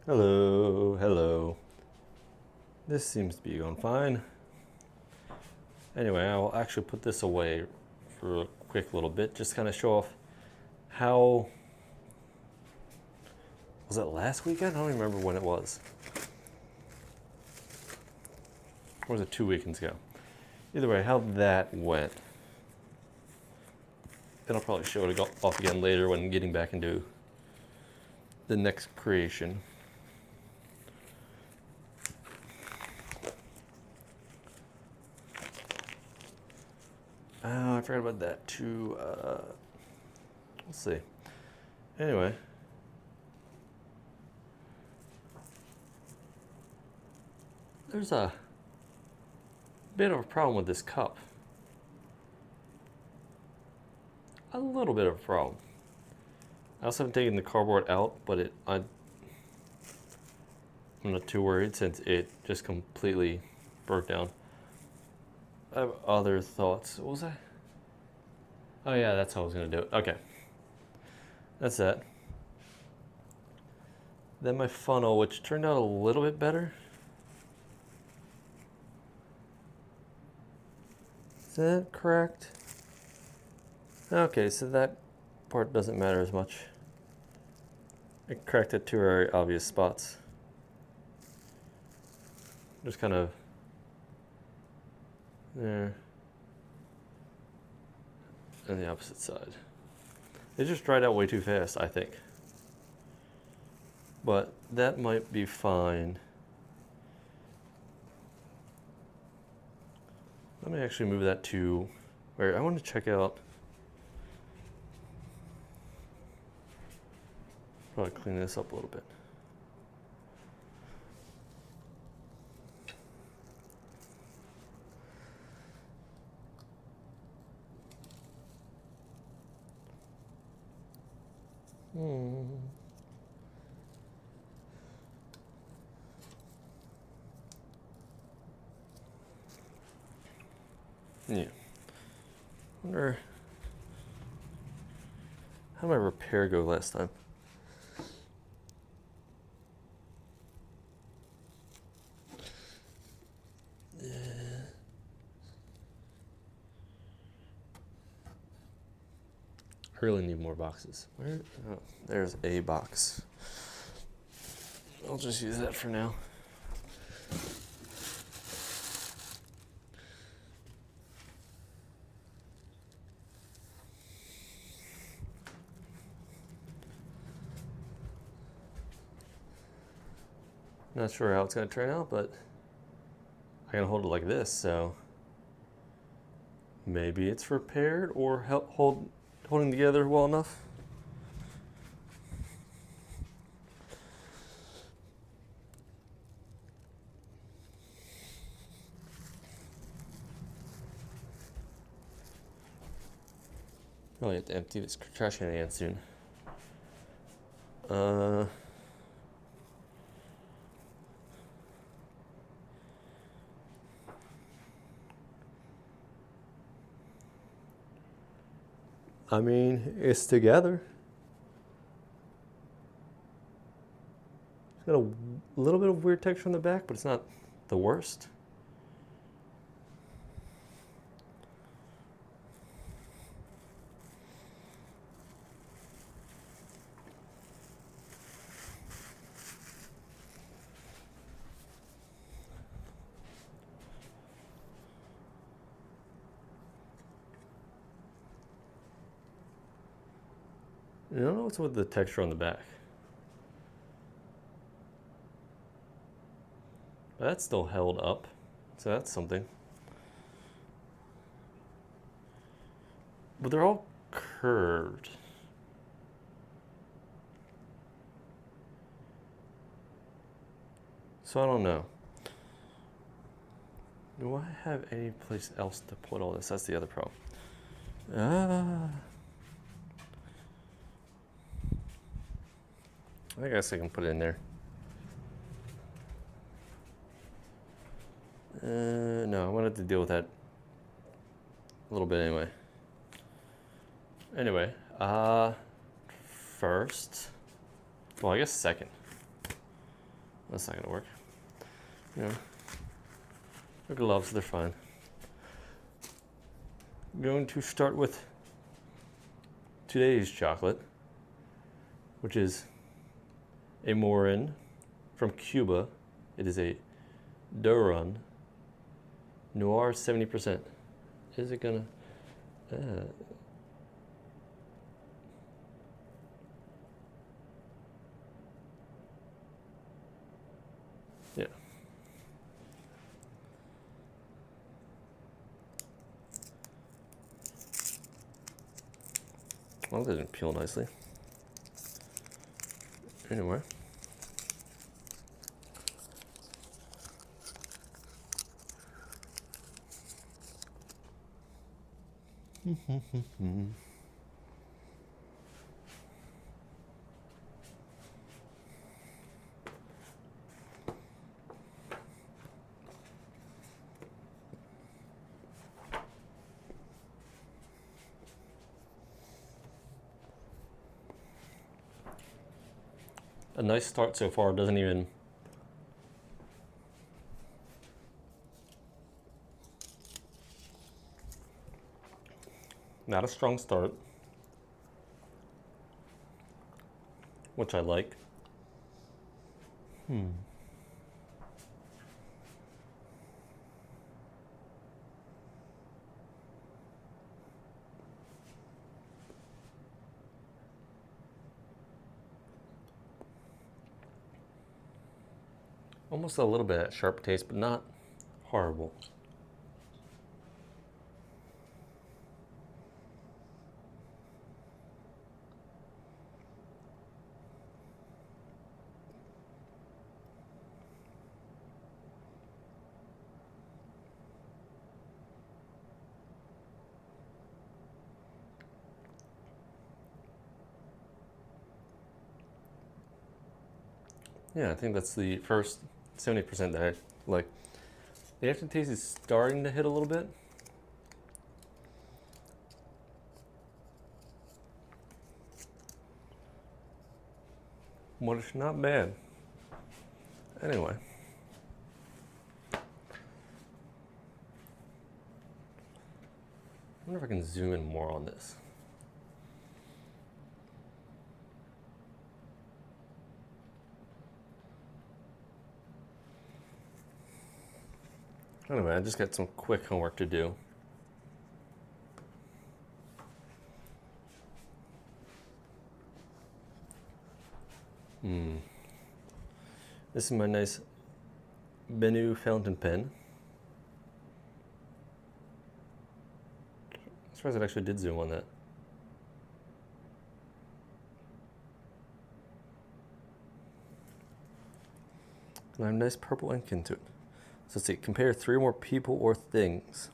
Hello, hello. This seems to be going fine. Anyway, I'll actually put this away for a quick little bit, just kind of show off how... Was it last weekend? I don't even remember when it was. Or was it 2 weekends ago? Either way, how that went. Then I'll probably show it off again later when getting back into the next creation. I forgot about that too. Let's see. Anyway. There's a bit of a problem with this cup. A little bit of a problem. I also haven't taken the cardboard out, but I'm not too worried since it just completely broke down. I have other thoughts. What was that? Oh yeah, that's how I was gonna do it. Okay. That's that. Then my funnel, which turned out a little bit better. Is that correct? Okay, so that part doesn't matter as much. I cracked at two very obvious spots. Just kind of there. And the opposite side. It just dried out way too fast, I think. But that might be fine. Let me actually move that to where I want to check out. Probably clean this up a little bit. Yeah. Wonder how did my repair go last time? I really need more boxes. Where? Oh, there's a box. I'll just use that for now. Not sure how it's going to turn out, but I can hold it like this, so maybe it's repaired or holding together well enough. Probably have to empty this trash can again soon. I mean, it's together. It's got a little bit of weird texture on the back, but it's not the worst. I don't know what's with the texture on the back. That's still held up, so that's something. But they're all curved. So I don't know. Do I have any place else to put all this? That's the other problem. I guess I can put it in there. No, I wanted to deal with that a little bit anyway. Anyway, first, well, I guess second. that's not gonna work. You know, the gloves, they're fine. I'm going to start with today's chocolate, which is a Morin from Cuba. It is a Duran Noir 70%. Is it gonna? Yeah. Well, that didn't peel nicely. Anyway. A nice start so far. Doesn't even. Not a strong start, which I like. Almost a little bit of sharp taste, but not horrible. Yeah, I think that's the first 70% that I like. The aftertaste is starting to hit a little bit. But it's not bad. Anyway. I wonder if I can zoom in more on this. Anyway, I just got some quick homework to do. This is my nice Benu fountain pen. I'm surprised it actually did zoom on that. And I have nice purple ink into it. So let's see, compare 3 or more people or things.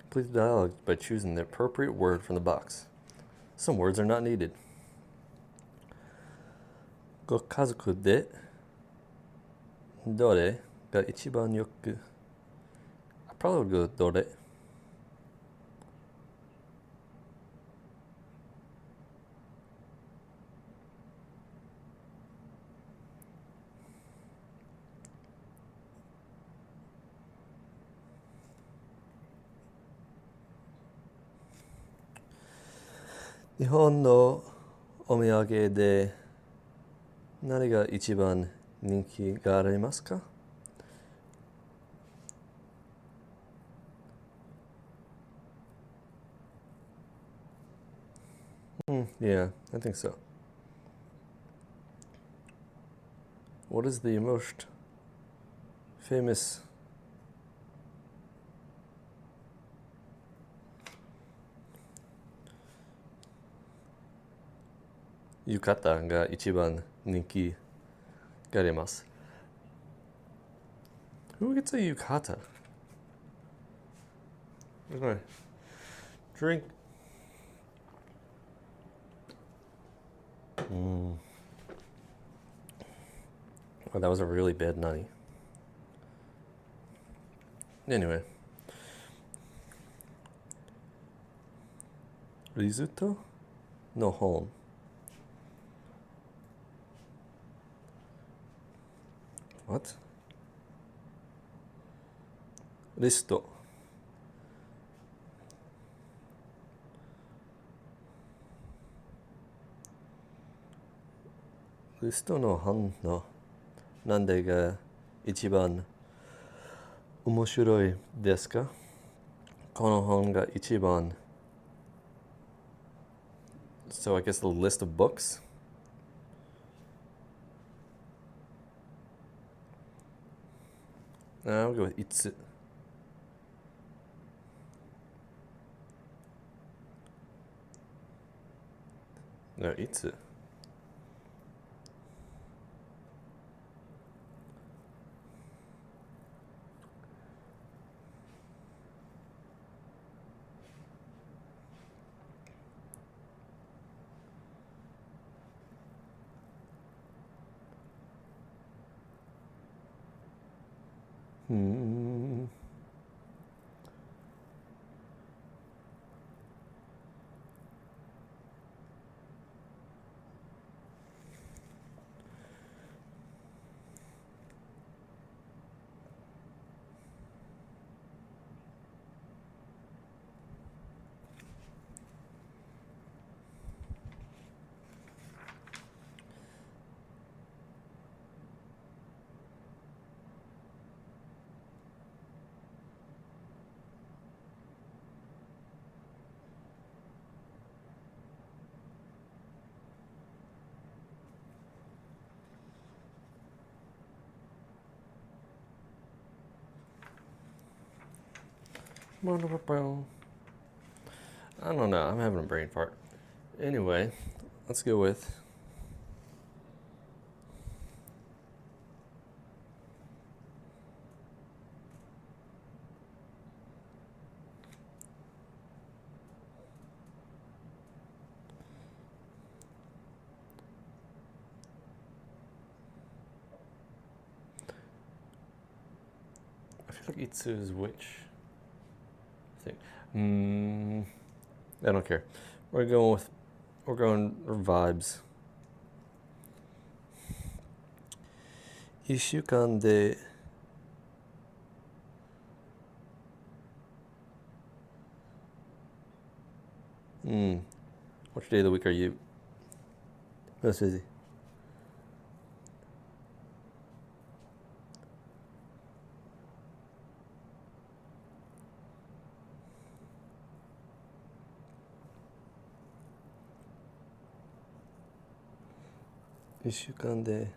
Complete the dialogue by choosing the appropriate word from the box. Some words are not needed. ご家族でどれが一番よく I probably would go with どれ 日本のお土産で何が一番人気がありますか? Yeah, I think so. What is the most famous yukata が一番人気があります? Who gets a yukata? Where's my drink? Oh, that was a really bad nutty. Anyway. Risotto? No home. What? リスト。リストの本の何でが一番面白いですか？この本が一番。So I guess the list of books. I'll go with itsu. No, itsu. Hmm. I don't know. I'm having a brain fart. Anyway, let's go with. I feel like itsu is which thing? I don't care. We're going vibes. 1週間で Which day of the week are you? Most busy. Ishukande.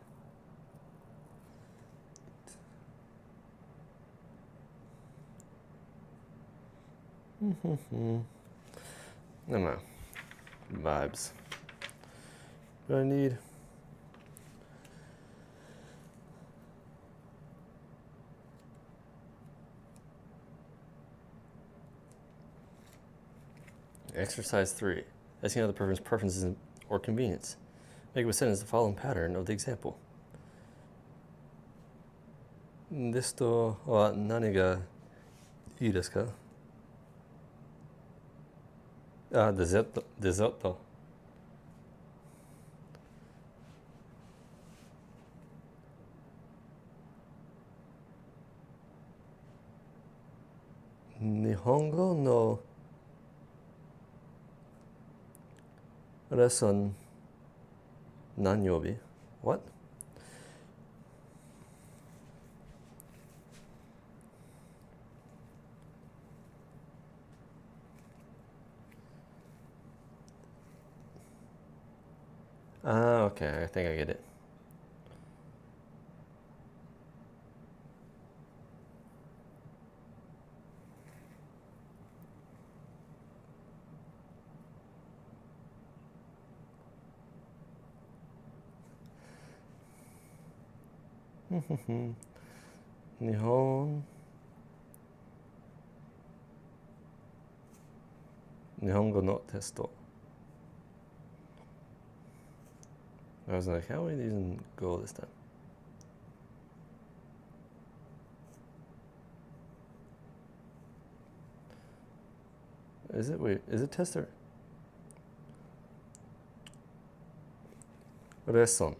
I don't know. Vibes. What do I need? Exercise 3. Asking other person's preferences or convenience. Make a sentence the following pattern of the example. ですとは何がいいですか？あ、デザート。日本語のレッスン何曜日？ What? Ah, okay, I think I get it. Nihongo no testo. I was like, how are we using go this time? Is it tester? Lesson.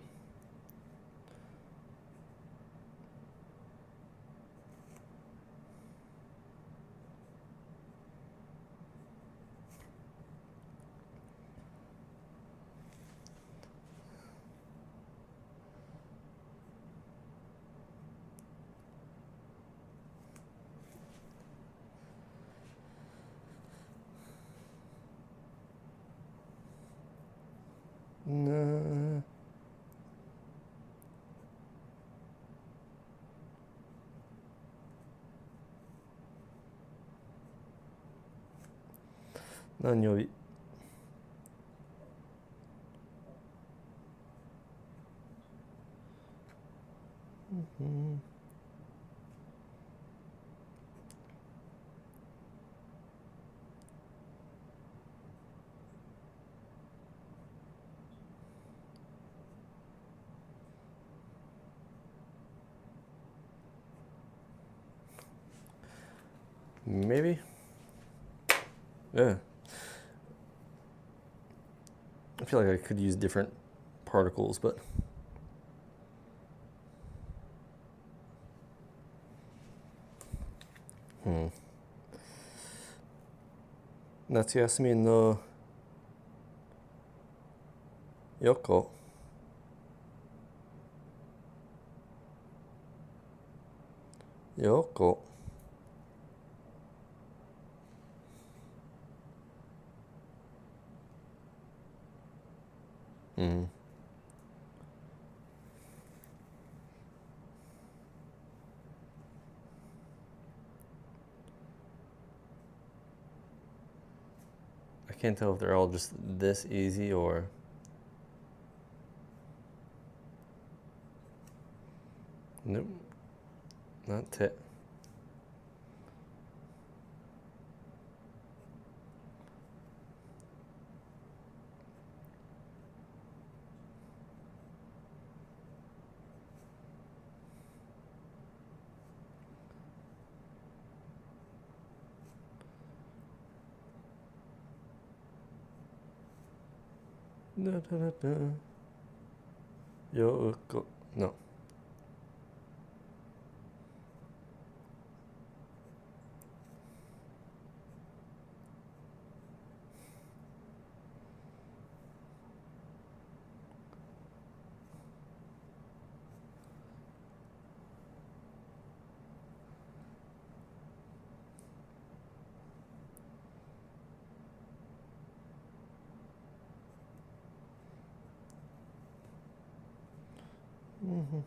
何曜日Maybe. Yeah. I feel like I could use different particles, but夏休みの横横I can't tell if they're all just this easy or nope, not it. Da, da, da, da. Yoko. No. Mm-hmm.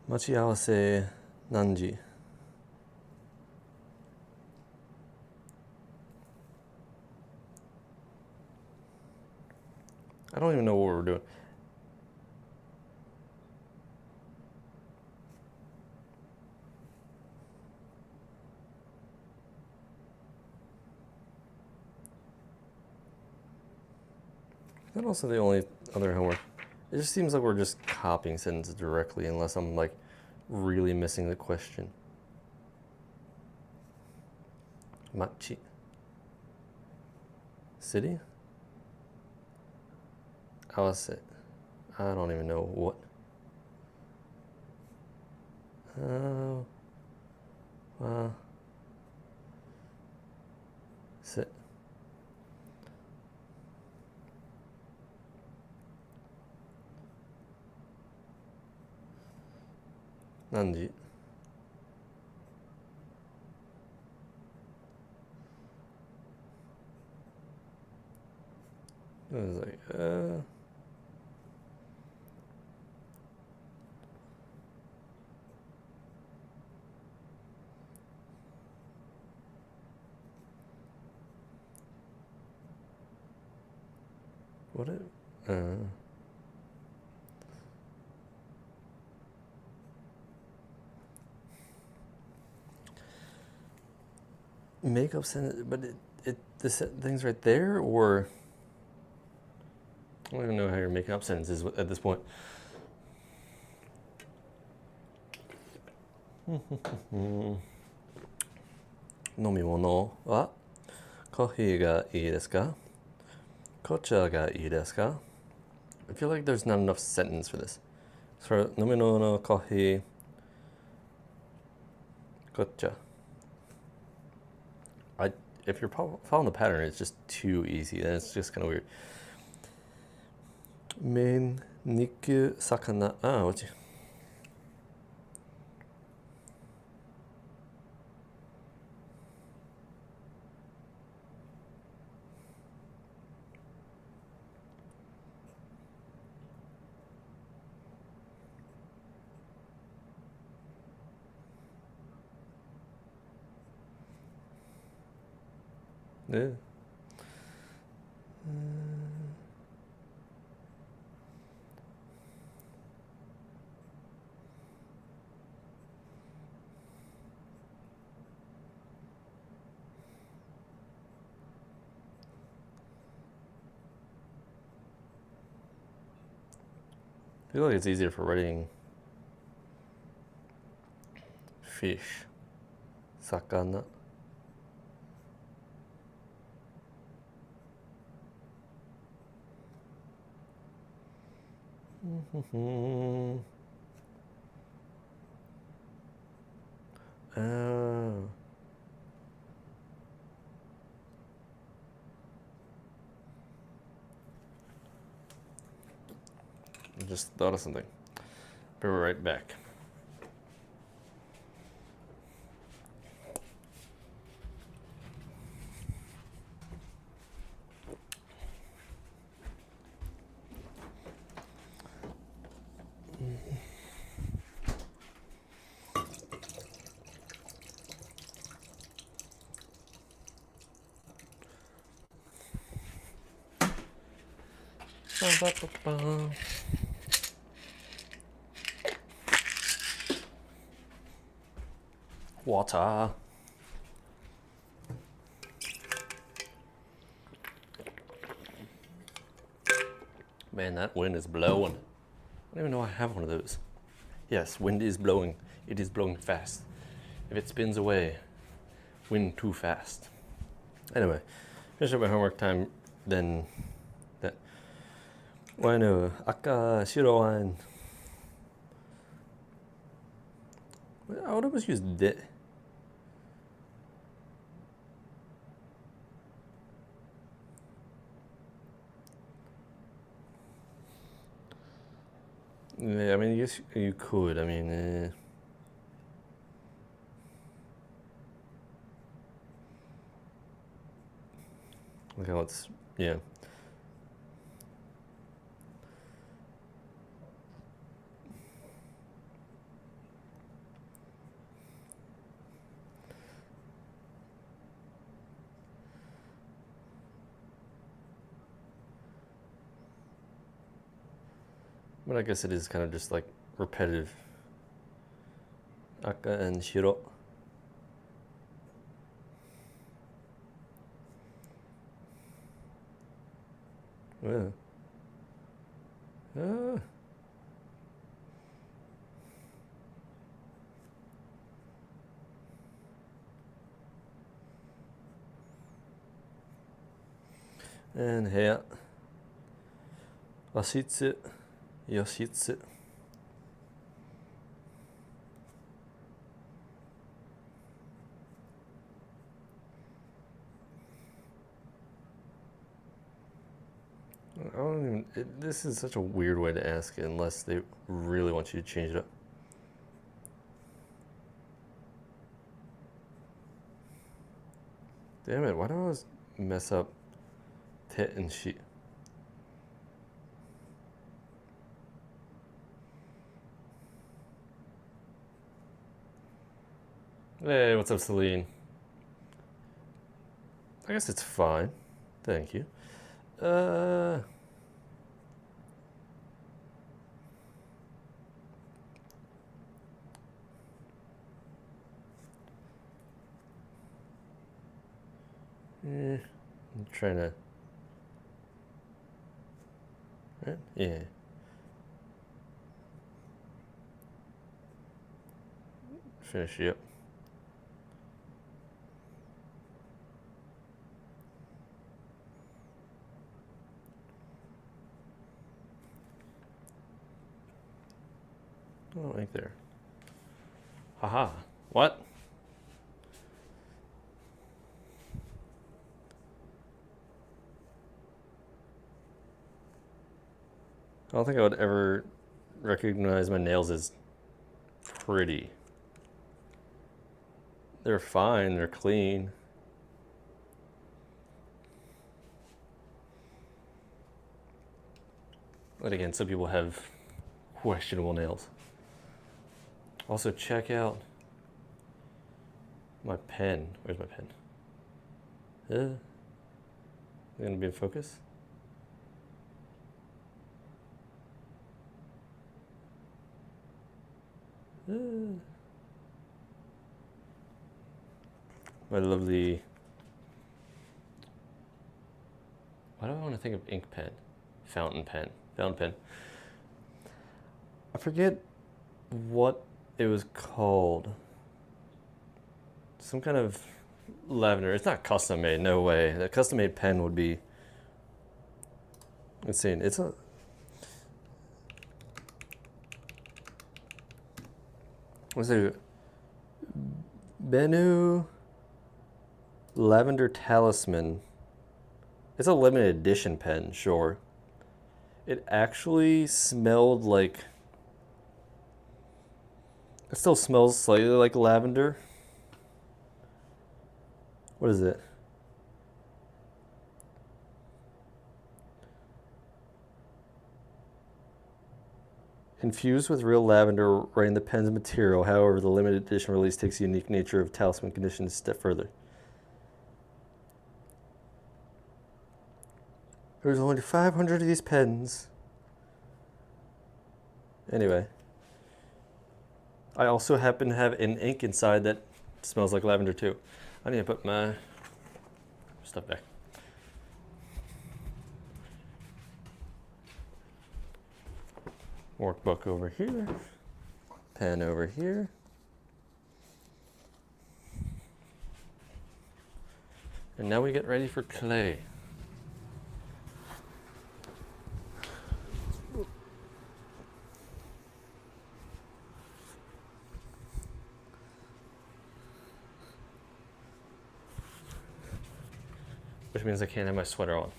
待ち合わせ何時 I don't even know what we're doing. Is that also the only other homework? It just seems like we're just copying sentences directly unless I'm like really missing the question. Machi. City? Awase. I don't even know what. Sit. Nanji. It was like, what it? Makeup sentence, but the thing's right there, or I don't even know how you're making up sentences at this point. 飲み物はコーヒーがいいですか紅茶がいいですか I feel like there's not enough sentence for this. So, 飲み物コーヒー紅茶 If you're following the pattern, it's just too easy. And it's just kind of weird. Main, niku, sakana. What's it? Yeah. I feel like it's easier for writing fish, sakana. Oh. I just thought of something. Be right back. Water. Man, that wind is blowing. I don't even know I have one of those. Yes, wind is blowing. It is blowing fast. If it spins away, wind too fast. Anyway, finish up my homework time, then that. Bueno, 아까 싫어한. I would always use de. Yeah, I mean, yes, you could. I mean, look how it's, yeah. But I guess it is kind of just like repetitive. Aka and shiro. Yeah. And here. Wasitsu. Yoshitsu. I don't even, this is such a weird way to ask it unless they really want you to change it up. Damn it, why do I always mess up te and shi? Hey, what's up, Celine? I guess it's fine. Thank you. I'm trying to. Right? Yeah. Finish it up. Oh, right there. Haha. What? I don't think I would ever recognize my nails as pretty. They're fine, they're clean. But again, some people have questionable nails. Also, check out my pen. Where's my pen? gonna be in focus? My lovely. Why do I want to think of ink pen? Fountain pen. Fountain pen. I forget what it was called. Some kind of lavender. It's not custom made, no way. The custom made pen would be insane. It's a. What's it? Bennu Lavender Talisman. It's a limited edition pen, sure. It actually smelled like. It still smells slightly like lavender. What is it? Infused with real lavender right in the pen's material. However, the limited edition release takes the unique nature of talisman conditions a step further. There's only 500 of these pens. Anyway. I also happen to have an ink inside that smells like lavender too. I need to put my stuff back. Workbook over here. Pen over here. And now we get ready for clay. Which means I can't have my sweater on.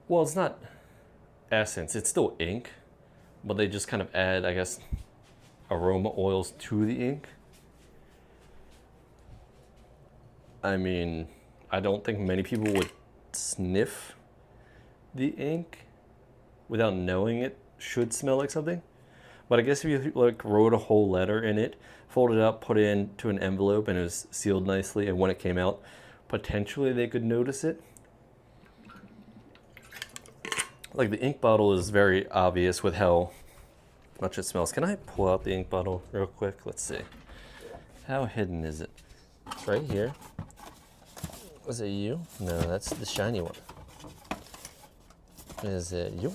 Well, it's not essence, it's still ink, but they just kind of add, I guess, aroma oils to the ink. I mean, I don't think many people would sniff the ink without knowing it should smell like something. But I guess if you like wrote a whole letter in it, folded it up, put it into an envelope, and it was sealed nicely, and when it came out, potentially they could notice it. Like the ink bottle is very obvious with how much it smells. Can I pull out the ink bottle real quick? Let's see. How hidden is it? It's right here. Was it you? No, that's the shiny one. Is it you?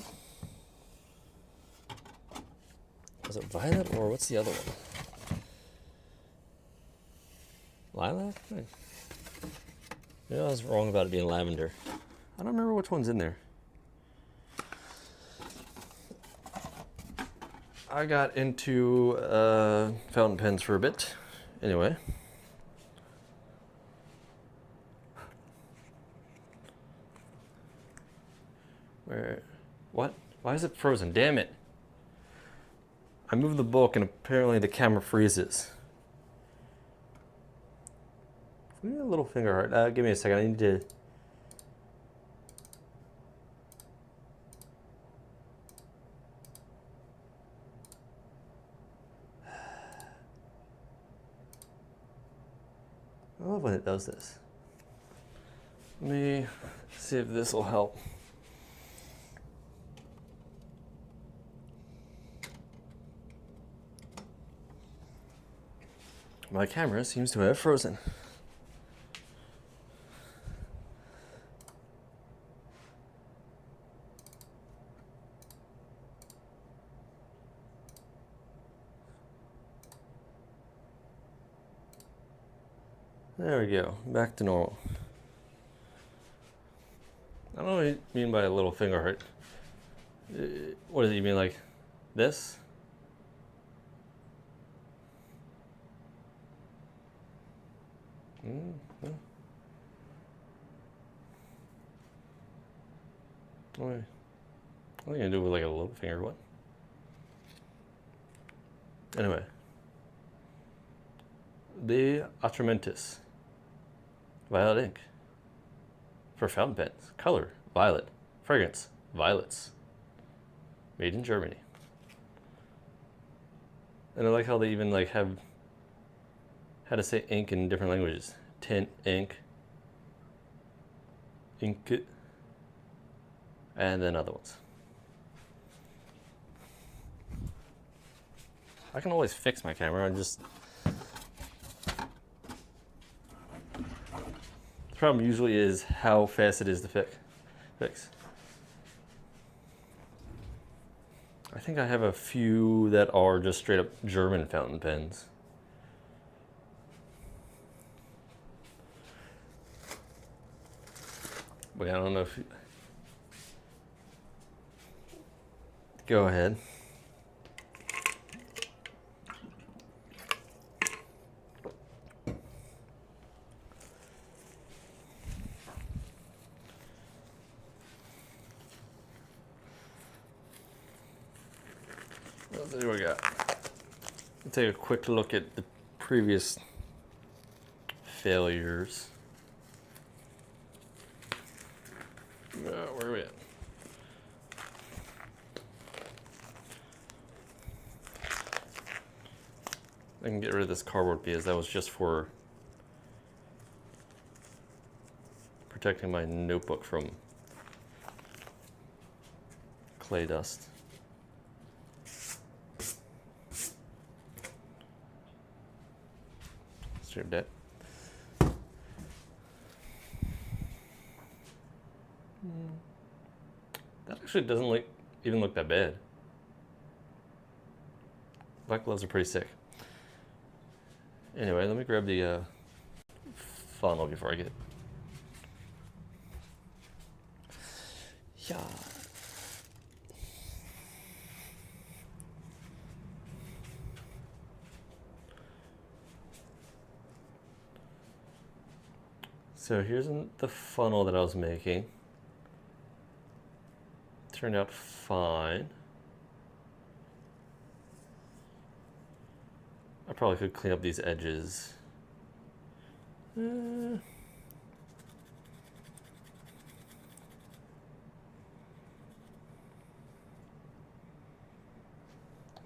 Was it violet or what's the other one? Lilac? Maybe I was wrong about it being lavender. I don't remember which one's in there. I got into fountain pens for a bit. Anyway. Where? What? Why is it frozen? Damn it. I moved the book and apparently the camera freezes. Give me a little finger heart. Give me a second. I need to. I love when it does this. Let me see if this will help. My camera seems to have frozen. There we go, back to normal. I don't know what you mean by a little finger heart. What does it mean, like this? Mm-hmm. What are you gonna do with like a little finger? What? Anyway, the Atramentis violet ink for fountain pens. Color violet. Fragrance violets. Made in Germany. And I like how they even like have how to say ink in different languages. tint ink, and then other ones. I can always fix my camera and just... The problem usually is how fast it is to fix. I think I have a few that are just straight up German fountain pens. But I don't know if... Go ahead. What do we got? Let's take a quick look at the previous failures. Where are we at? I can get rid of this cardboard because that was just for protecting my notebook from clay dust. Strip that. That actually doesn't even look that bad. Black gloves are pretty sick. Anyway, let me grab the funnel before I get... Yeah. So here's the funnel that I was making. Turned out fine. I probably could clean up these edges. Is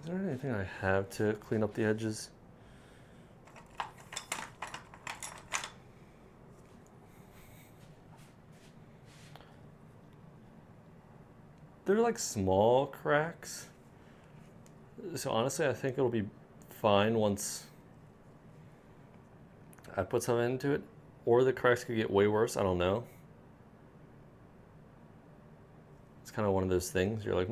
there anything I have to clean up the edges? They're like small cracks. So honestly, I think it'll be fine once I put something into it. Or the cracks could get way worse, I don't know. It's kind of one of those things, you're like,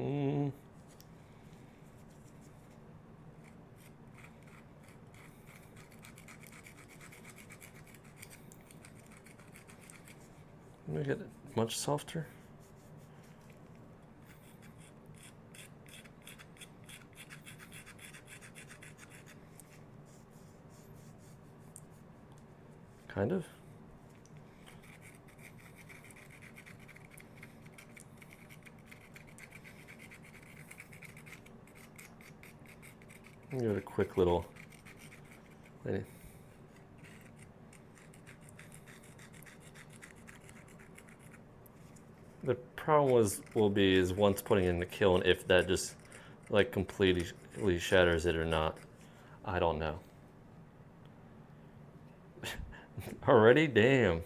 Make it much softer. Kind of. Give it a quick little... The problem will be once putting it in the kiln, if that just like completely shatters it or not. I don't know. Already? Damn.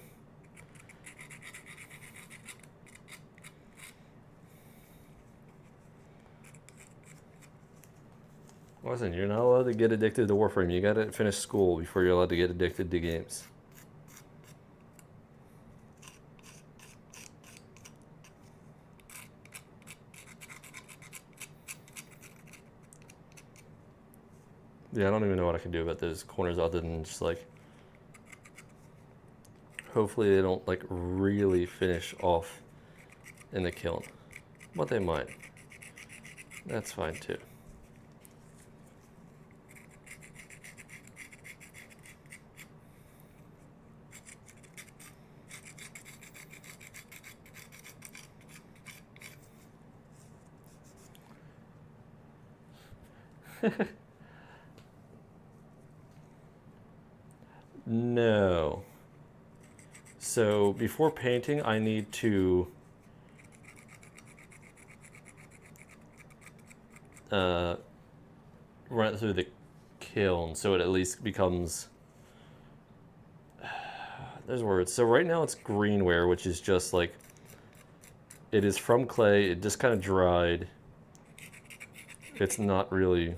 Listen, you're not allowed to get addicted to Warframe. You gotta finish school before you're allowed to get addicted to games. Yeah, I don't even know what I can do about those corners other than just like... Hopefully they don't like really finish off in the kiln. But they might. That's fine too. No. So before painting, I need to run it through the kiln so it at least becomes... there's words. So right now it's greenware, which is just like, it is from clay. It just kind of dried. It's not really,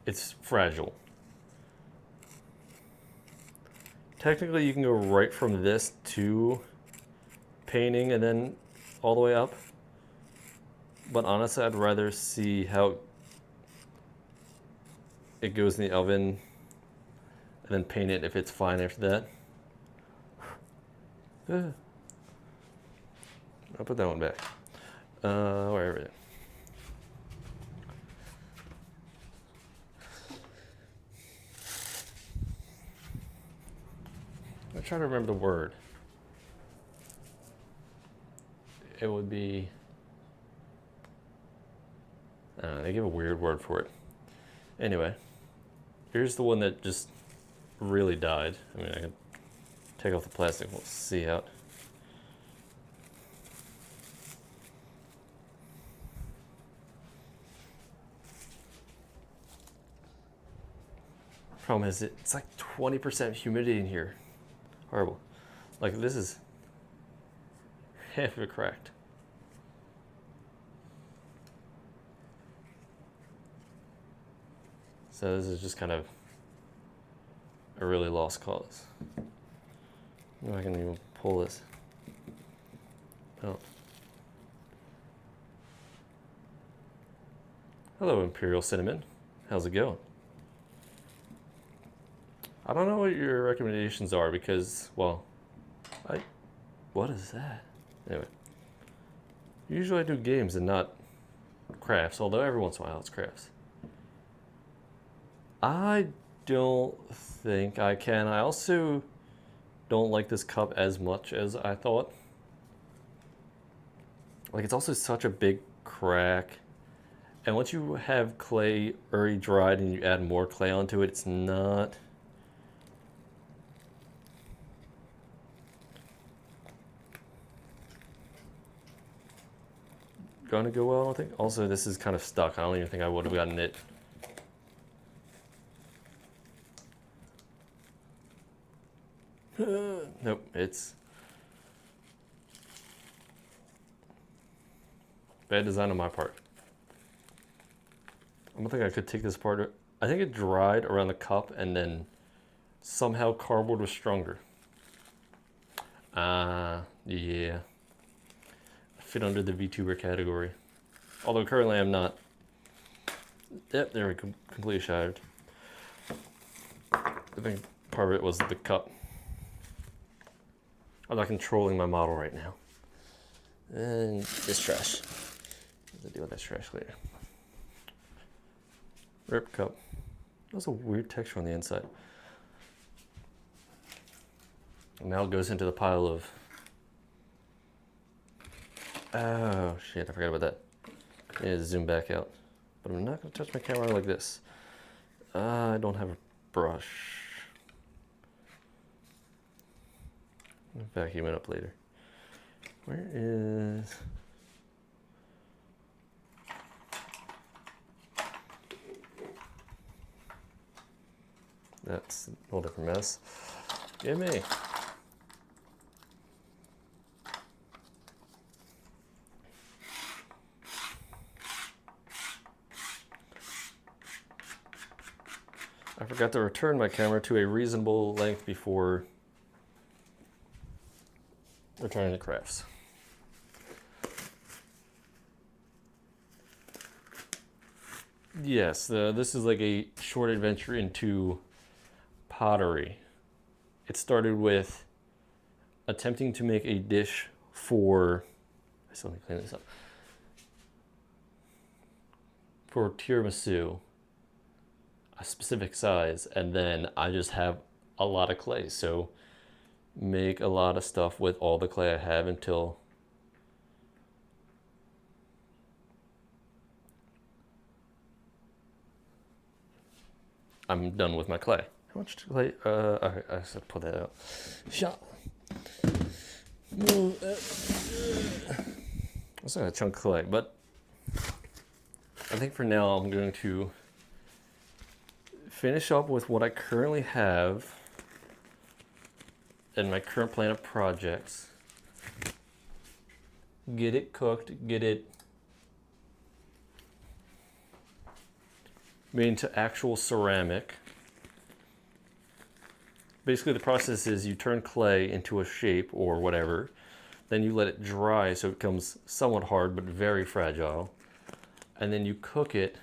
it's fragile. Technically, you can go right from this to painting and then all the way up. But honestly, I'd rather see how it goes in the oven and then paint it if it's fine after that. I'll put that one back. Wherever it is. I'm trying to remember the word. It would be, I don't know, they give a weird word for it. Anyway, here's the one that just really died. I mean, I can take off the plastic, we'll see how it. Problem is, it's like 20% humidity in here. Horrible. Like, this is half of it cracked. So this is just kind of a really lost cause. If I can even pull this. Oh. Hello, Imperial Cinnamon. How's it going? I don't know what your recommendations are because, well, what is that? Anyway, usually I do games and not crafts, although every once in a while it's crafts. I don't think I can. I also don't like this cup as much as I thought. Like, it's also such a big crack. And once you have clay already dried and you add more clay onto it, it's not gonna go well, I don't think. Also, this is kind of stuck. I don't even think I would have gotten it. Nope, it's bad design on my part. I don't think I could take this apart. I think it dried around the cup and then somehow cardboard was stronger. Yeah. Fit under the VTuber category. Although currently I'm not. Yep, there we go. Completely shattered. I think part of it was the cup. I'm not controlling my model right now. And this trash. I'll deal with this trash later. Rip cup. That's a weird texture on the inside. And now it goes into the pile of. Oh shit, I forgot about that. I need to zoom back out. But I'm not going to touch my camera like this. I don't have a brush. I'll vacuum it up later. Where is... That's a whole different mess. Gimme. I forgot to return my camera to a reasonable length before returning to crafts. Yes, this is like a short adventure into pottery. It started with attempting to make a dish for, I still need to clean this up, for tiramisu, a specific size, and then I just have a lot of clay, so make a lot of stuff with all the clay I have until I'm done with my clay. How much clay? Okay, I just have to put that out. Shot. That's not a chunk of clay, but I think for now I'm going to finish up with what I currently have in my current plan of projects. Get it cooked, get it made into actual ceramic. Basically the process is you turn clay into a shape or whatever, then you let it dry so it becomes somewhat hard but very fragile, and then you cook it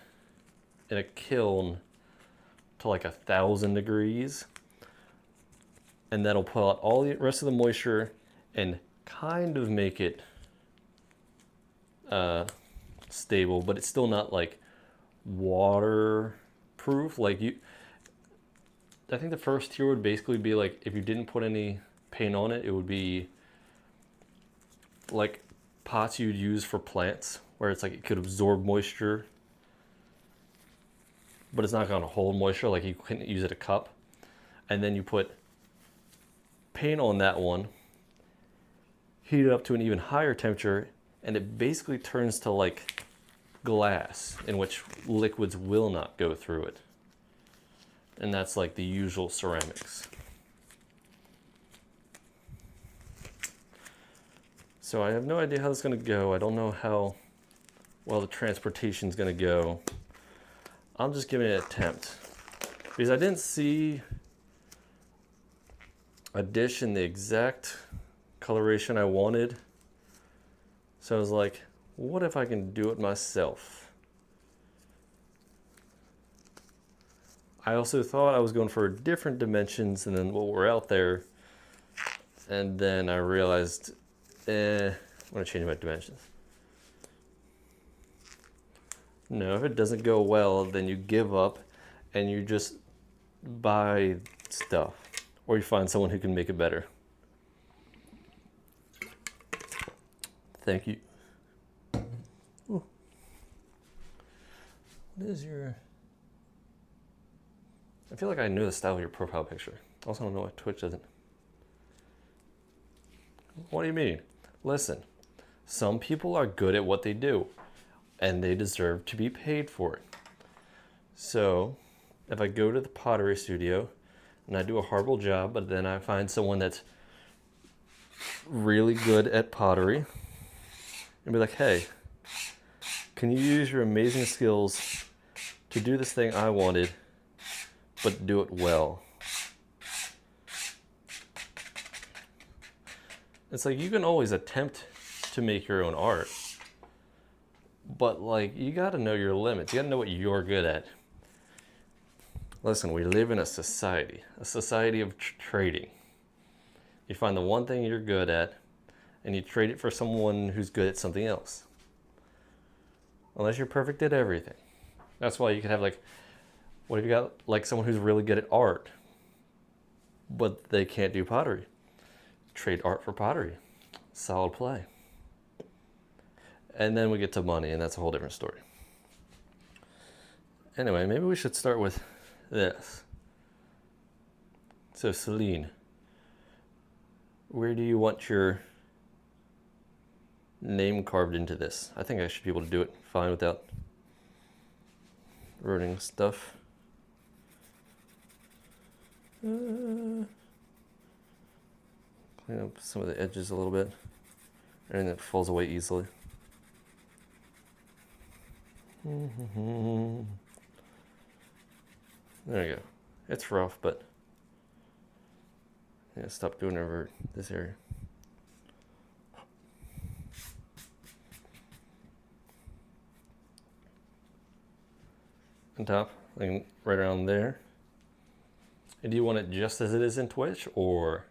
in a kiln to like 1,000 degrees, and that'll pull out all the rest of the moisture and kind of make it stable, but it's still not like waterproof. Like I think the first tier would basically be like if you didn't put any paint on it, it would be like pots you'd use for plants, where it's like it could absorb moisture, but it's not going to hold moisture. Like you couldn't use it a cup. And then you put paint on that one, heat it up to an even higher temperature, and it basically turns to like glass in which liquids will not go through it. And that's like the usual ceramics. So I have no idea how this is going to go. I don't know how well the transportation is going to go. I'm just giving it an attempt because I didn't see a dish in the exact coloration I wanted. So I was like, what if I can do it myself? I also thought I was going for different dimensions than what were out there. And then I realized, I want to change my dimensions. No, if it doesn't go well, then you give up and you just buy stuff. Or you find someone who can make it better. Thank you. Ooh. What is your... I feel like I know the style of your profile picture. I also don't know why Twitch doesn't. What do you mean? Listen, some people are good at what they do, and they deserve to be paid for it. So, if I go to the pottery studio, and I do a horrible job, but then I find someone that's really good at pottery, and be like, hey, can you use your amazing skills to do this thing I wanted, but do it well? It's like you can always attempt to make your own art, but like you gotta know your limits. You gotta know what you're good at. Listen, we live in a society of trading. You find the one thing you're good at, and you trade it for someone who's good at something else. Unless you're perfect at everything. That's why you could have like, what if you got like someone who's really good at art, but they can't do pottery? Trade art for pottery. Solid play. And then we get to money, and that's a whole different story. Anyway, maybe we should start with this. So Celine, where do you want your name carved into this? I think I should be able to do it fine without ruining stuff. Clean up some of the edges a little bit. Anything that falls away easily. There you go. It's rough, but yeah, stop doing it over this area. On top, like right around there. And do you want it just as it is in Twitch, or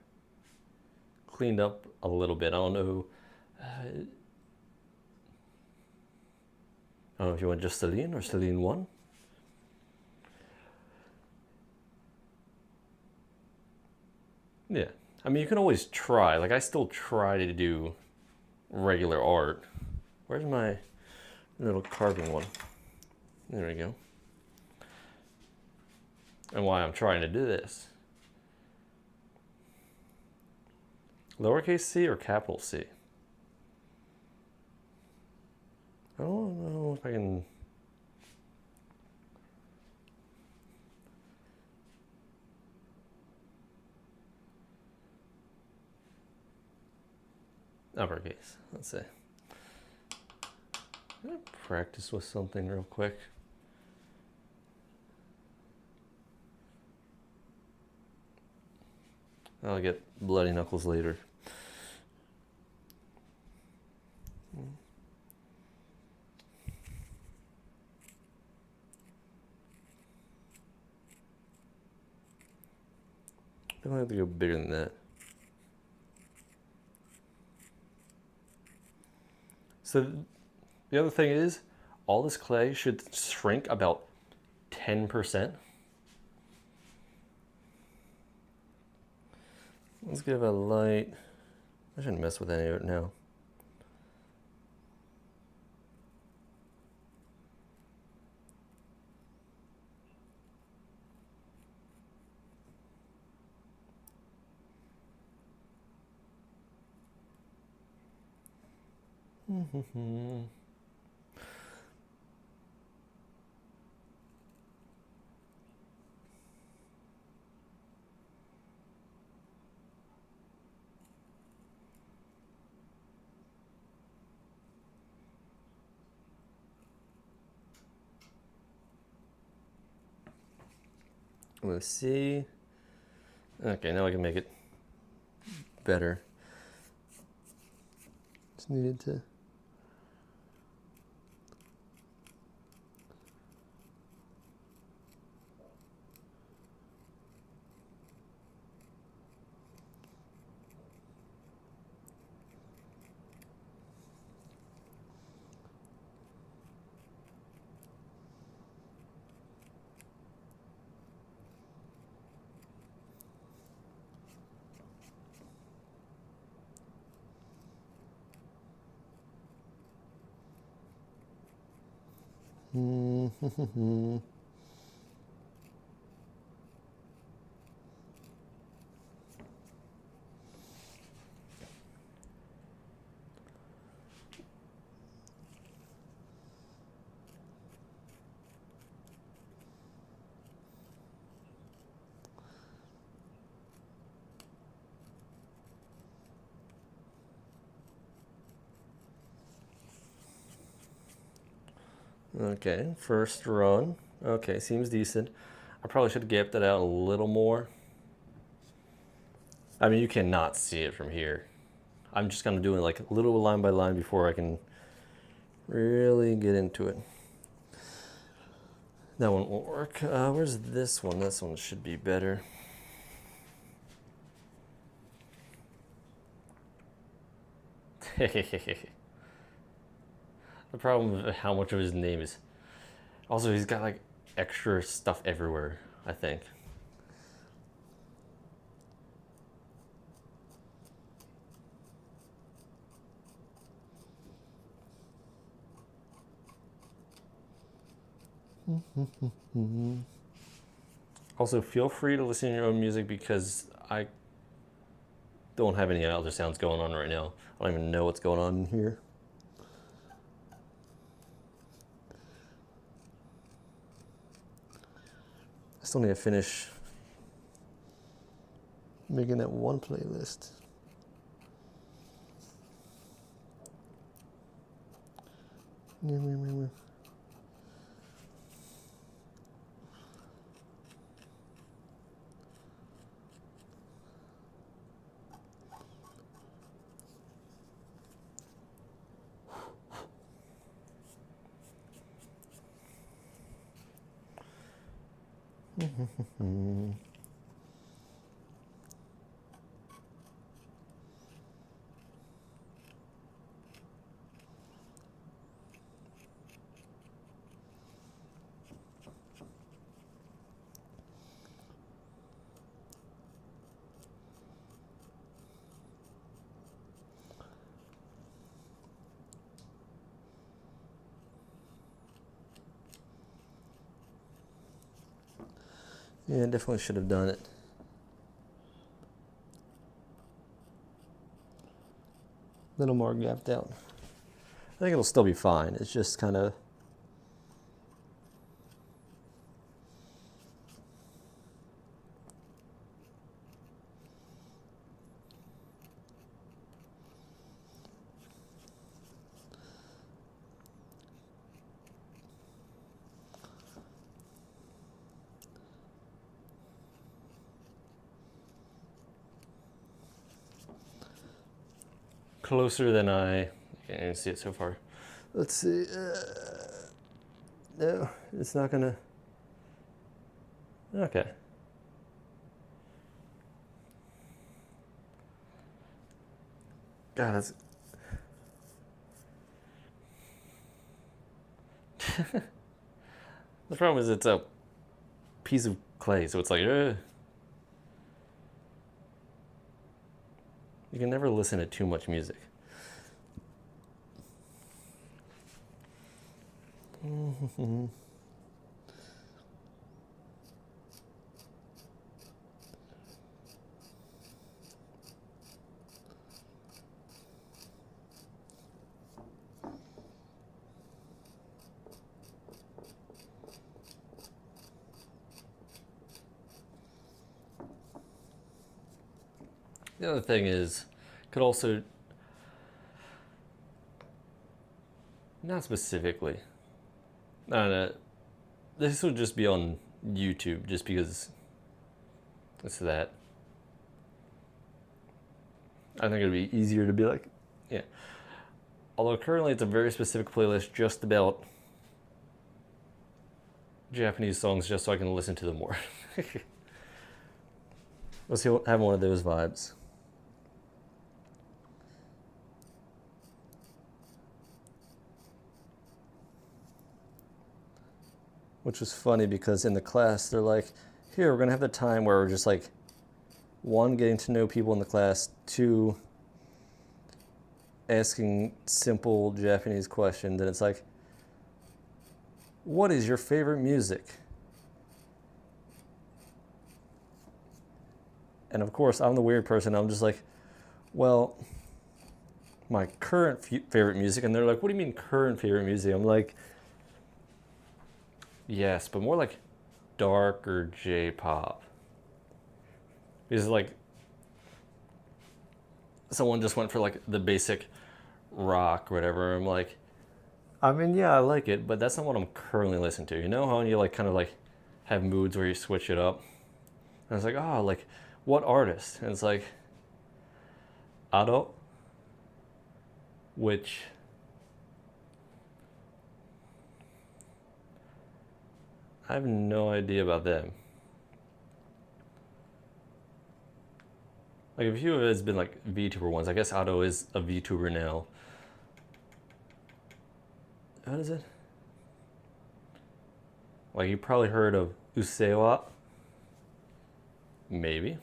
cleaned up a little bit? I don't know. I don't know if you want just Celine or Celine 1. Yeah, I mean, you can always try. Like, I still try to do regular art. Where's my little carving one? There we go. And why I'm trying to do this. Lowercase c or capital C? I don't know if I can... uppercase. Let's see. I'm gonna practice with something real quick. I'll get bloody knuckles later. I don't have to go bigger than that. So the other thing is, all this clay should shrink about 10%. Let's give a light. I shouldn't mess with any of it now. Let's see. Okay, now I can make it better. Just needed to. Okay, first run. Okay, seems decent. I probably should have gapped that out a little more. I mean, you cannot see it from here. I'm just kind of doing like a little line by line before I can really get into it. That one won't work. Where's this one? This one should be better. The problem with how much of his name is. Also, he's got like extra stuff everywhere, I think. Also, feel free to listen to your own music because I don't have any other sounds going on right now. I don't even know what's going on in here. I still need to finish making that one playlist. Yeah, definitely should have done it. A little more gapped out. I think it'll still be fine. It's just kind of closer than I can see it so far. Let's see. No, it's not gonna. Okay. God, that's. The problem is it's a piece of clay, so it's like, you can never listen to too much music. The other thing is, could also, not specifically, no, this would just be on YouTube, just because it's that. I think it'd be easier to be like, yeah. Although currently it's a very specific playlist just about Japanese songs, just so I can listen to them more. Let's see, have one of those vibes. Which was funny because in the class they're like, here, we're gonna have the time where we're just like, one, getting to know people in the class, two, asking simple Japanese questions, and it's like, what is your favorite music? And of course, I'm the weird person. I'm just like, well, my current favorite music. And they're like, what do you mean current favorite music? I'm like, yes, but more like darker J-pop. Because like, someone just went for like the basic rock or whatever. I'm like, I mean, yeah, I like it, but that's not what I'm currently listening to. You know how you like kind of like have moods where you switch it up? And it's like, oh, like what artist? And it's like, Ado, which I have no idea about them. Like a few of it has been like VTuber ones. I guess Ado is a VTuber now. What is it? Like you probably heard of Usewa? Maybe.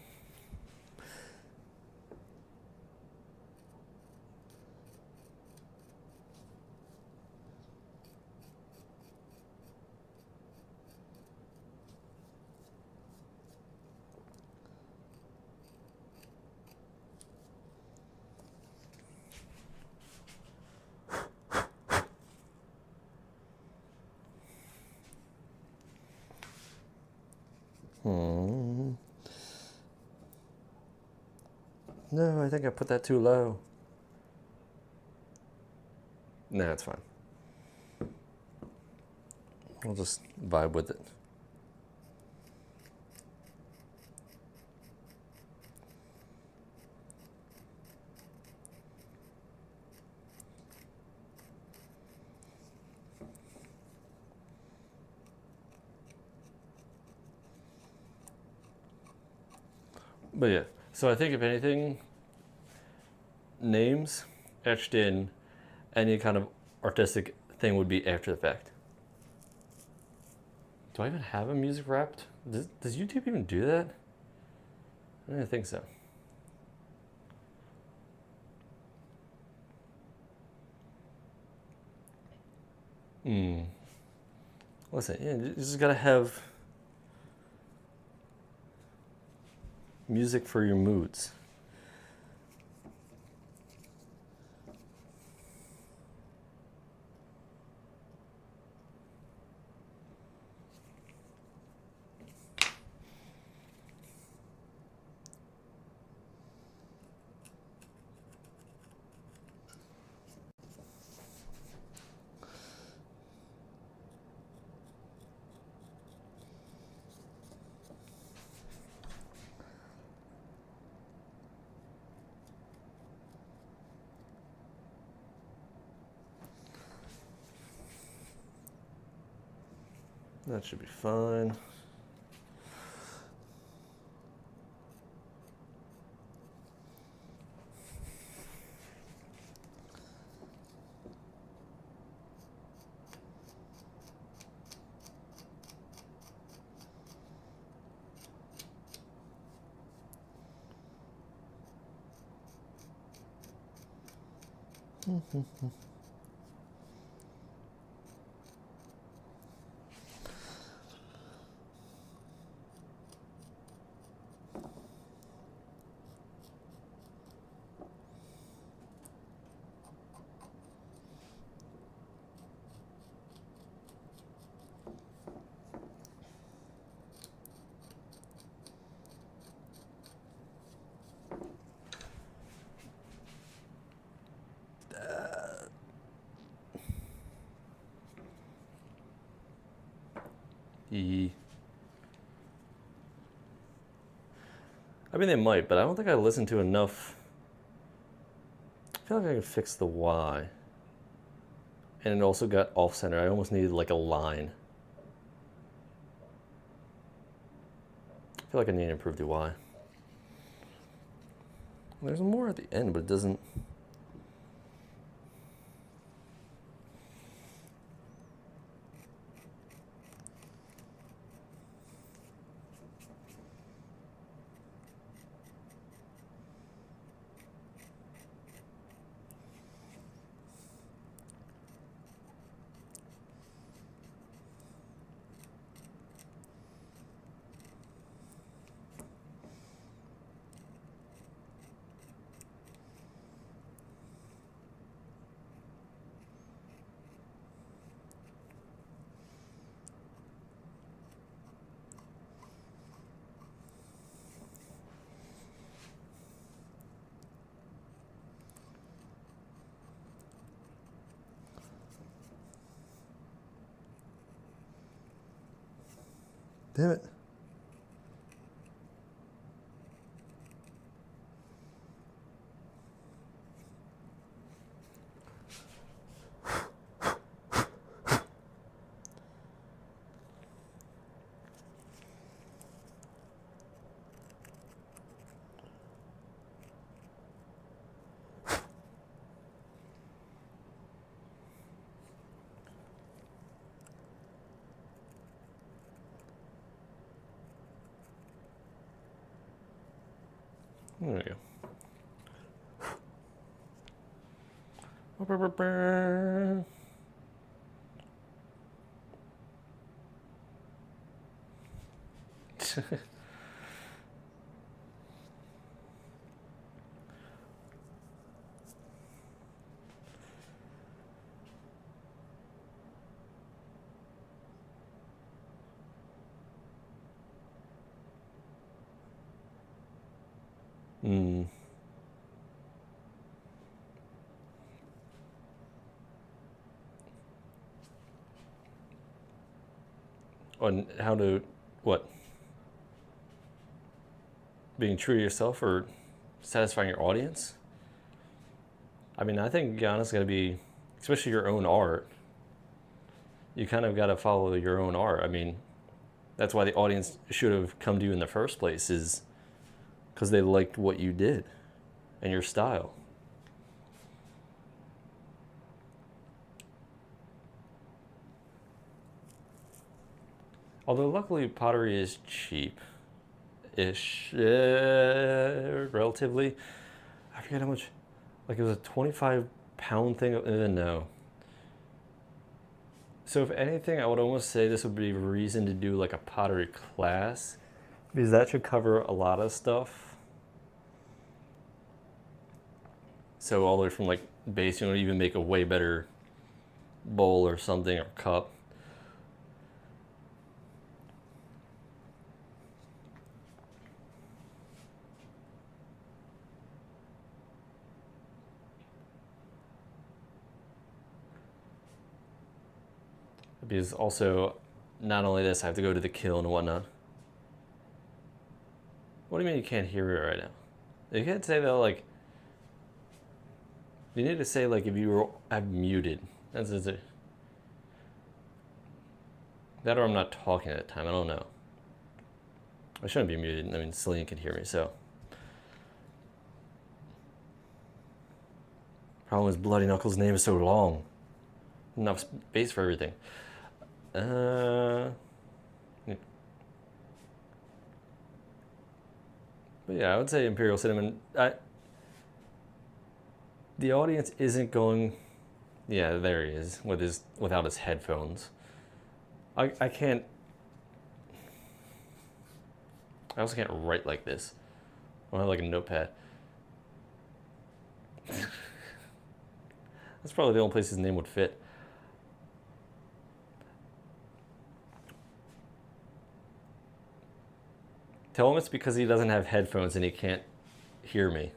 No, I think I put that too low. Nah, it's fine. I'll just vibe with it. But yeah, so I think if anything, names etched in any kind of artistic thing would be after the fact. Do I even have a music wrapped? Does YouTube even do that? I don't think so. Listen, yeah, you just gotta have music for your moods. That should be fine. I mean, they might, but I don't think I listened to enough. I feel like I could fix the Y. And it also got off-center. I almost needed like a line. I feel like I need to improve the Y. There's more at the end, but it doesn't... Damn it. There we go. On how to, what? Being true to yourself or satisfying your audience? I mean, I think Gianna's got to be, especially your own art, you kind of got to follow your own art. I mean, that's why the audience should have come to you in the first place, is because they liked what you did and your style. Although luckily pottery is cheap-ish, relatively. I forget how much, like it was a 25-pound thing, no. So if anything, I would almost say this would be a reason to do like a pottery class, because that should cover a lot of stuff. So all the way from like base, even make a way better bowl or something, or cup. Because also, not only this, I have to go to the kiln and whatnot. What do you mean you can't hear it right now? You can't say that, like, you need to say, like, if you have muted. That's it. That or I'm not talking at the time. I don't know. I shouldn't be muted. I mean, Celine can hear me, so. Problem is, Bloody Knuckles' name is so long. Enough space for everything. But yeah, I would say Imperial Cinnamon. The audience isn't going. Yeah, there he is without his headphones. I can't. I also can't write like this. I don't have like a notepad. That's probably the only place his name would fit. Tell him it's because he doesn't have headphones and he can't hear me.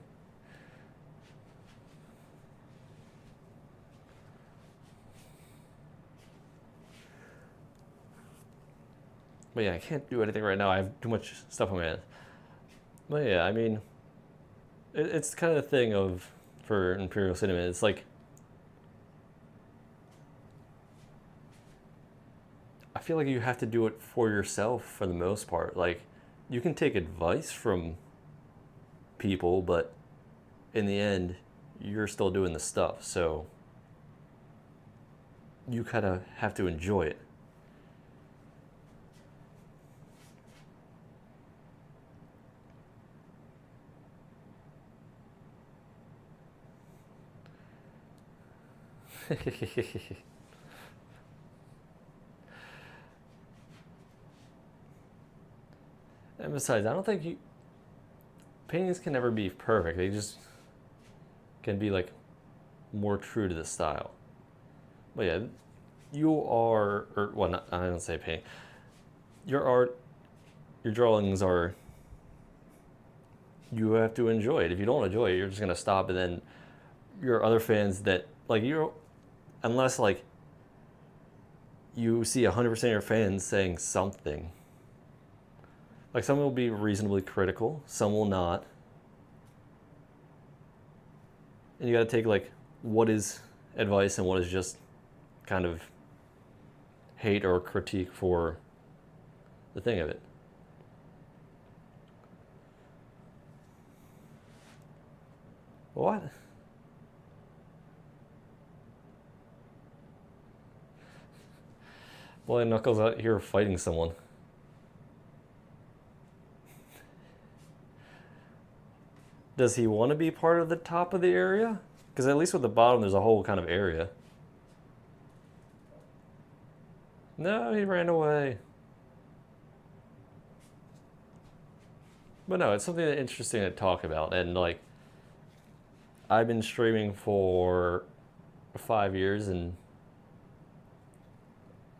But yeah, I can't do anything right now. I have too much stuff on my head. But yeah, I mean, it's kind of the thing of, for Imperial Cinnamon, it's like, I feel like you have to do it for yourself for the most part. Like, you can take advice from people, but in the end, you're still doing the stuff. So you kind of have to enjoy it. And besides, I don't think paintings can never be perfect. They just can be like more true to the style. But yeah, you are, or well, not, I don't say painting. Your art, your drawings are. You have to enjoy it. If you don't enjoy it, you're just gonna stop, and then your other fans that like you, unless like you see 100% of your fans saying something. Like, some will be reasonably critical, some will not. And you gotta take, like, what is advice and what is just kind of hate or critique for the thing of it. What? Boy, Knuckles out here fighting someone. Does he want to be part of the top of the area? Because at least with the bottom, there's a whole kind of area. No, he ran away. But no, it's something interesting to talk about. And like, I've been streaming for 5 years, and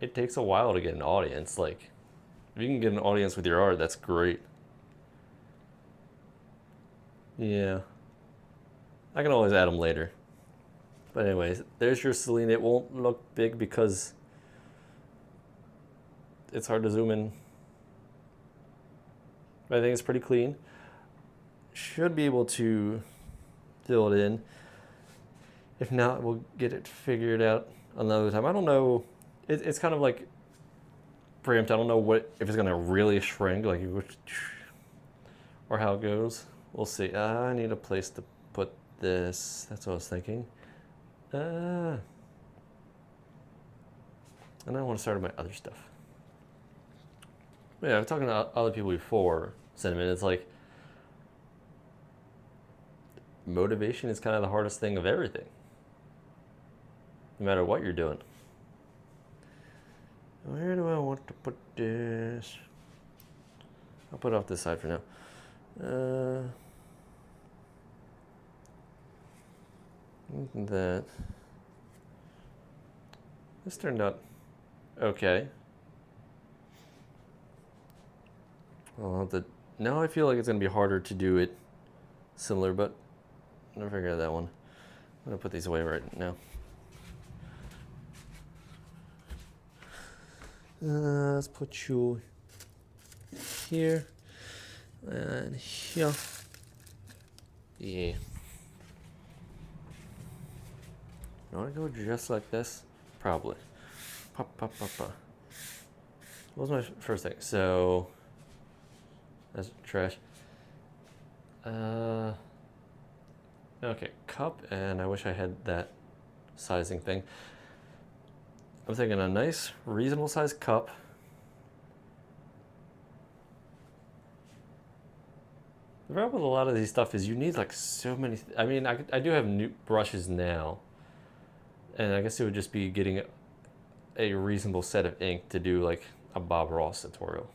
it takes a while to get an audience. Like, if you can get an audience with your art, that's great. Yeah. I can always add them later. But anyways, there's your Celine. It won't look big because it's hard to zoom in. But I think it's pretty clean. Should be able to fill it in. If not, we'll get it figured out another time. I don't know. It's kind of like preempt. I don't know what if it's gonna really shrink, like, or how it goes. We'll see. I need a place to put this. That's what I was thinking. And I want to start with my other stuff. But yeah, I've talking to other people before Cinnamon. It's like motivation is kind of the hardest thing of everything, no matter what you're doing. Where do I want to put this? I'll put it off this side for now. That. This turned out okay. I'll have to. Now I feel like it's gonna be harder to do it similar, but I'm gonna figure out that one. I'm gonna put these away right now. Let's put you here and here. Yeah. You want to go just like this? Probably. Pop, pop, pop, pop. What was my first thing? So that's trash. Okay, cup, and I wish I had that sizing thing. I'm thinking a nice, reasonable sized cup. The problem with a lot of these stuff is you need like so many. I mean, I do have new brushes now, and I guess it would just be getting a reasonable set of ink to do like a Bob Ross tutorial.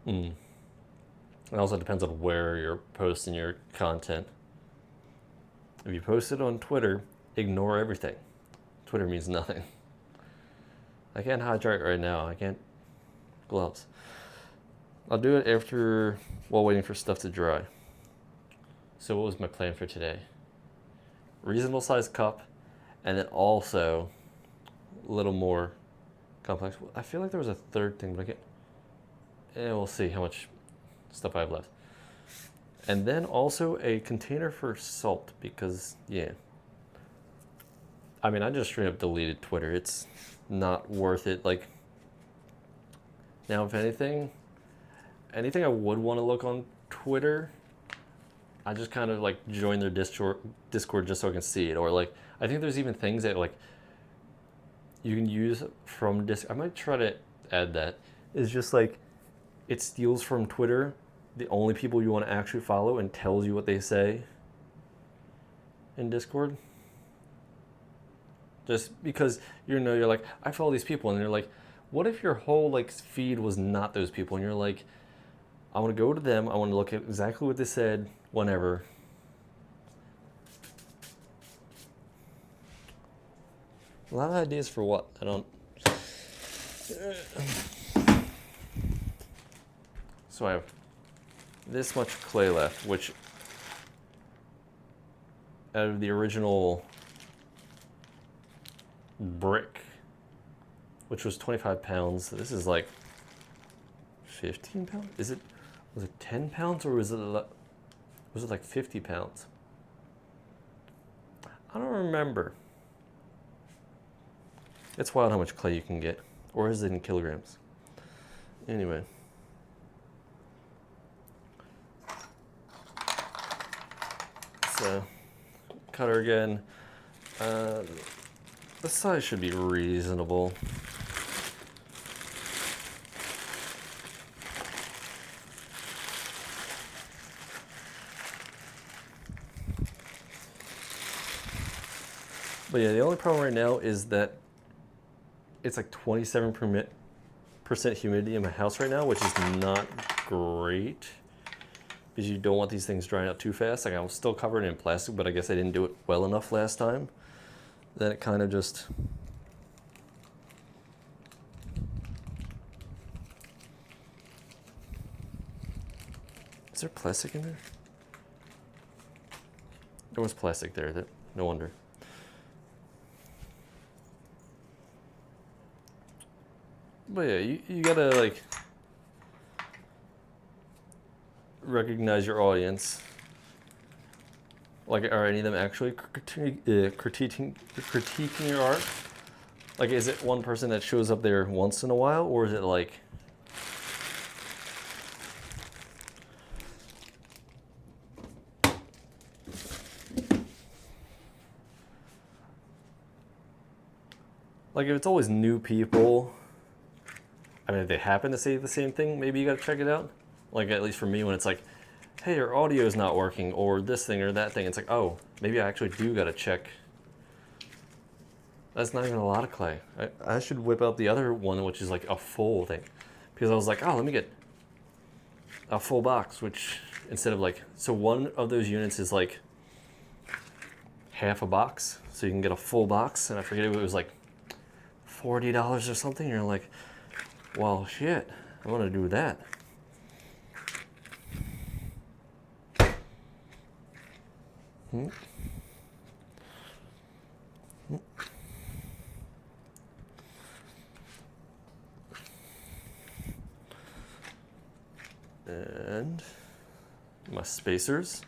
It also depends on where you're posting your content. If you post it on Twitter, ignore everything. Twitter means nothing. I can't hydrate right now. I can't. Gloves. I'll do it after, while waiting for stuff to dry. So what was my plan for today? Reasonable sized cup, and then also a little more complex. I feel like there was a third thing, but I can't. And we'll see how much stuff I have left. And then also a container for salt, because, yeah. I mean, I just straight up deleted Twitter. It's not worth it. Like, now, if anything I would want to look on Twitter, I just kind of like join their Discord just so I can see it. Or like, I think there's even things that like you can use from Discord. I might try to add that. It's just like, it steals from Twitter the only people you want to actually follow and tells you what they say in Discord. Just because you're like, I follow these people, and they're like, what if your whole like feed was not those people? And you're like, I want to go to them, I want to look at exactly what they said whenever. A lot of ideas for what? I don't. So I have this much clay left, which out of the original brick, which was 25 pounds, this is like 15 pounds? Was it 10 pounds, or was it like 50 pounds? I don't remember. It's wild how much clay you can get. Or is it in kilograms? Anyway. So, cutter again. The size should be reasonable. But yeah, the only problem right now is that it's like 27% humidity in my house right now, which is not great, because you don't want these things drying out too fast. Like, I was still covered in plastic, but I guess I didn't do it well enough last time. Then it kind of just... Is there plastic in there? There was plastic there. No wonder. But yeah, you gotta like recognize your audience. Like, are any of them actually critiquing your art? Like, is it one person that shows up there once in a while, or is it like... Like, if it's always new people, I mean, if they happen to say the same thing, maybe you gotta check it out. Like, at least for me, when it's like, hey, your audio is not working, or this thing or that thing, it's like, oh, maybe I actually do gotta check. That's not even a lot of clay. I should whip out the other one, which is like a full thing. Because I was like, oh, let me get a full box, which instead of like, so one of those units is like half a box, so you can get a full box, and I forget it was like $40 or something. You're like, well, shit, I want to do that. And my spacers.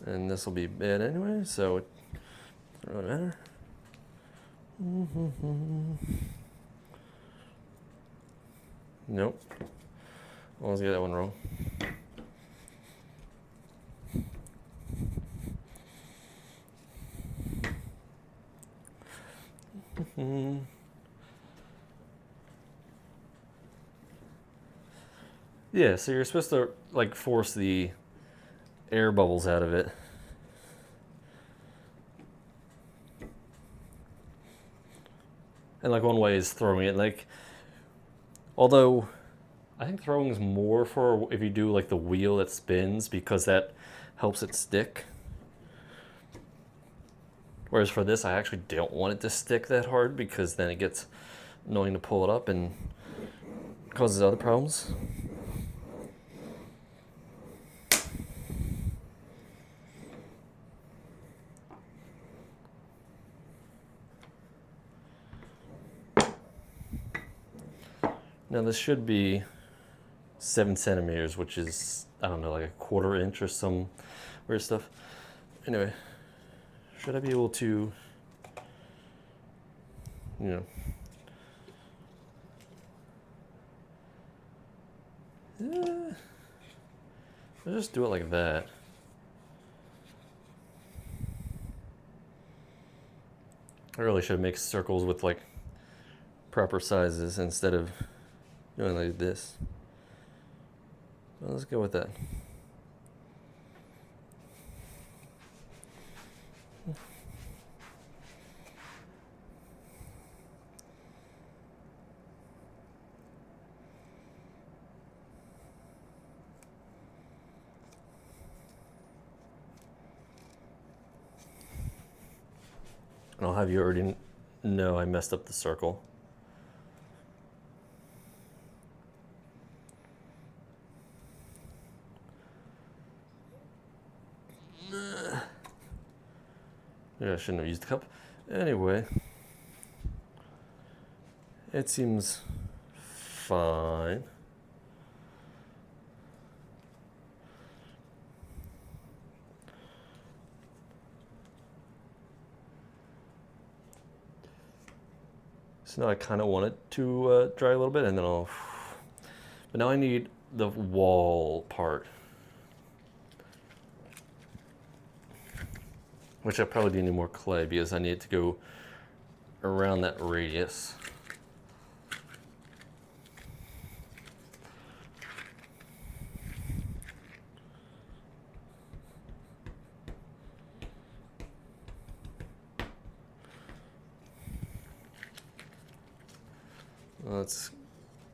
And this will be bad anyway, so it doesn't really matter. Nope. I always get that one wrong. Yeah, so you're supposed to like force the air bubbles out of it. And like one way is throwing it, like, although I think throwing is more for if you do like the wheel that spins, because that helps it stick. Whereas for this, I actually don't want it to stick that hard, because then it gets annoying to pull it up and causes other problems. Now this should be 7 centimeters, which is, I don't know, like a 1/4 inch or some weird stuff. Anyway, should I be able to, you know, I'll just do it like that. I really should make circles with like proper sizes instead of doing like this. Well, let's go with that. And I'll have you already know I messed up the circle. Yeah, I shouldn't have used the cup. Anyway, it seems fine. So now I kind of want it to dry a little bit, and then I'll... But now I need the wall part, which I probably do need more clay, because I need it to go around that radius. Let's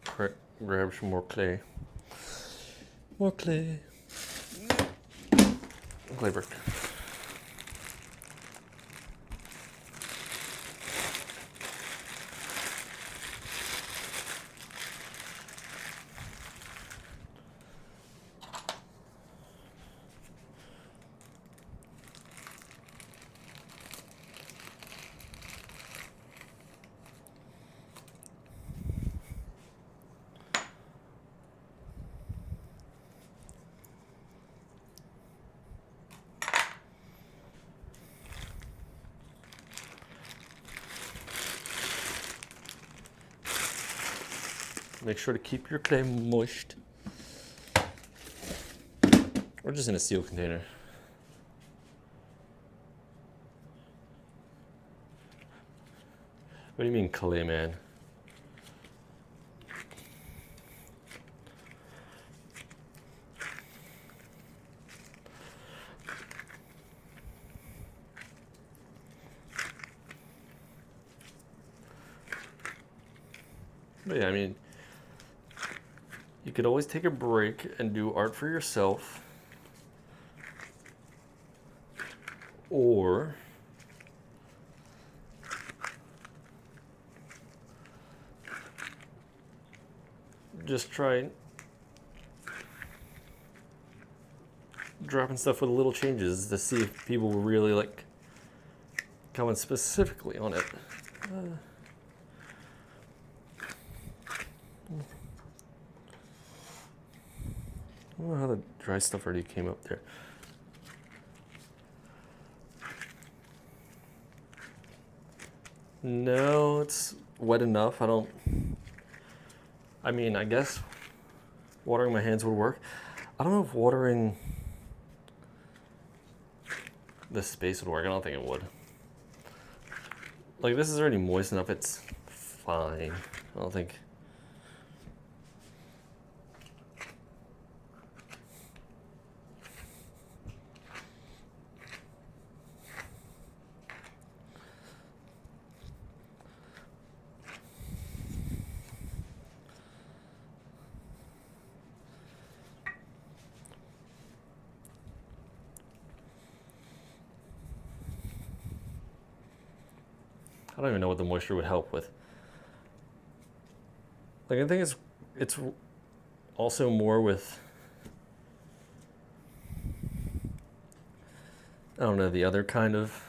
grab some more clay. More clay. Clay brick. Make sure to keep your clay moist. Or just in a sealed container. What do you mean, clay man? But yeah, I mean, you could always take a break and do art for yourself, or just try dropping stuff with little changes to see if people really like comment specifically on it. I don't know how the dry stuff already came up there. No, it's wet enough. I mean, I guess watering my hands would work. I don't know if watering this space would work. I don't think it would. Like, this is already moist enough. It's fine. I don't think. I don't even know what the moisture would help with. Like, I think it's also more with, I don't know, the other kind of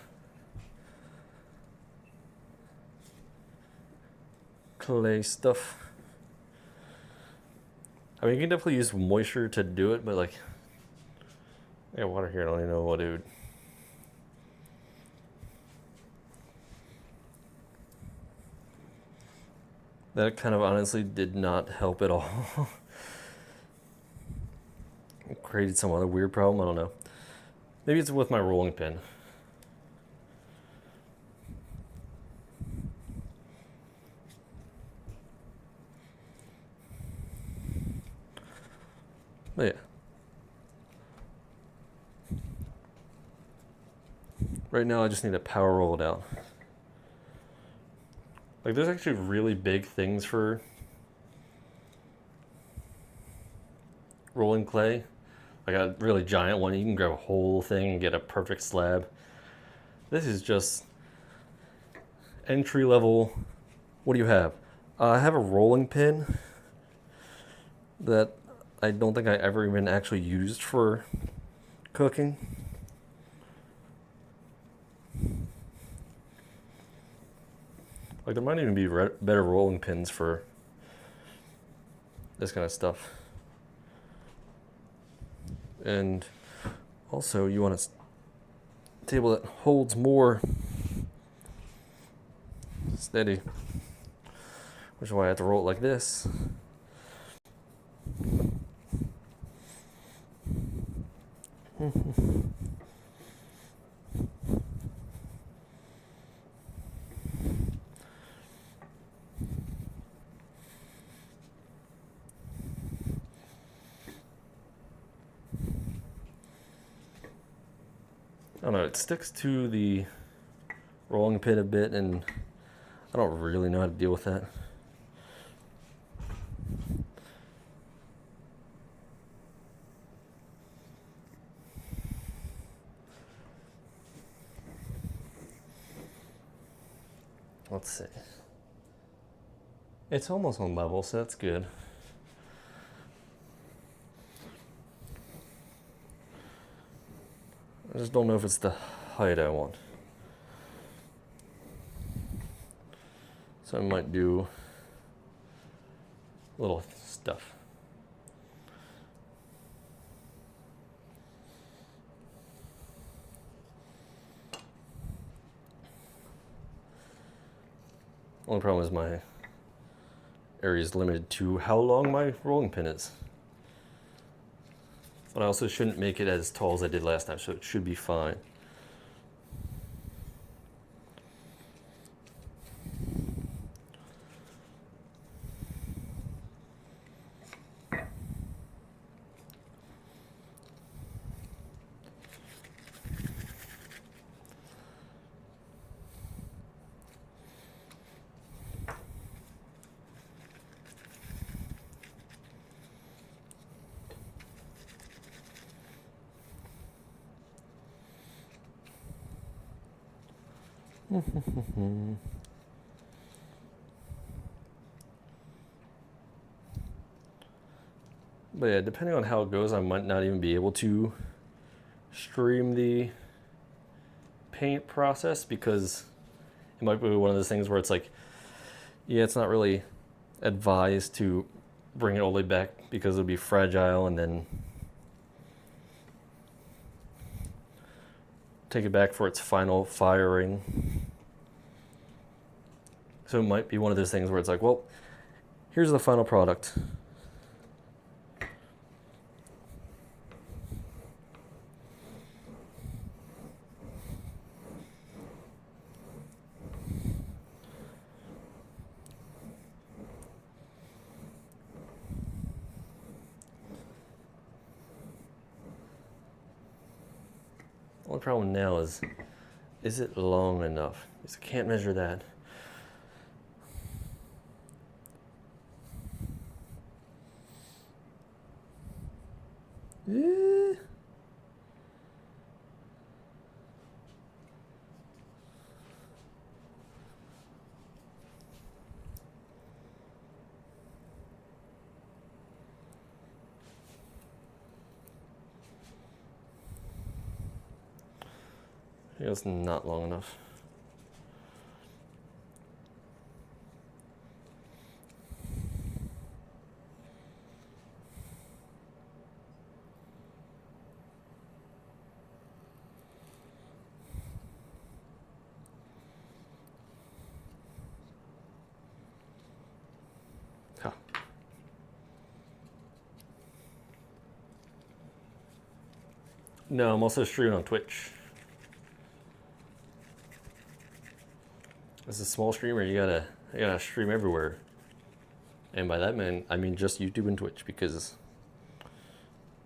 clay stuff. I mean, you can definitely use moisture to do it, but like, I got water here. I don't even know what it would. That kind of honestly did not help at all. It created some other weird problem. I don't know. Maybe it's with my rolling pin. But yeah. Right now I just need to power roll it out. Like, there's actually really big things for rolling clay. Like a really giant one, you can grab a whole thing and get a perfect slab. This is just entry level. What do you have? I have a rolling pin that I don't think I ever even actually used for cooking. Like, there might even be better rolling pins for this kind of stuff. And also, you want a table that holds more steady, which is why I have to roll it like this. I don't know, it sticks to the rolling pin a bit, and I don't really know how to deal with that. Let's see. It's almost on level, so that's good. I just don't know if it's the height I want. So I might do little stuff. Only problem is my area is limited to how long my rolling pin is. But I also shouldn't make it as tall as I did last time, so it should be fine. But yeah, depending on how it goes, I might not even be able to stream the paint process, because it might be one of those things where it's like, yeah, it's not really advised to bring it all the way back because it'll be fragile, and then take it back for its final firing. So it might be one of those things where it's like, well, here's the final product. The only problem now is it long enough? Because I can't measure that. It's not long enough. Huh. No, I'm also streaming on Twitch. As a small streamer, you gotta stream everywhere, and by that I mean just YouTube and Twitch, because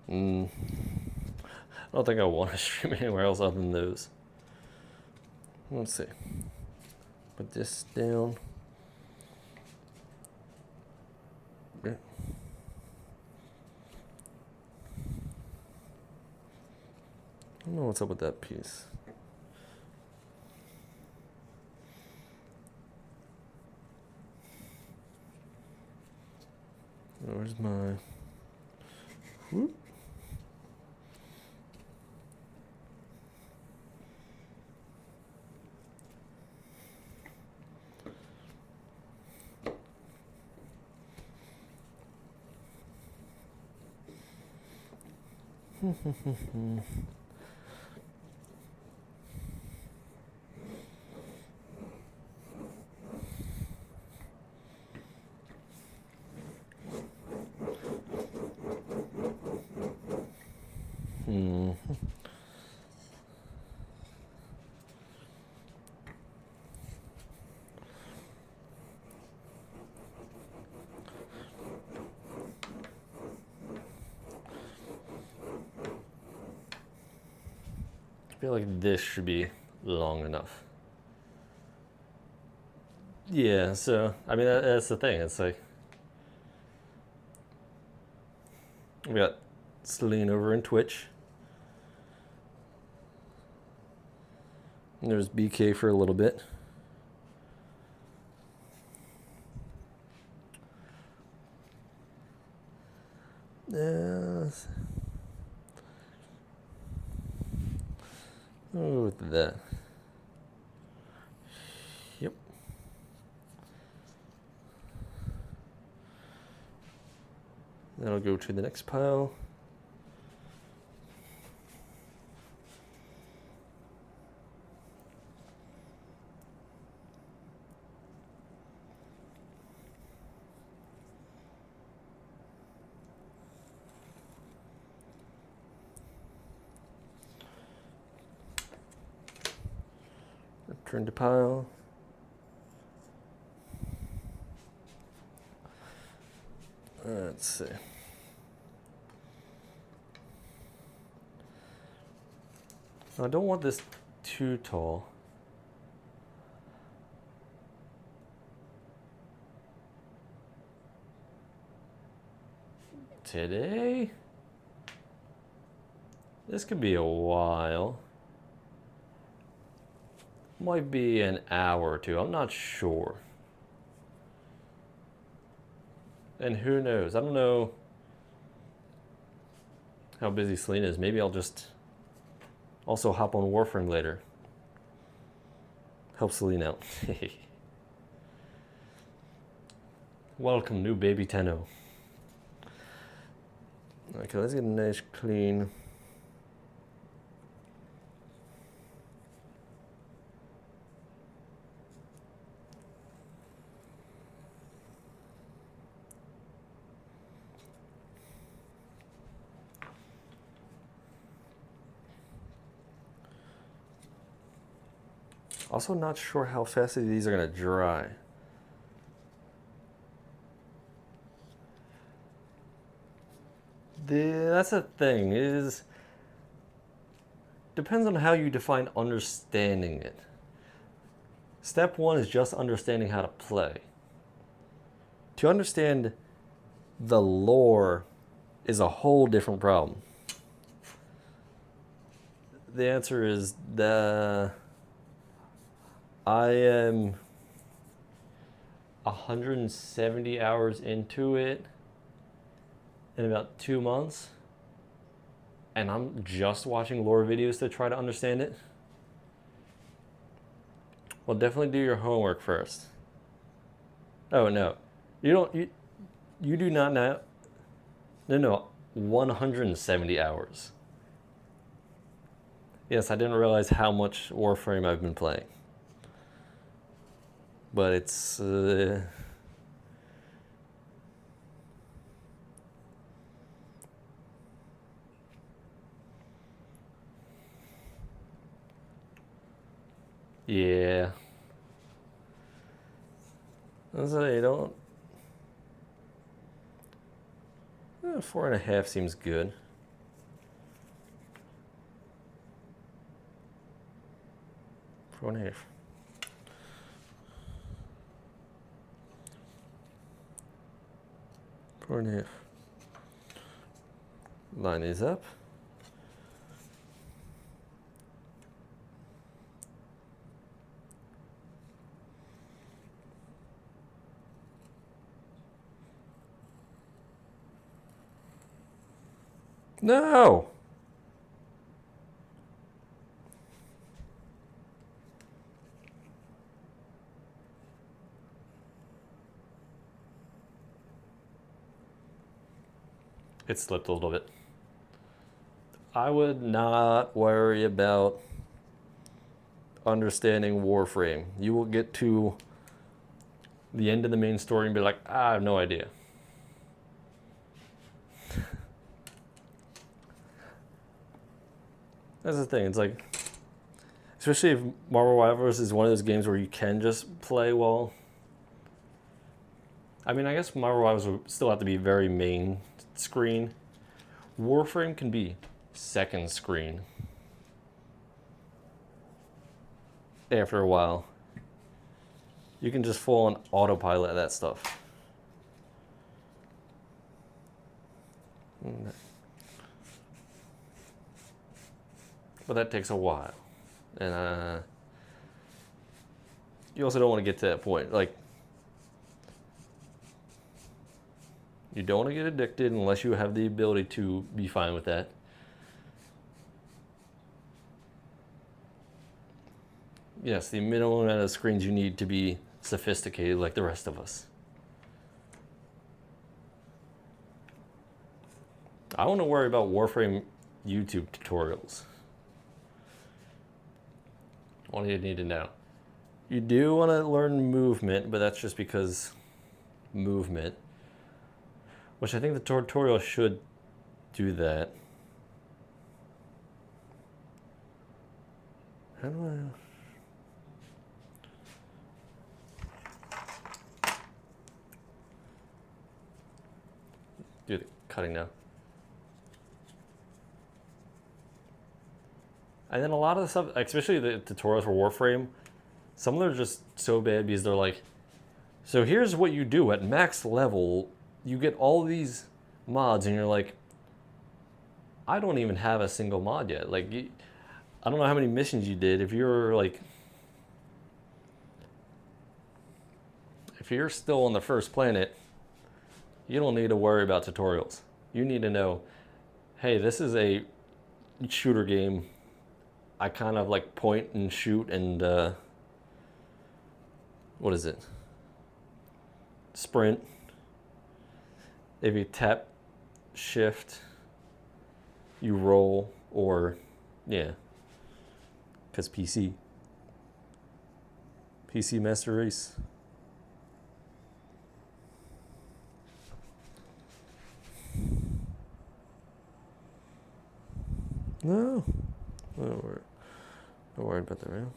I don't think I want to stream anywhere else other than those. Let's see. Put this down. Yeah. I don't know what's up with that piece. Where's my... Whoop. I feel like this should be long enough. Yeah, so, I mean, that's the thing. It's like, we got Celine over in Twitch. And there's BK for a little bit. Oh, with that. Yep. That'll go to the next pile. Return to pile. Let's see. I don't want this too tall. Today? This could be a while. Might be an hour or two, I'm not sure. And who knows? I don't know how busy Selena is. Maybe I'll just also hop on Warframe later. Help Selena out. Welcome, new baby Tenno. Okay, let's get a nice clean. Also not sure how fast these are gonna dry. That's the thing, is depends on how you define understanding it. Step one is just understanding how to play. To understand the lore is a whole different problem. The answer is I am 170 hours into it in about 2 months, and I'm just watching lore videos to try to understand it. Well, definitely do your homework first. Oh no, you do not know. No, 170 hours. Yes, I didn't realize how much Warframe I've been playing, but it's yeah. I say don't. 4.5 seems good. 4.5. Four and a half. Line these up. No! It slipped a little bit. I would not worry about understanding Warframe. You will get to the end of the main story and be like, I have no idea. That's the thing. It's like, especially if Marvel Rivals is one of those games where you can just play well. I mean, I guess Marvel Rivals will still have to be very main screen. Warframe can be second screen after a while. You can just full on autopilot that stuff. But that takes a while. And you also don't want to get to that point. Like, you don't want to get addicted unless you have the ability to be fine with that. Yes, the minimum amount of screens you need to be sophisticated like the rest of us. I want to worry about Warframe YouTube tutorials. What do you need to know? You do want to learn movement, but that's just because movement. Which I think the tutorial should do that. How do I... do the cutting now. And then a lot of the stuff, especially the tutorials for Warframe, some of them are just so bad because they're like, so here's what you do at max level. You get all these mods and you're like, I don't even have a single mod yet. Like, I don't know how many missions you did. If you're like, if you're still on the first planet, you don't need to worry about tutorials. You need to know, hey, this is a shooter game. I kind of like point and shoot and what is it? Sprint. If you tap shift, you roll, or yeah, because PC Master Race. No, don't worry about that, right?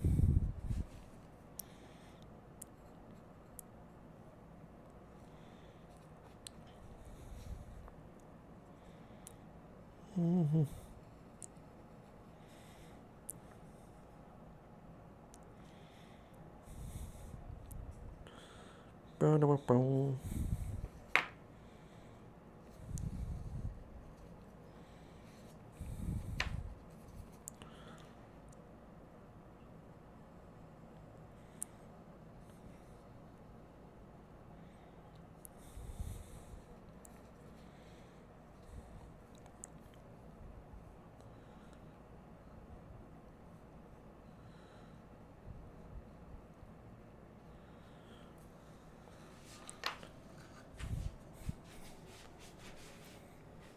Mm-hmm.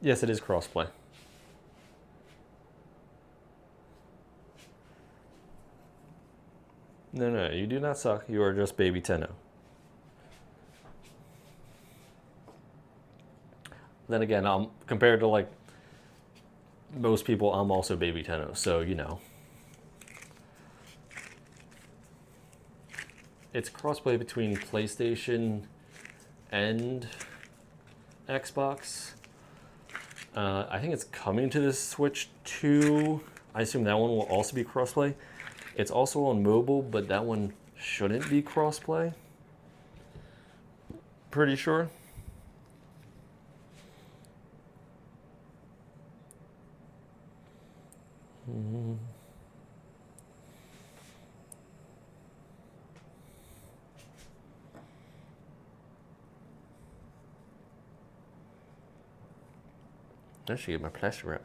Yes, it is crossplay. No, no, you do not suck. You are just baby Tenno. Then again, compared to like most people, I'm also baby Tenno, so you know. It's crossplay between PlayStation and Xbox. I think it's coming to the Switch too. I assume that one will also be crossplay. It's also on mobile, but that one shouldn't be crossplay. Pretty sure. Mm-hmm. I should get my plastic wrap.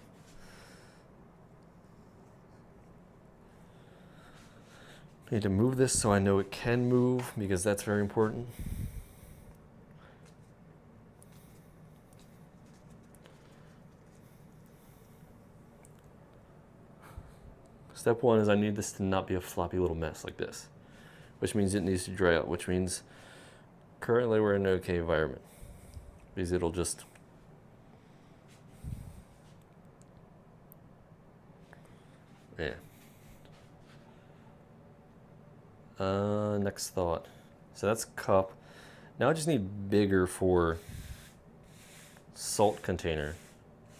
I need to move this so I know it can move, because that's very important. Step one is I need this to not be a floppy little mess like this, which means it needs to dry out, which means currently we're in an okay environment, because it'll just... Yeah. Next thought. So that's cup. Now I just need bigger for salt container,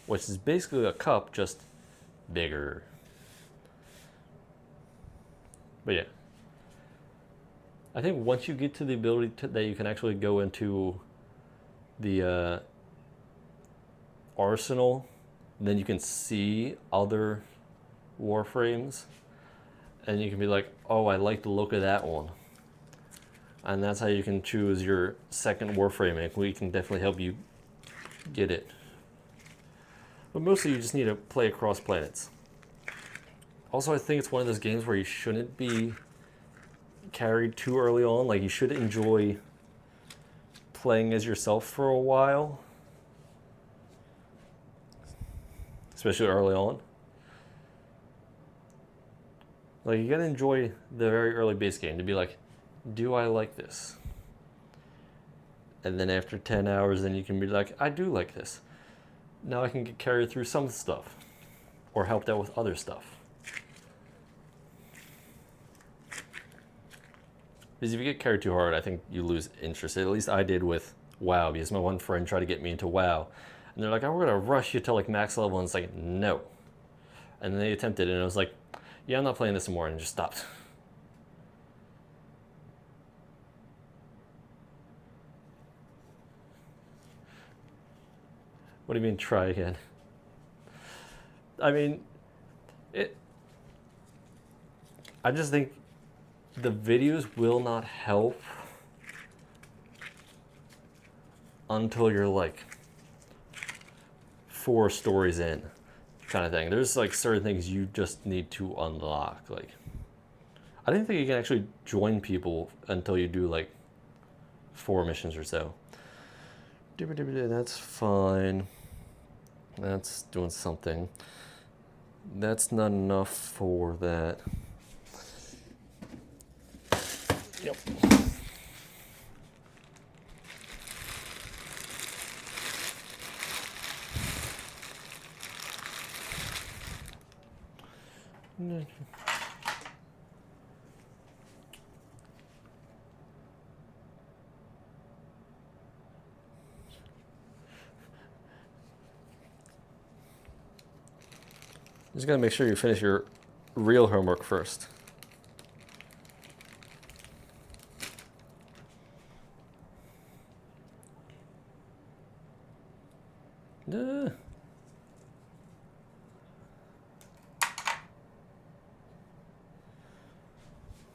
which is basically a cup, just bigger. But yeah, I think once you get to the ability that you can actually go into the arsenal, then you can see other warframes, and you can be like, oh, I like the look of that one. And that's how you can choose your second warframe, and we can definitely help you get it. But mostly you just need to play across planets. Also, I think it's one of those games where you shouldn't be carried too early on. Like, you should enjoy playing as yourself for a while, especially early on. Like, you gotta enjoy the very early base game to be like, do I like this? And then after 10 hours, then you can be like, I do like this. Now I can get carried through some stuff, or helped out with other stuff. Because if you get carried too hard, I think you lose interest. At least I did with WoW, because my one friend tried to get me into WoW. And they're like, oh, we're gonna rush you to like max level, and it's like, no. And then they attempted it, and I was like, yeah, I'm not playing this anymore, and just stopped. What do you mean, try again? I mean, I just think the videos will not help until you're like 4 stories in, kind of thing. There's like certain things you just need to unlock. Like, I didn't think you can actually join people until you do like 4 missions or so. That's fine. That's doing something. That's not enough for that. Yep. just gotta make sure you finish your real homework first.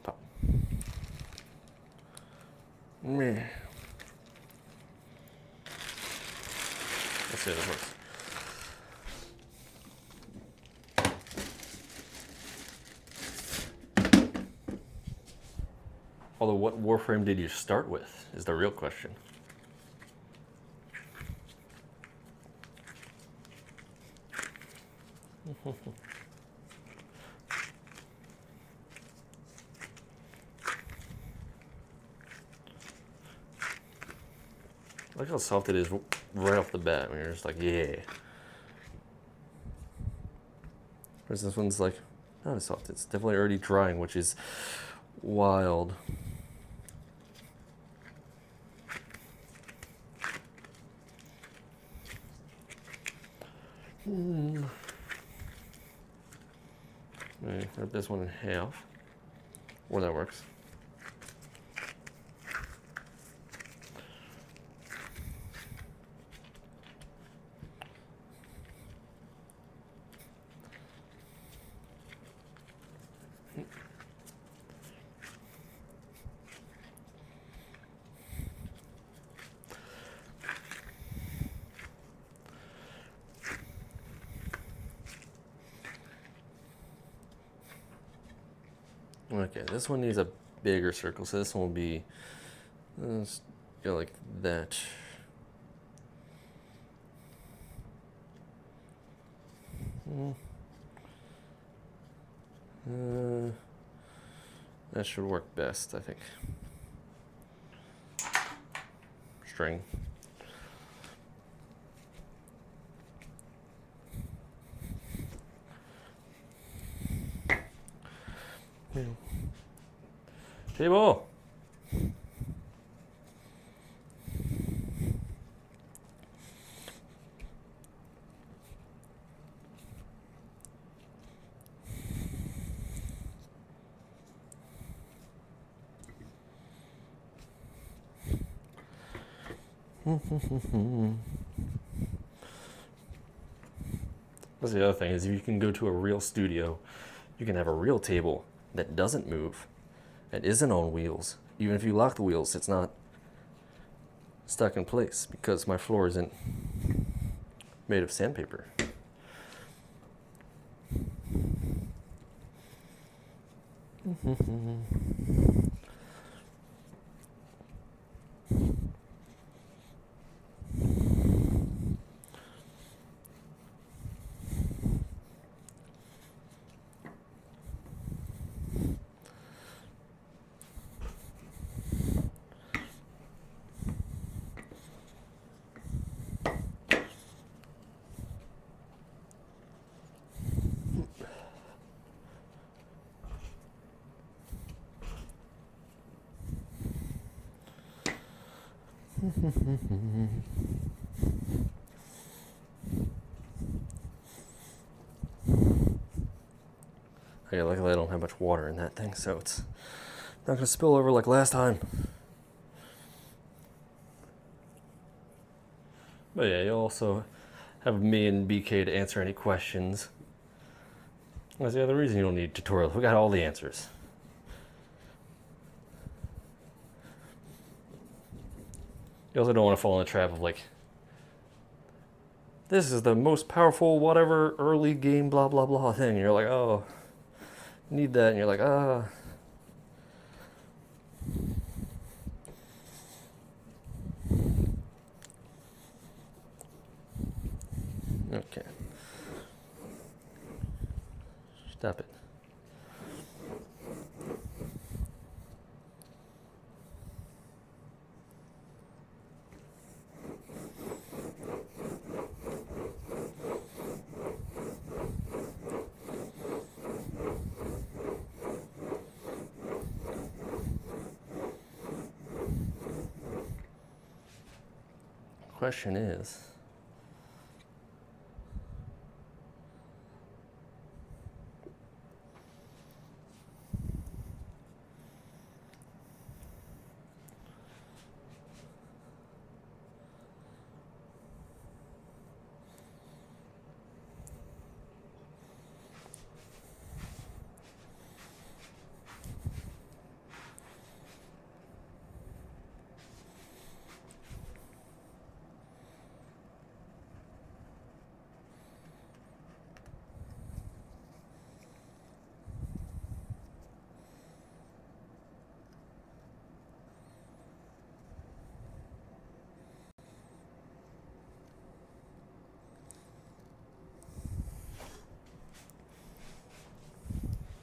Pop. Meh. Let's see how this works. Although, what Warframe did you start with is the real question. Look how soft it is right off the bat when you're just like, yeah. Whereas this one's like, not as soft. It's definitely already drying, which is wild. Maybe rip this one in half. Or that works. Okay, this one needs a bigger circle, so this one will be go like that. That should work best, I think. String. Table. That's the other thing, is if you can go to a real studio, you can have a real table that doesn't move, that isn't on wheels. Even if you lock the wheels, it's not stuck in place because my floor isn't made of sandpaper. Okay, luckily I don't have much water in that thing, so it's not gonna spill over like last time. But yeah, you'll also have me and BK to answer any questions. That's the other reason you don't need tutorials. We got all the answers. You also don't want to fall in the trap of like, this is the most powerful whatever early game blah blah blah thing. And you're like, oh, need that, and you're like, ah. Okay. Stop it. Question is,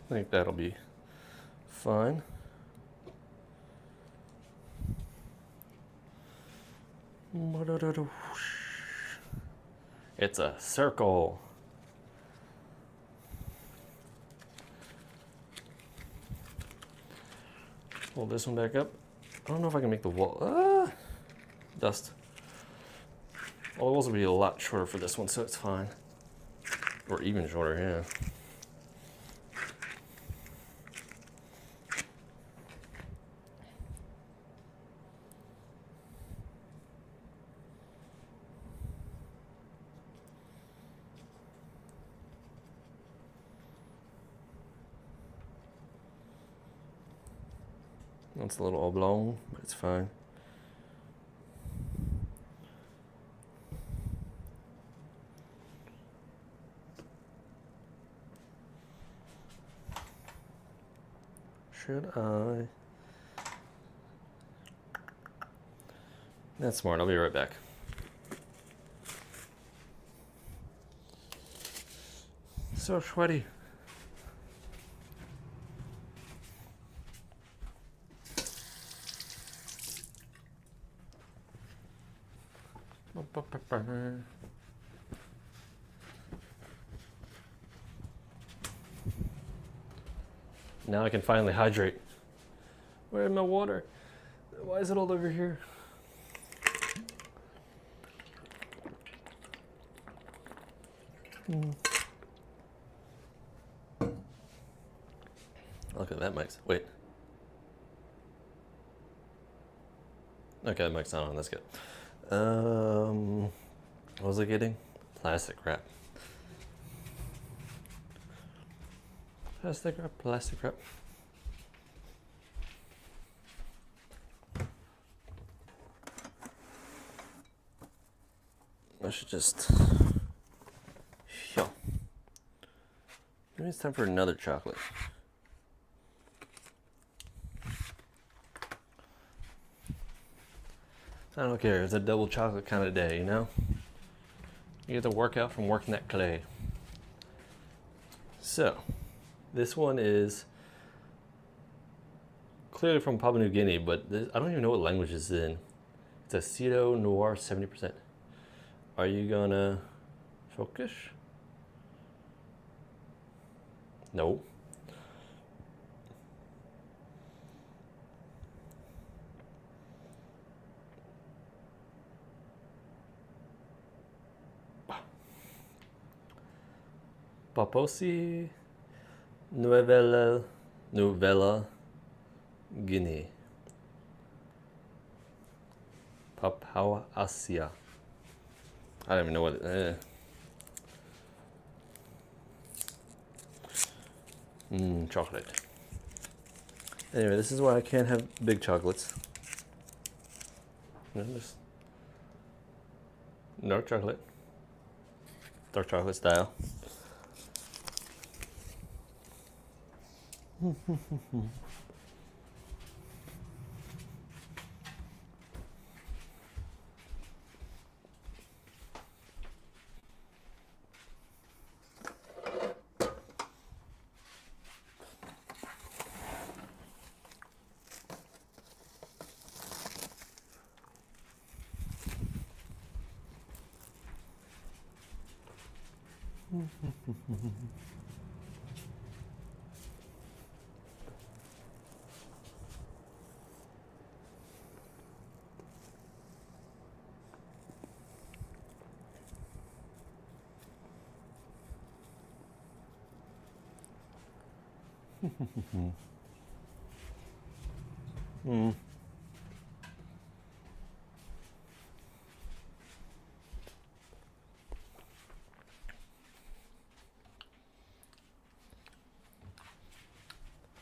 I think that'll be fine. It's a circle. Hold this one back up. I don't know if I can make the wall. Dust. Well, the walls will be a lot shorter for this one, so it's fine. Or even shorter, yeah. It's a little oblong, but it's fine. Should I? That's smart. I'll be right back. So sweaty. Now I can finally hydrate. Where's my water? Why is it all over here? Look at that mic's. Wait. Okay, the mic's not on. That's good. What was I getting? Plastic wrap. Plastic wrap, plastic wrap. I should just... Yeah. Maybe it's time for another chocolate. I don't care, it's a double chocolate kind of day, you know? You get the workout from working that clay. So, this one is clearly from Papua New Guinea, but this, I don't even know what language it's in. It's a Cedo Noir 70%. Are you gonna focus? No. Paposi Nouvelle Guinea. Papua Asia. I don't even know what it chocolate. Anyway, this is why I can't have big chocolates. No, just dark chocolate. Dark chocolate style.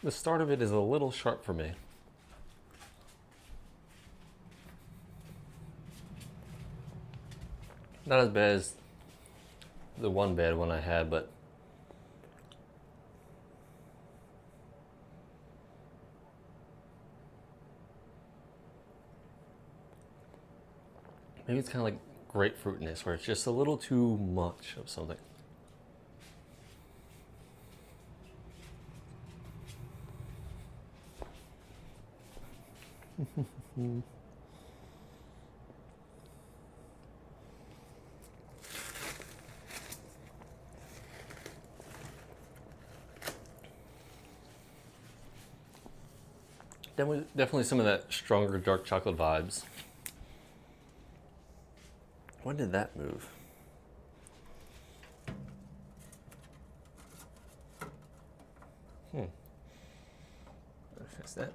The start of it is a little sharp for me. Not as bad as the one bad one I had, but maybe it's kind of like grapefruitness, where it's just a little too much of something. Definitely some of that stronger dark chocolate vibes. When did that move? Fix that.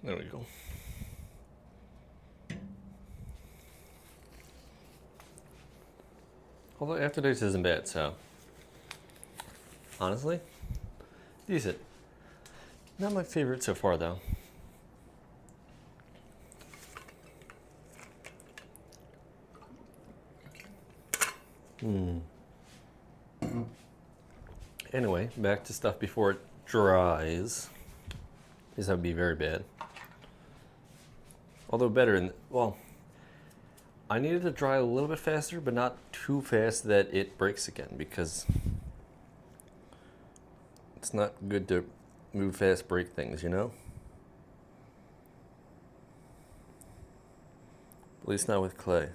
There we go. Although aftertaste isn't bad, so honestly, decent. Not my favorite so far, though. Anyway, back to stuff before it dries. This would be very bad. Although better in, well, I needed to dry a little bit faster, but not too fast that it breaks again, because it's not good to move fast, break things, you know? At least not with clay.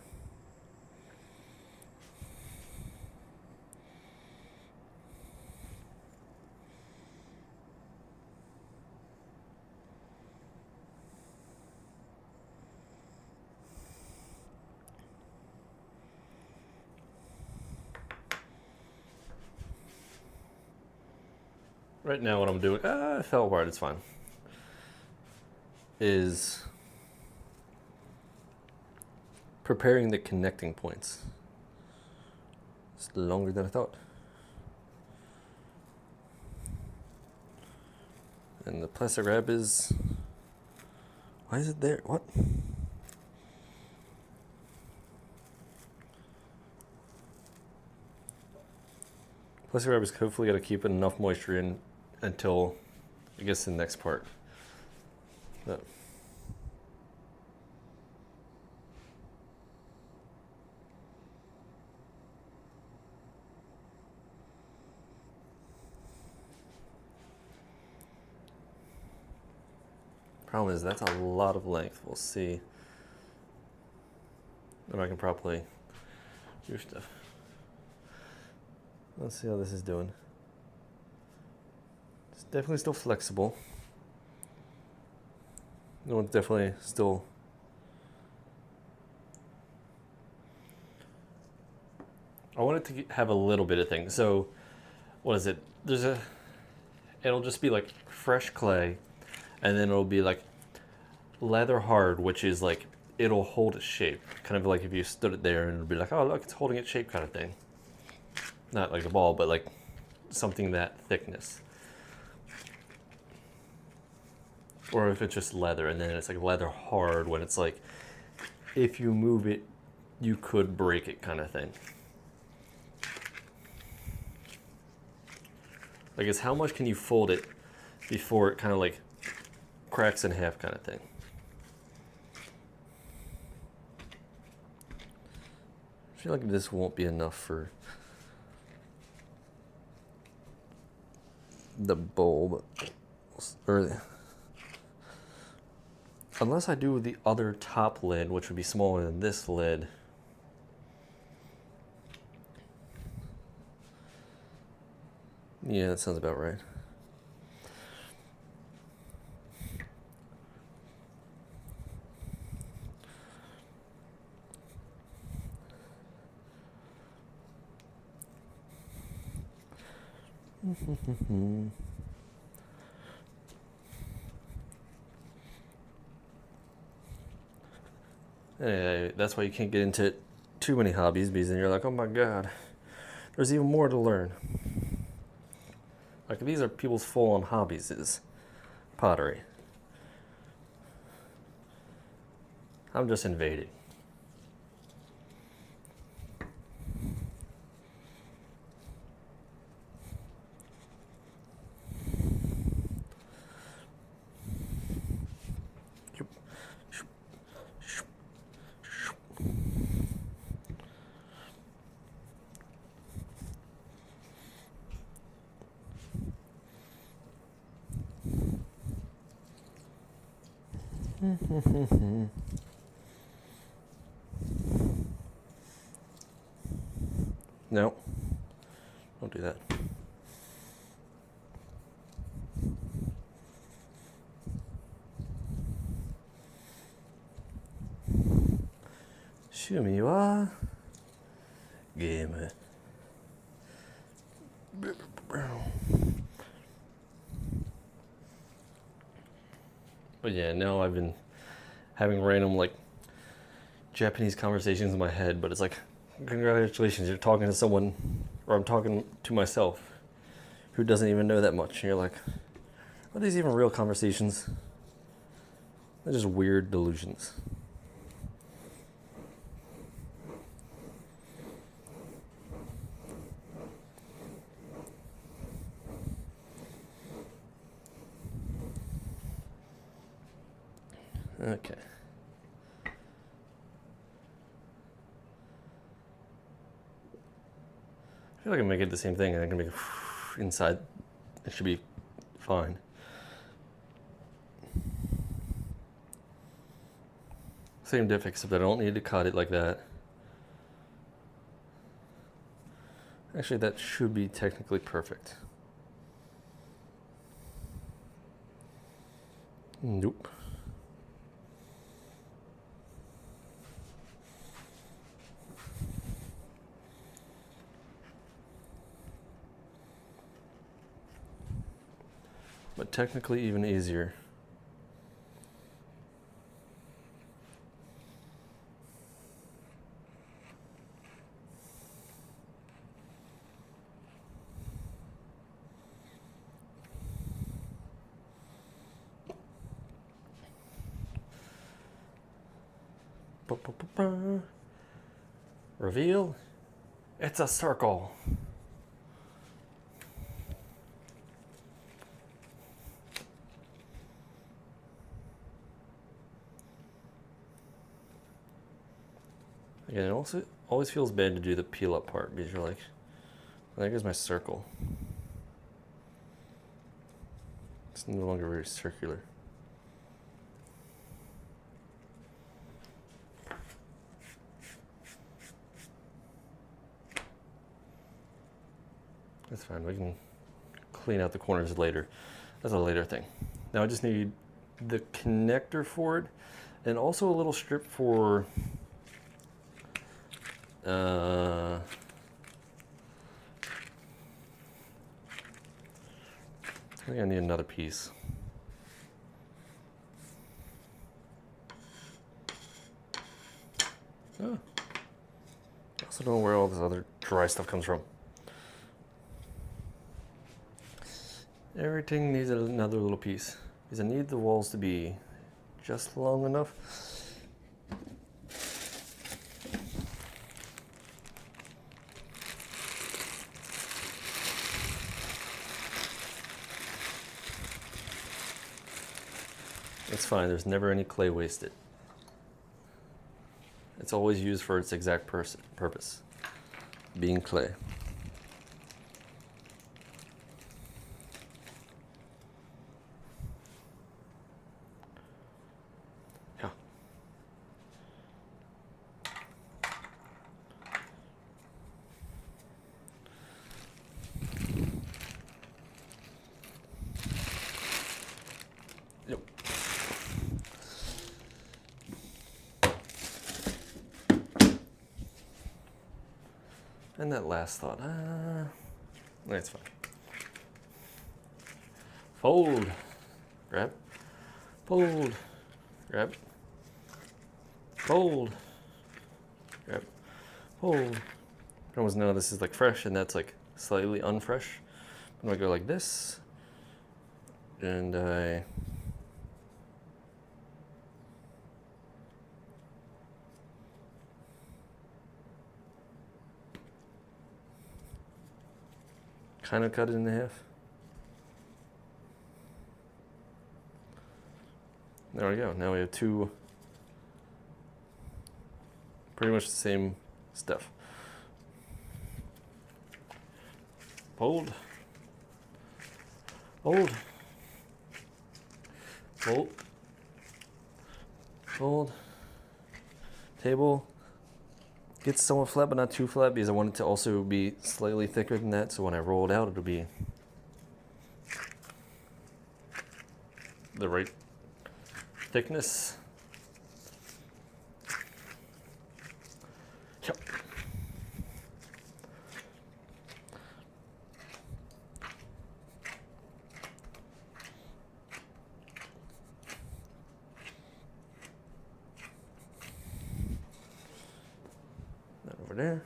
Right now what I'm doing, it fell apart, it's fine, is preparing the connecting points. It's longer than I thought. And the plastic wrap is, why is it there? What? Plastic wrap is hopefully going to keep enough moisture in until, I guess, the next part. But problem is that's a lot of length. We'll see if I can properly do stuff. Let's see how this is doing. It's definitely still flexible. No, it's definitely still. I want it to have a little bit of thing. So, what is it? It'll just be like fresh clay, and then it'll be like leather hard, which is like, it'll hold its shape. Kind of like if you stood it there and it'll be like, oh look, it's holding its shape kind of thing. Not like a ball, but like something that thickness. Or if it's just leather, and then it's like leather hard when it's like, if you move it, you could break it kind of thing. Like, it's how much can you fold it before it kind of like cracks in half kind of thing. I feel like this won't be enough for the bowl, or unless I do the other top lid, which would be smaller than this lid. Yeah, that sounds about right. Anyway, that's why you can't get into too many hobbies, because then you're like, oh my god, there's even more to learn. Like, these are people's full-on hobbies, is pottery. I'm just invading. No, don't do that. Shumi wa game. But yeah, now I've been having random like Japanese conversations in my head, but it's like, congratulations, you're talking to someone, or I'm talking to myself, who doesn't even know that much. And you're like, are these even real conversations? They're just weird delusions. Okay. I feel like I can make it the same thing, and I can make it inside. It should be fine. Same diff, except I don't need to cut it like that. Actually, that should be technically perfect. Nope. But technically even easier. Reveal, it's a circle. Again, it also always feels bad to do the peel up part because you're like, well, there goes my circle. It's no longer very circular. That's fine, we can clean out the corners later. That's a later thing. Now I just need the connector for it and also a little strip for I think I need another piece. Oh. I also don't know where all this other dry stuff comes from. Everything needs another little piece because I need the walls to be just long enough. It's fine, there's never any clay wasted. It's always used for its exact purpose, being clay. Yeah. Yep. And that last thought, that's fine. Fold, grab, fold, grab, fold, grab, fold. I almost know this is like fresh and that's like slightly unfresh. I'm gonna go like this, and I kind of cut it in half. There we go. Now we have two pretty much the same stuff. Fold, fold, fold, Fold. Table. Gets somewhat flat, but not too flat because I want it to also be slightly thicker than that. So when I roll it out, it'll be the right thickness. Yep. That over there.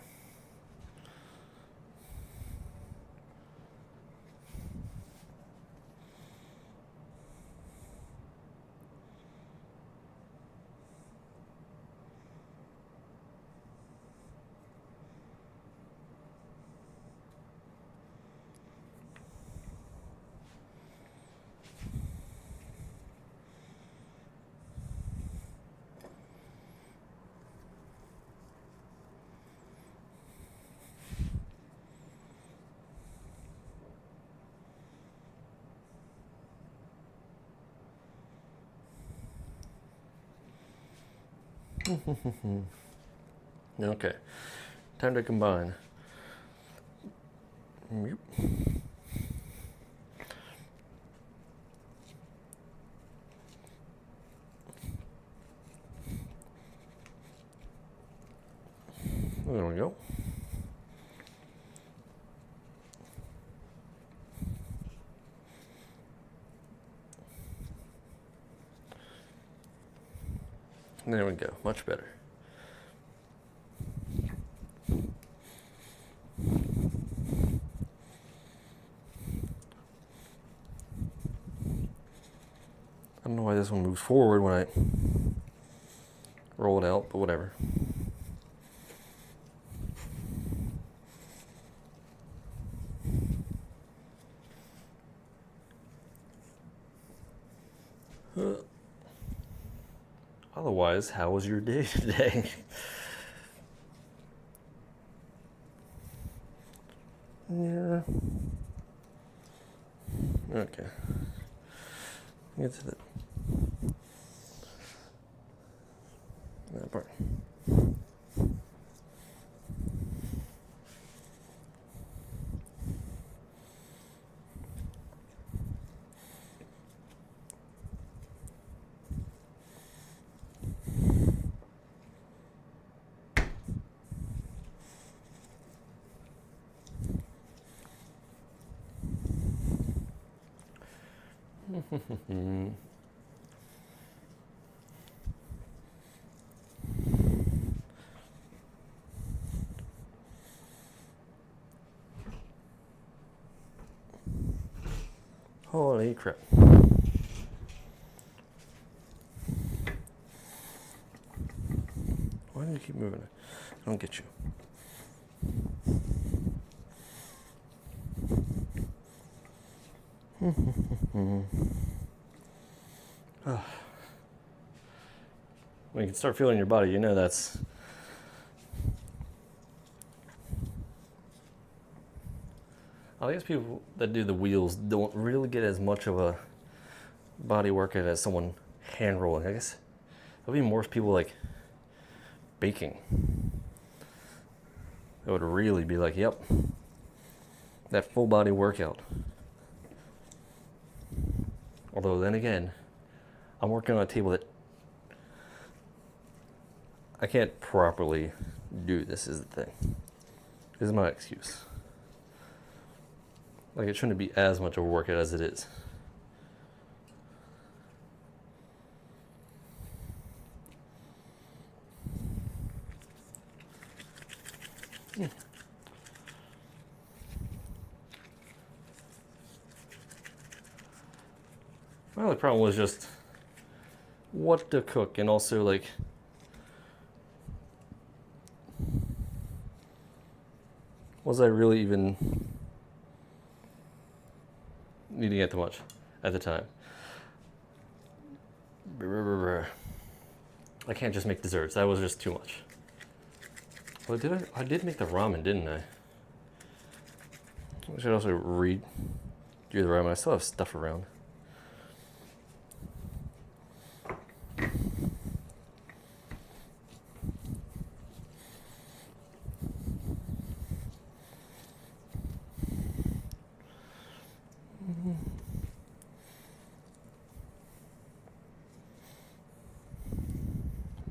Okay, time to combine. Yep. There we go. There we go, much better. I don't know why this one moves forward when I roll it out, but whatever. Otherwise, how was your day today? Yeah. Okay. Get to that part. Holy crap. Why do you keep moving it? I don't get you. When you can start feeling your body, you know that's I guess people that do the wheels don't really get as much of a body workout as someone hand rolling. I guess there'll be more people like baking. It would really be like, yep, that full body workout. Although then again, I'm working on a table that I can't properly do. This is the thing. This is my excuse. Like, it shouldn't be as much of a workout as it is. Well, the problem was just what to cook, and also like was I really even needing it too much at the time? I can't just make desserts. That was just too much. Well, I did make the ramen, didn't I? I should also redo the ramen. I still have stuff around.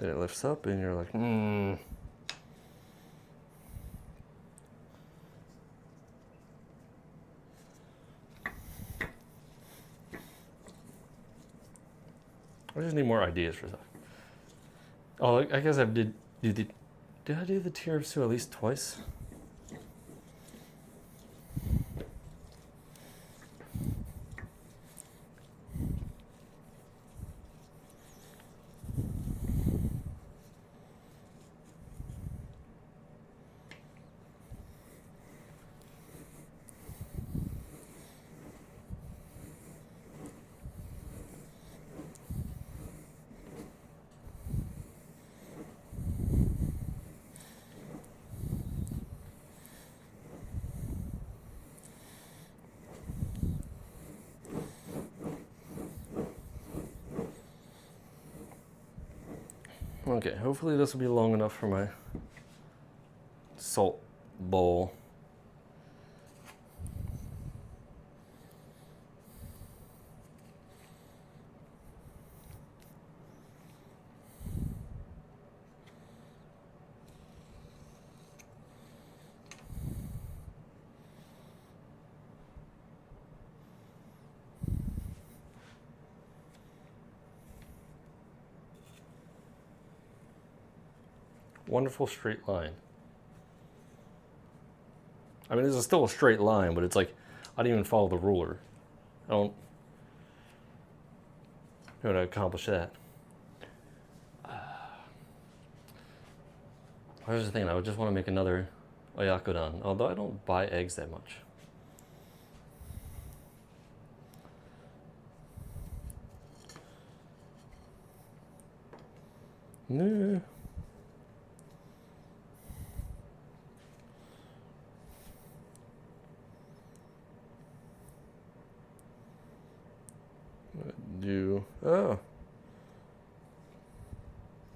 Then it lifts up and you're like, hmm. I just need more ideas for stuff. Oh, I guess I did I do the tiramisu at least twice? Okay, hopefully this will be long enough for my salt bowl. Wonderful straight line. I mean, this is still a straight line, but it's like, I didn't even follow the ruler. I don't know how to accomplish that. Here's the thing, I would just want to make another oyakodon, although I don't buy eggs that much. No. Oh,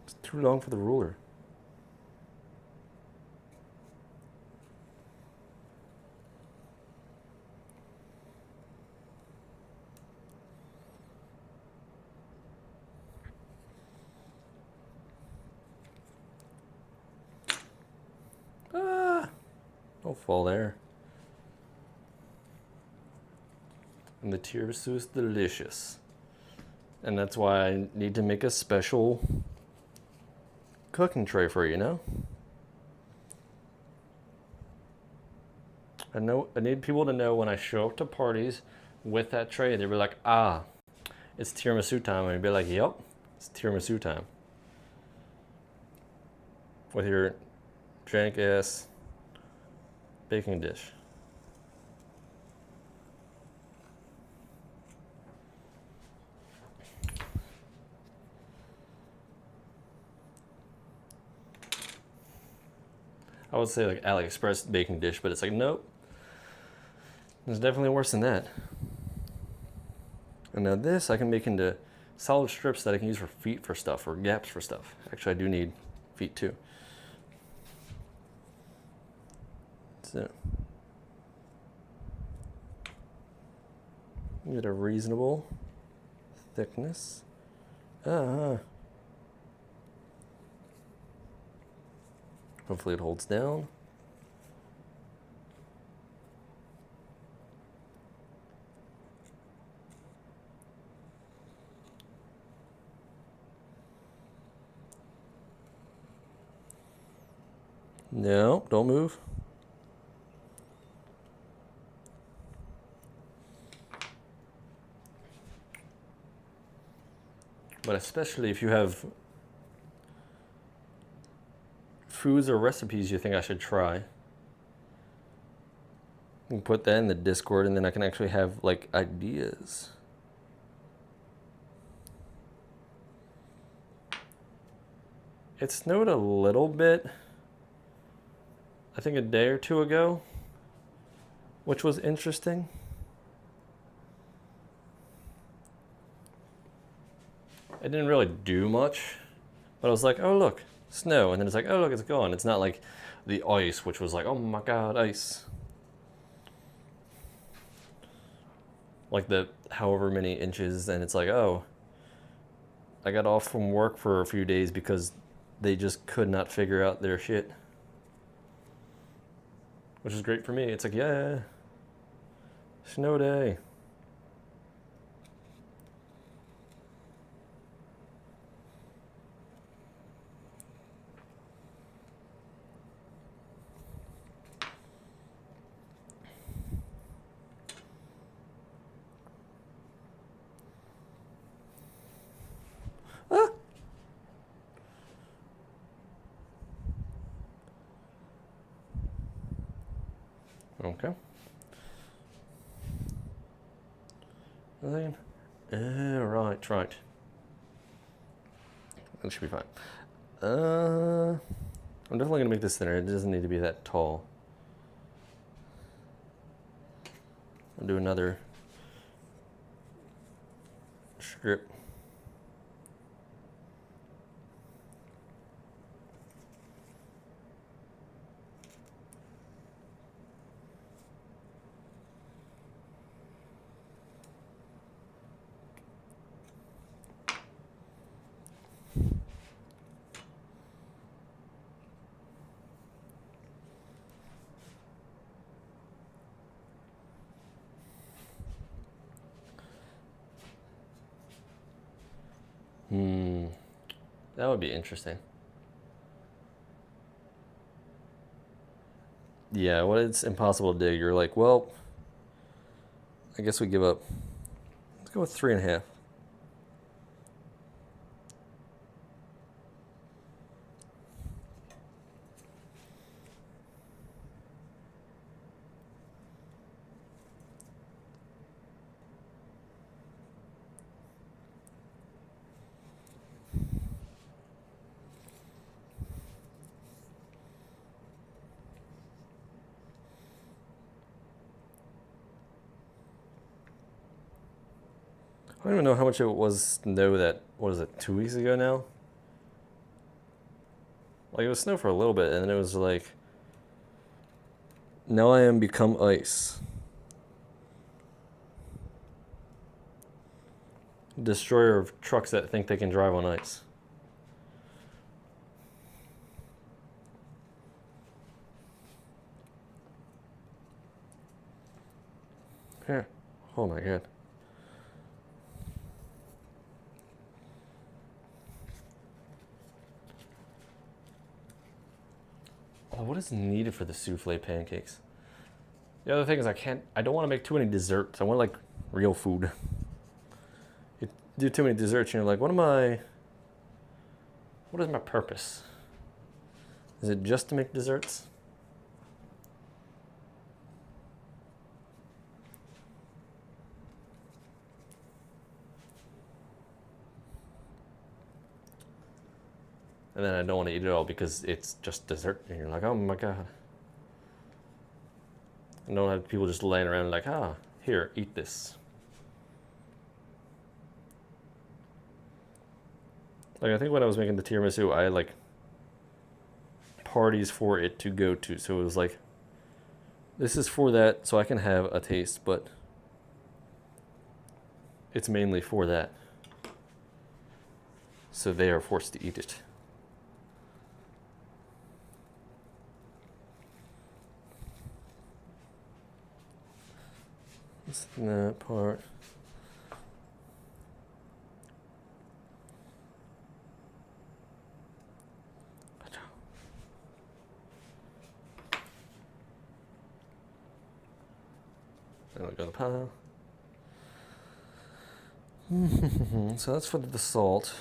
it's too long for the ruler. Don't fall there. And the tiramisu is delicious. And that's why I need to make a special cooking tray for you, you know? I need people to know when I show up to parties with that tray, they'll be like, ah, it's tiramisu time. And I'd be like, yep, it's tiramisu time. With your jank ass baking dish. I would say like AliExpress baking dish, but it's like, nope. It's definitely worse than that. And now this I can make into solid strips that I can use for feet for stuff, or gaps for stuff. Actually, I do need feet too. So, get a reasonable thickness. Hopefully it holds down. No, don't move. But especially if you have foods or recipes you think I should try, you can put that in the Discord, and then I can actually have like ideas. It snowed a little bit, I think a day or two ago, which was interesting. It didn't really do much, but I was like, oh look, snow, and then it's like, oh look, it's gone. It's not like the ice, which was like, oh my god, ice. Like the however many inches, and it's like, oh, I got off from work for a few days because they just could not figure out their shit. Which is great for me. It's like, yeah, snow day. Ah! Okay. Nothing. Right. That should be fine. I'm definitely gonna make this thinner. It doesn't need to be that tall. I'll do another strip. That would be interesting. Yeah, when it's impossible to dig, you're like, well, I guess we give up. Let's go with 3.5. I don't even know how much it was snow that, what is it, 2 weeks ago now? Like, it was snow for a little bit, and then it was like, now I am become ice. Destroyer of trucks that think they can drive on ice. Here. Oh my god. Oh, what is needed for the souffle pancakes? The other thing is I don't want to make too many desserts. I want like real food. You do too many desserts and you're like, what is my purpose? Is it just to make desserts? And then I don't want to eat it all because it's just dessert. And you're like, oh my god. I don't have people just laying around like, here, eat this. Like, I think when I was making the tiramisu, I had like parties for it to go to. So it was like, this is for that, so I can have a taste, but it's mainly for that. So they are forced to eat it. What's that part? Then we go to the pile. So that's for the salt.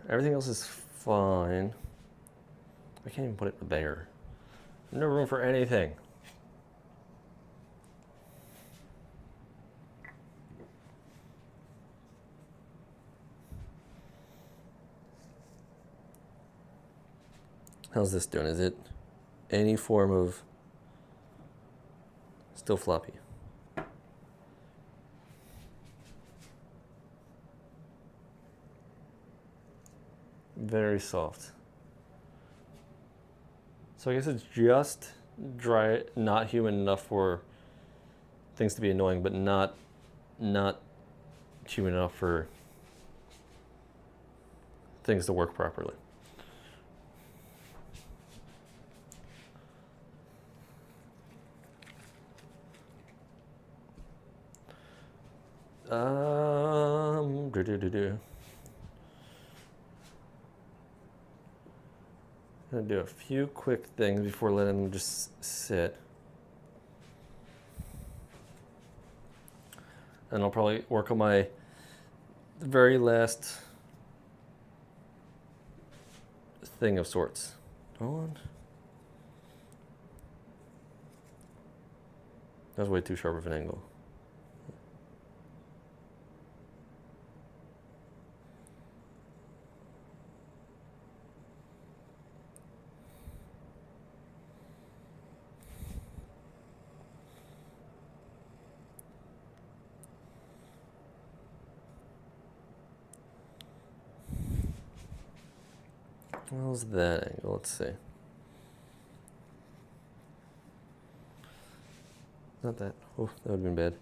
Everything else is fine. I can't even put it there. No room for anything. How's this doing? Is it any form of still floppy? Very soft. So I guess it's just dry, not humid enough for things to be annoying, but not humid enough for things to work properly. I'm gonna do a few quick things before letting them just sit. And I'll probably work on my very last thing of sorts. Hold on. That's way too sharp of an angle. How's that angle? Let's see. Not that. Oh, that would have been bad.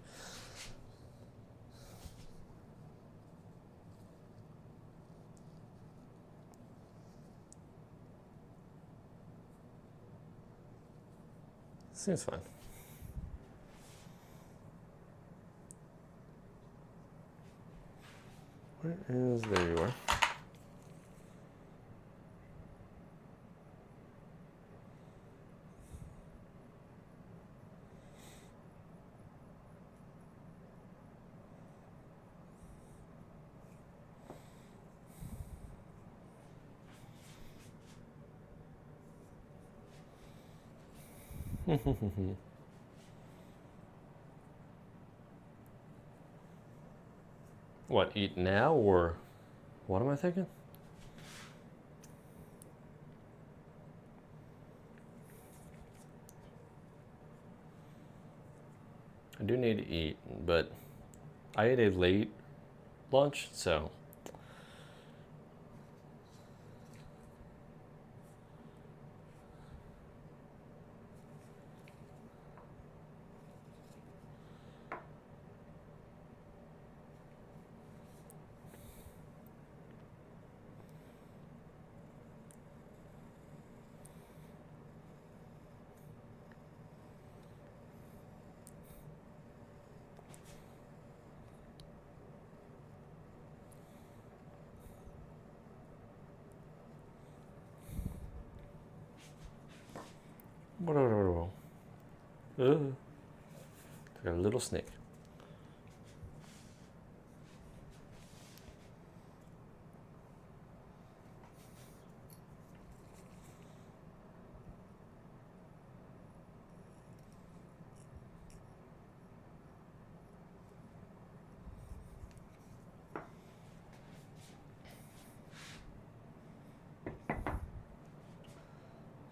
Seems fine. Where is, there you are. What, eat now or what am I thinking? I do need to eat, but I ate a late lunch, so got a little snake.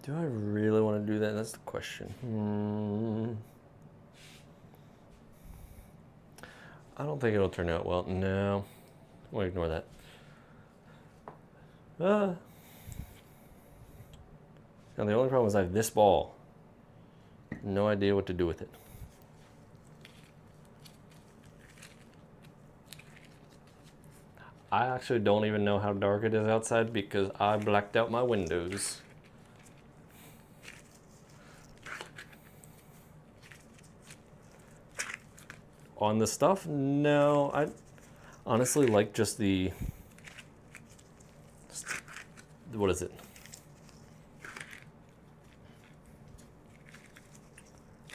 Do I really want to do that? That's the question. I don't think it'll turn out well. No, we'll ignore that. Now the only problem is I have this ball. No idea what to do with it. I actually don't even know how dark it is outside because I blacked out my windows. On the stuff, no, I honestly like just the, what is it?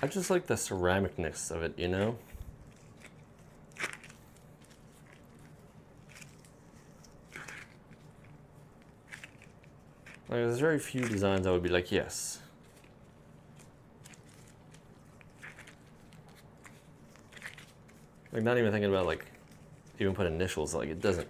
I just like the ceramicness of it, you know? Like, there's very few designs I would be like, yes. Like, not even thinking about, like, even put initials, like, it doesn't.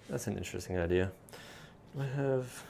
That's an interesting idea. Do I have...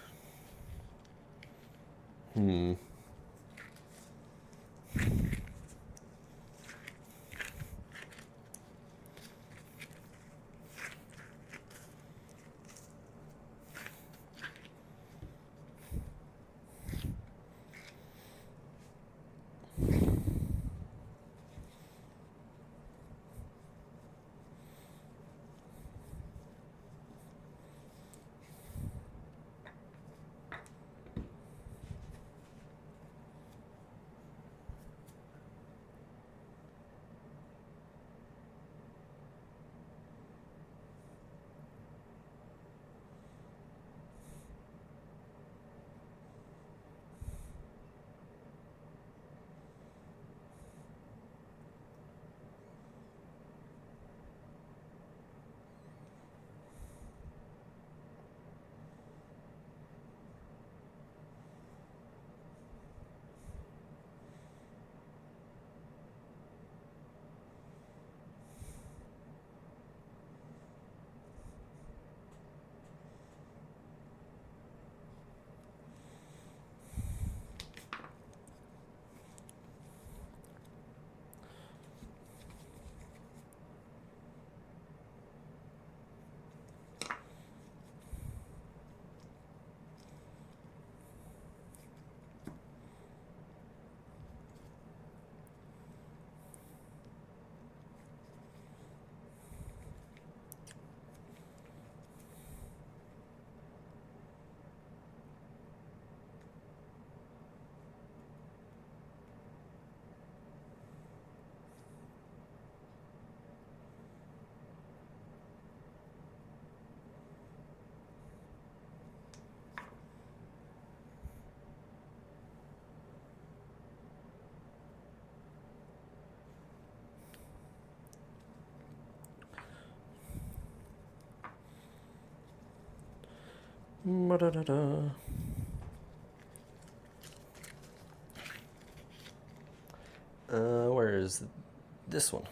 Ba-da-da-da. Where is this one?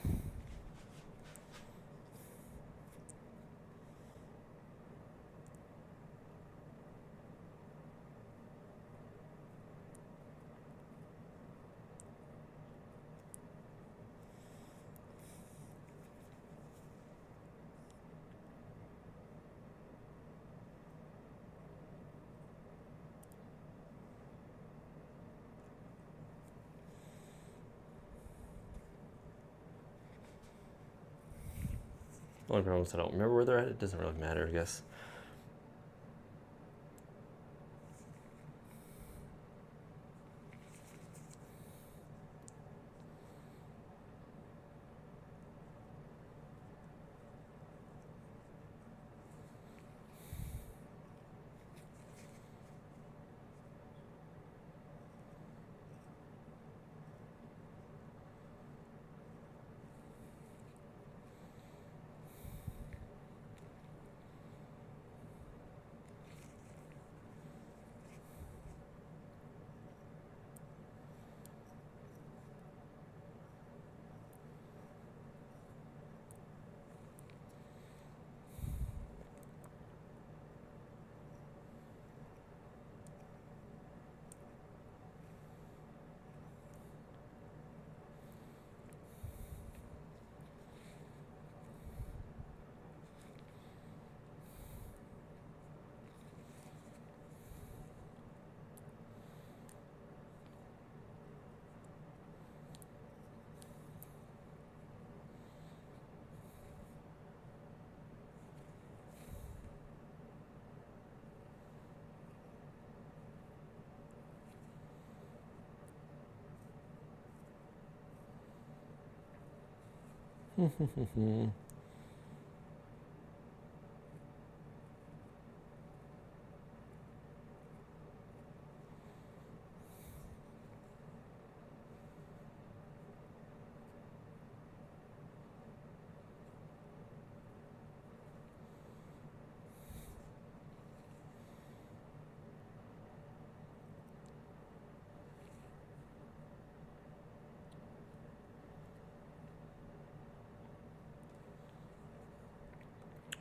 Only problem is I don't remember where they're at. It doesn't really matter, I guess.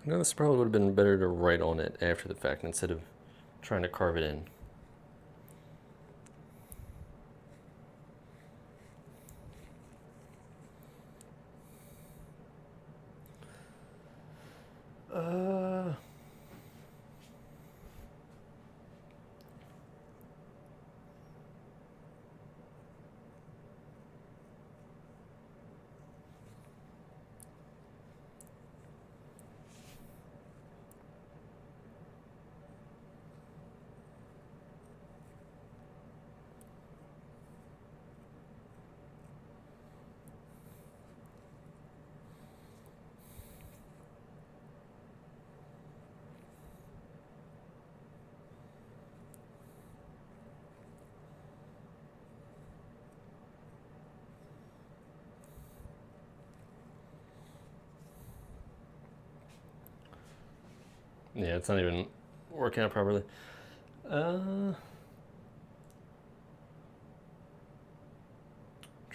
You know, this probably would have been better to write on it after the fact instead of trying to carve it in. Yeah, it's not even working out properly. Trying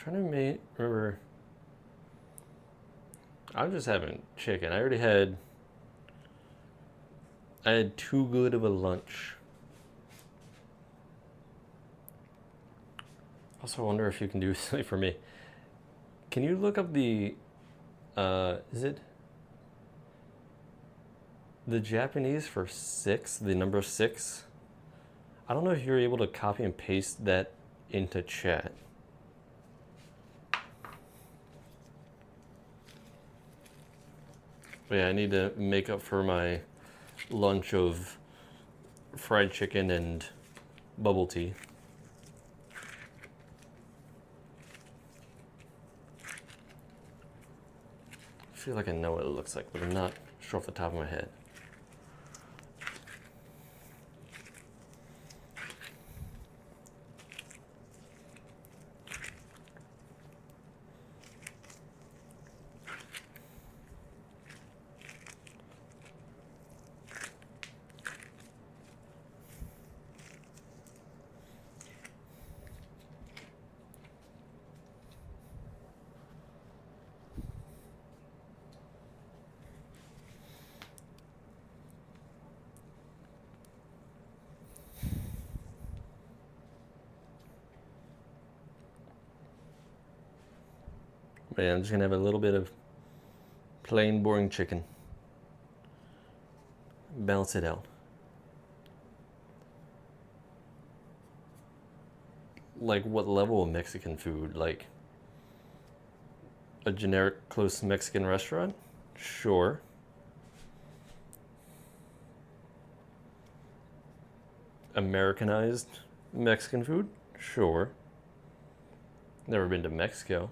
to remember. I'm just having chicken. I had too good of a lunch. Also, I wonder if you can do something for me. Can you look up the, is it the Japanese for 6, the number 6? I don't know if you're able to copy and paste that into chat. But yeah, I need to make up for my lunch of fried chicken and bubble tea. I feel like I know what it looks like, but I'm not sure off the top of my head. But yeah, I'm just gonna have a little bit of plain boring chicken. Balance it out. Like what level of Mexican food? Like a generic close Mexican restaurant? Sure. Americanized Mexican food? Sure. Never been to Mexico.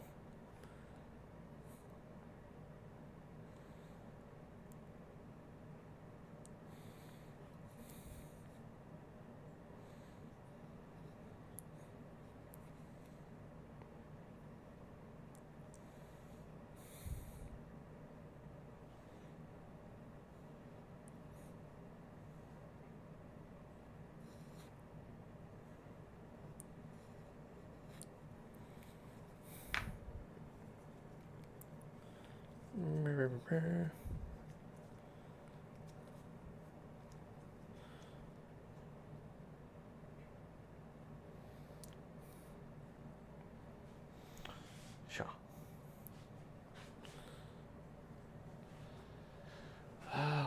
Sure.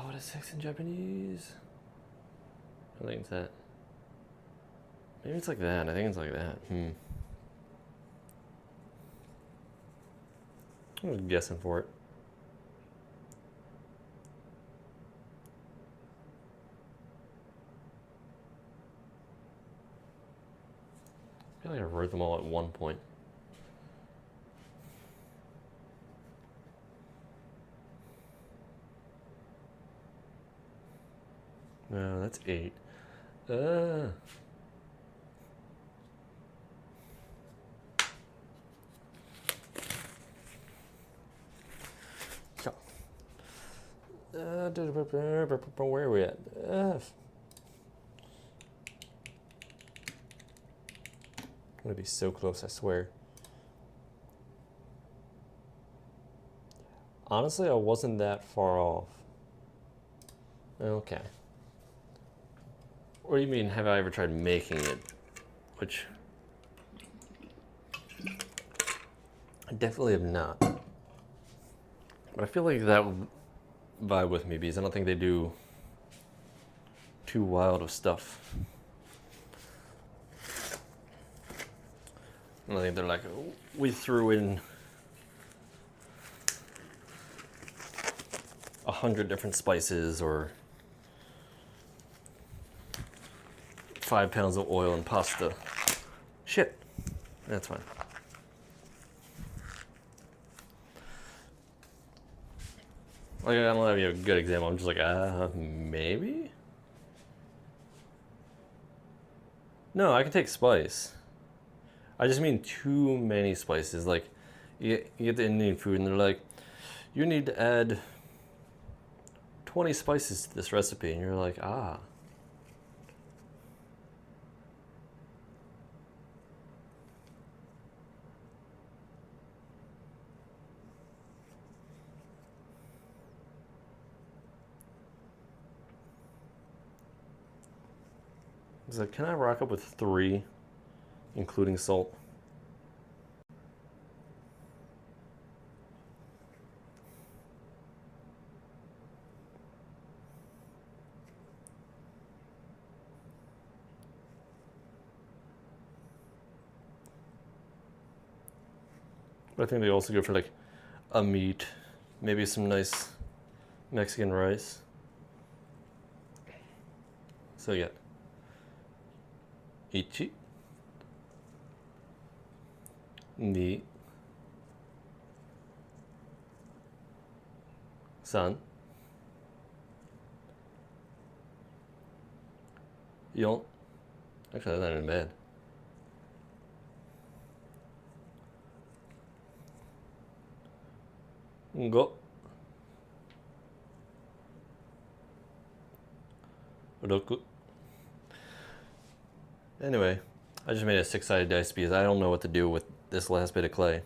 What is 6 in Japanese? I think it's that. Maybe it's like that. I think it's like that. I was guessing for it. I feel like I wrote them all at one point. No, that's 8. So, where are we at? I'm gonna be so close, I swear. Honestly, I wasn't that far off. Okay. What do you mean, have I ever tried making it? Which I definitely have not. But I feel like that would vibe with me because I don't think they do too wild of stuff. I think they're like, we threw in 100 different spices or 5 pounds of oil and pasta. Shit, that's fine. Like, I don't have a good example. I'm just like, maybe? No, I can take spice. I just mean too many spices. Like, you get the Indian food and they're like, you need to add 20 spices to this recipe. And you're like, ah. It's like, can I rock up with 3, including salt? But I think they also go for like a meat, maybe some nice Mexican rice. So yeah. Ichi. Ni. San. Yon. Actually, that's not even bad. Go. Roku. Anyway, I just made a 6-sided dice because I don't know what to do with this last bit of clay.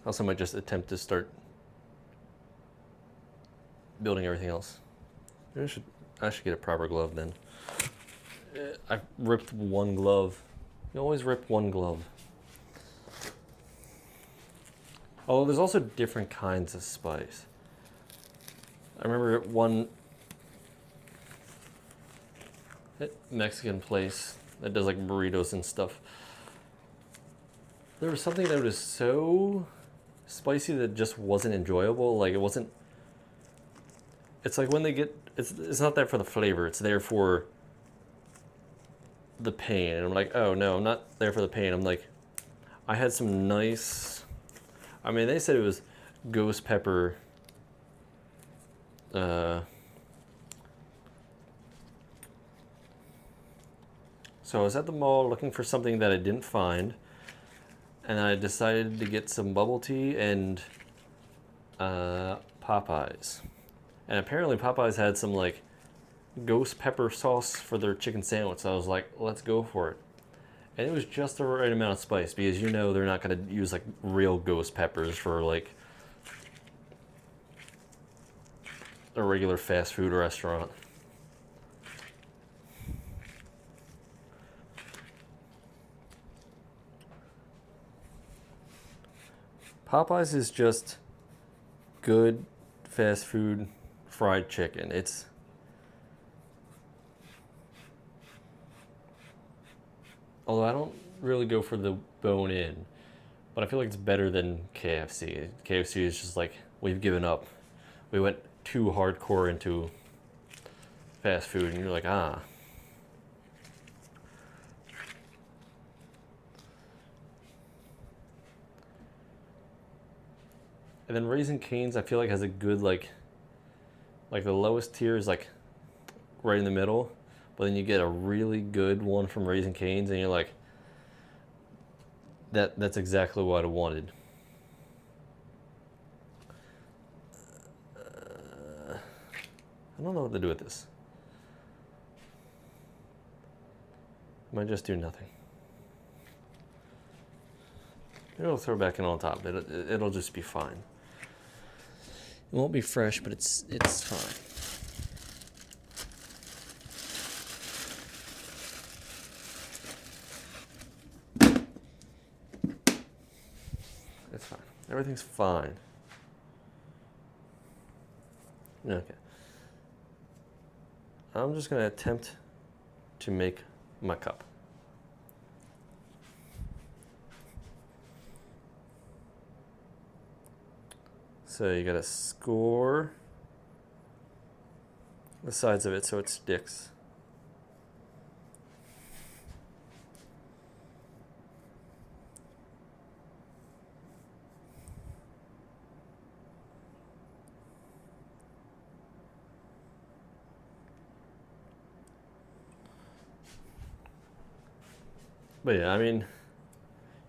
I also might just attempt to start building everything else. I should get a proper glove then. I ripped one glove. You always rip one glove. Although there's also different kinds of spice. I remember one Mexican place that does like burritos and stuff. There was something that was so spicy that just wasn't enjoyable. Like, it wasn't. It's like when they get. It's not there for the flavor. It's there for the pain. And I'm like, oh no, I'm not there for the pain. I'm like, I had some nice. I mean, they said it was ghost pepper. So I was at the mall looking for something that I didn't find, and I decided to get some bubble tea and Popeyes. And apparently Popeyes had some like ghost pepper sauce for their chicken sandwich. So I was like, let's go for it. And it was just the right amount of spice because you know they're not going to use like real ghost peppers for like a regular fast food restaurant. Popeyes is just good fast food fried chicken. It's although I don't really go for the bone in, but I feel like it's better than KFC. KFC is just like, we've given up. We went too hardcore into fast food, and you're like, ah. And then Raising Cane's, I feel like has a good like the lowest tier is like right in the middle, but then you get a really good one from Raising Cane's, and you're like, that's exactly what I wanted. I don't know what to do with this. I might just do nothing. Maybe I'll throw it back in on top. It'll just be fine. It won't be fresh, but it's fine. It's fine. Everything's fine. Okay. I'm just going to attempt to make my cup. So you got to score the sides of it so it sticks. But yeah, I mean,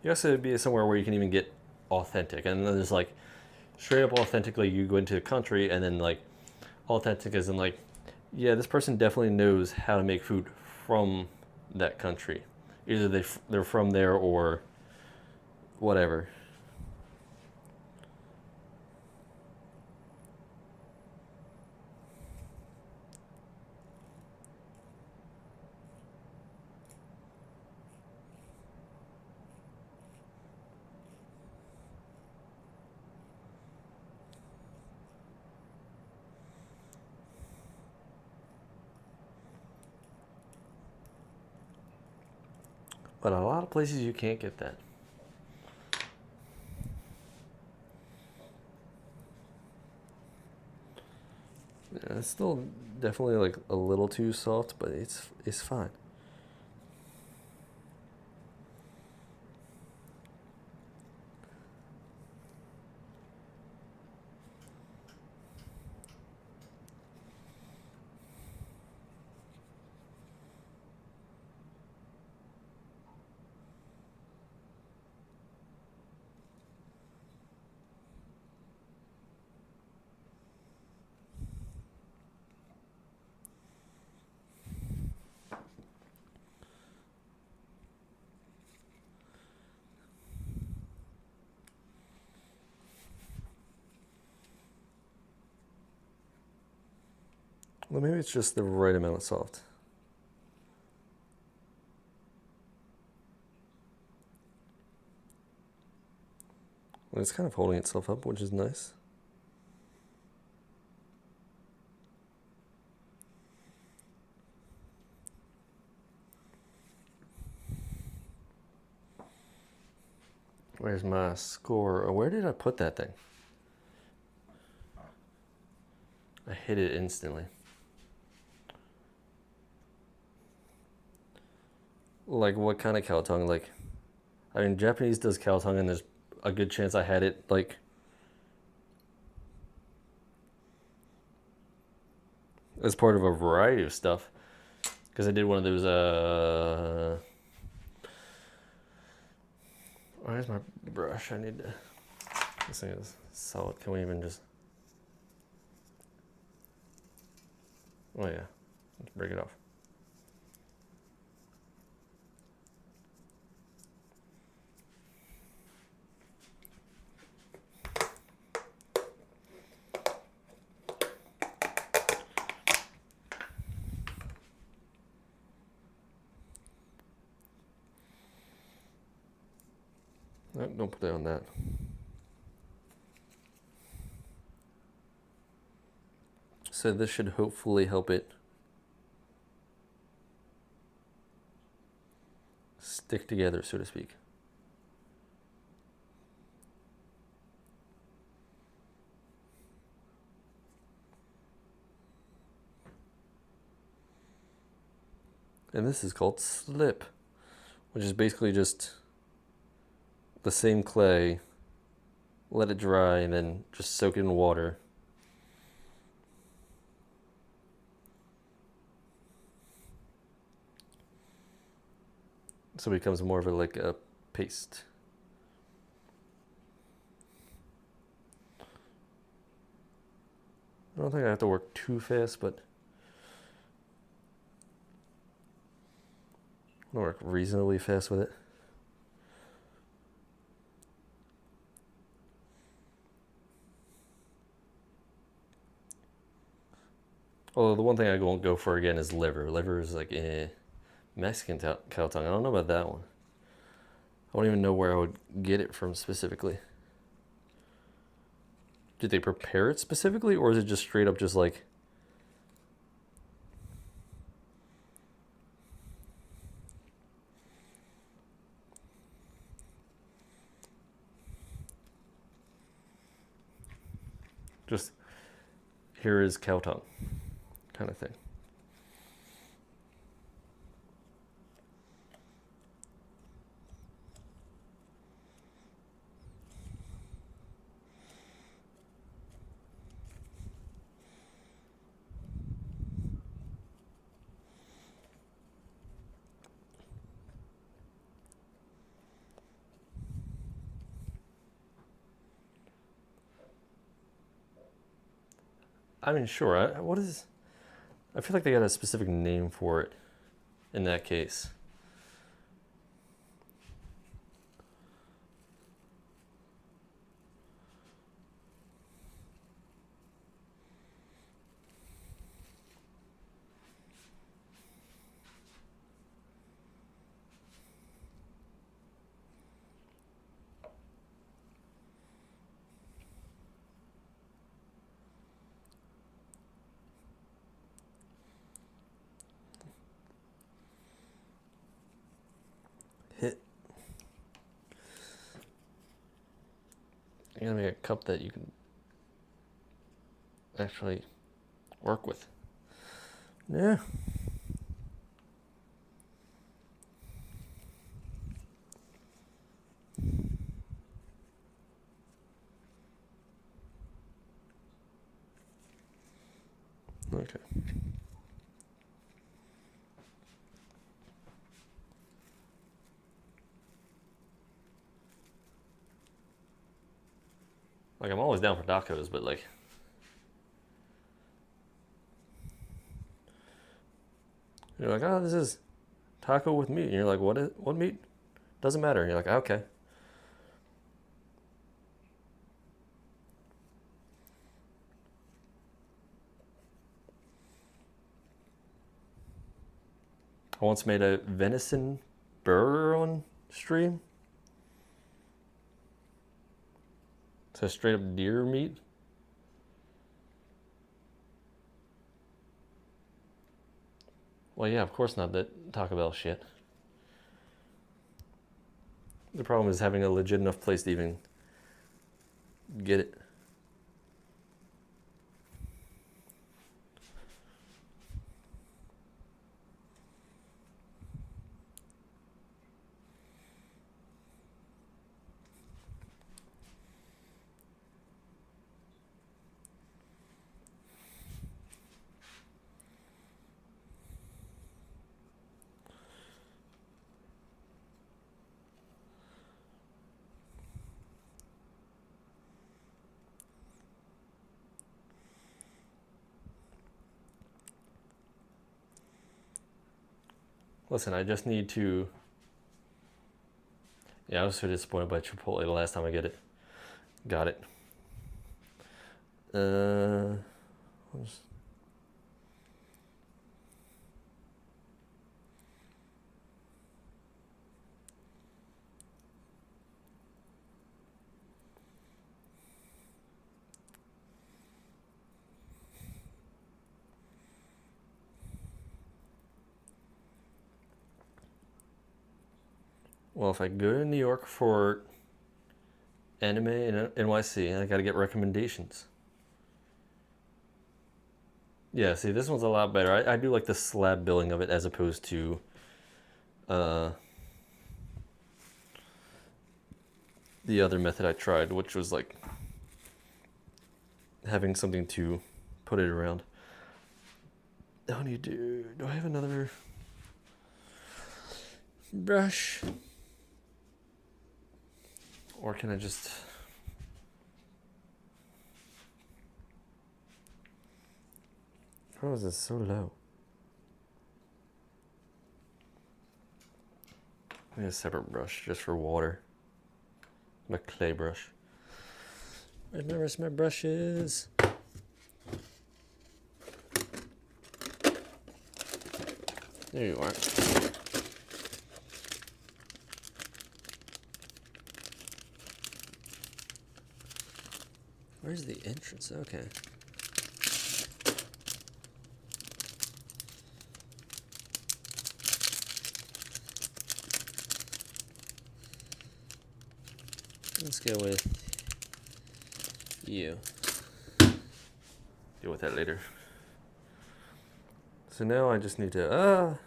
you also be somewhere where you can even get authentic. And then there's like straight up authentically, you go into a country, and then like authentic is in like, yeah, this person definitely knows how to make food from that country. Either they're from there or whatever. But a lot of places you can't get that. Yeah, it's still definitely like a little too soft, but it's fine. Well, maybe it's just the right amount of soft. Well, it's kind of holding itself up, which is nice. Where's my score? Oh, where did I put that thing? I hit it instantly. Like what kind of cow tongue? Like, I mean, Japanese does cow tongue, and there's a good chance I had it like as part of a variety of stuff. Because I did one of those. Where's my brush? I need to. This thing is solid. Can we even just? Oh yeah, let's break it off. Nope, don't put it on that. So this should hopefully help it stick together, so to speak. And this is called slip, which is basically just the same clay, let it dry, and then just soak it in water. So it becomes more of like a paste. I don't think I have to work too fast, but I'll work reasonably fast with it. Although the one thing I won't go for again is liver. Liver is like Mexican cow tongue. I don't know about that one. I don't even know where I would get it from specifically. Did they prepare it specifically, or is it just straight up just like... just, here is cow tongue kind of thing. I mean, sure. What is... I feel like they got a specific name for it in that case. Hit. You gotta make a cup that you can actually work with. Yeah. Okay. Like, I'm always down for tacos, but like... You're like, oh, this is taco with meat. And you're like, what meat? Doesn't matter. And you're like, okay. I once made a venison burger on stream. So straight up deer meat. Well, yeah, of course not that Taco Bell shit. The problem is having a legit enough place to even get it. Listen, I just need to... Yeah, I was so disappointed by Chipotle the last time I got it. Well, if I go to New York for anime in NYC, I gotta get recommendations. Yeah, see, this one's a lot better. I do like the slab billing of it as opposed to the other method I tried, which was like having something to put it around. How do you do I have another brush? Or can I just... How is this so low? I need a separate brush just for water. My clay brush. Where's my rest of my brushes? There you are. Where's the entrance? Okay. Let's go with you. Deal with that later. So now I just need to,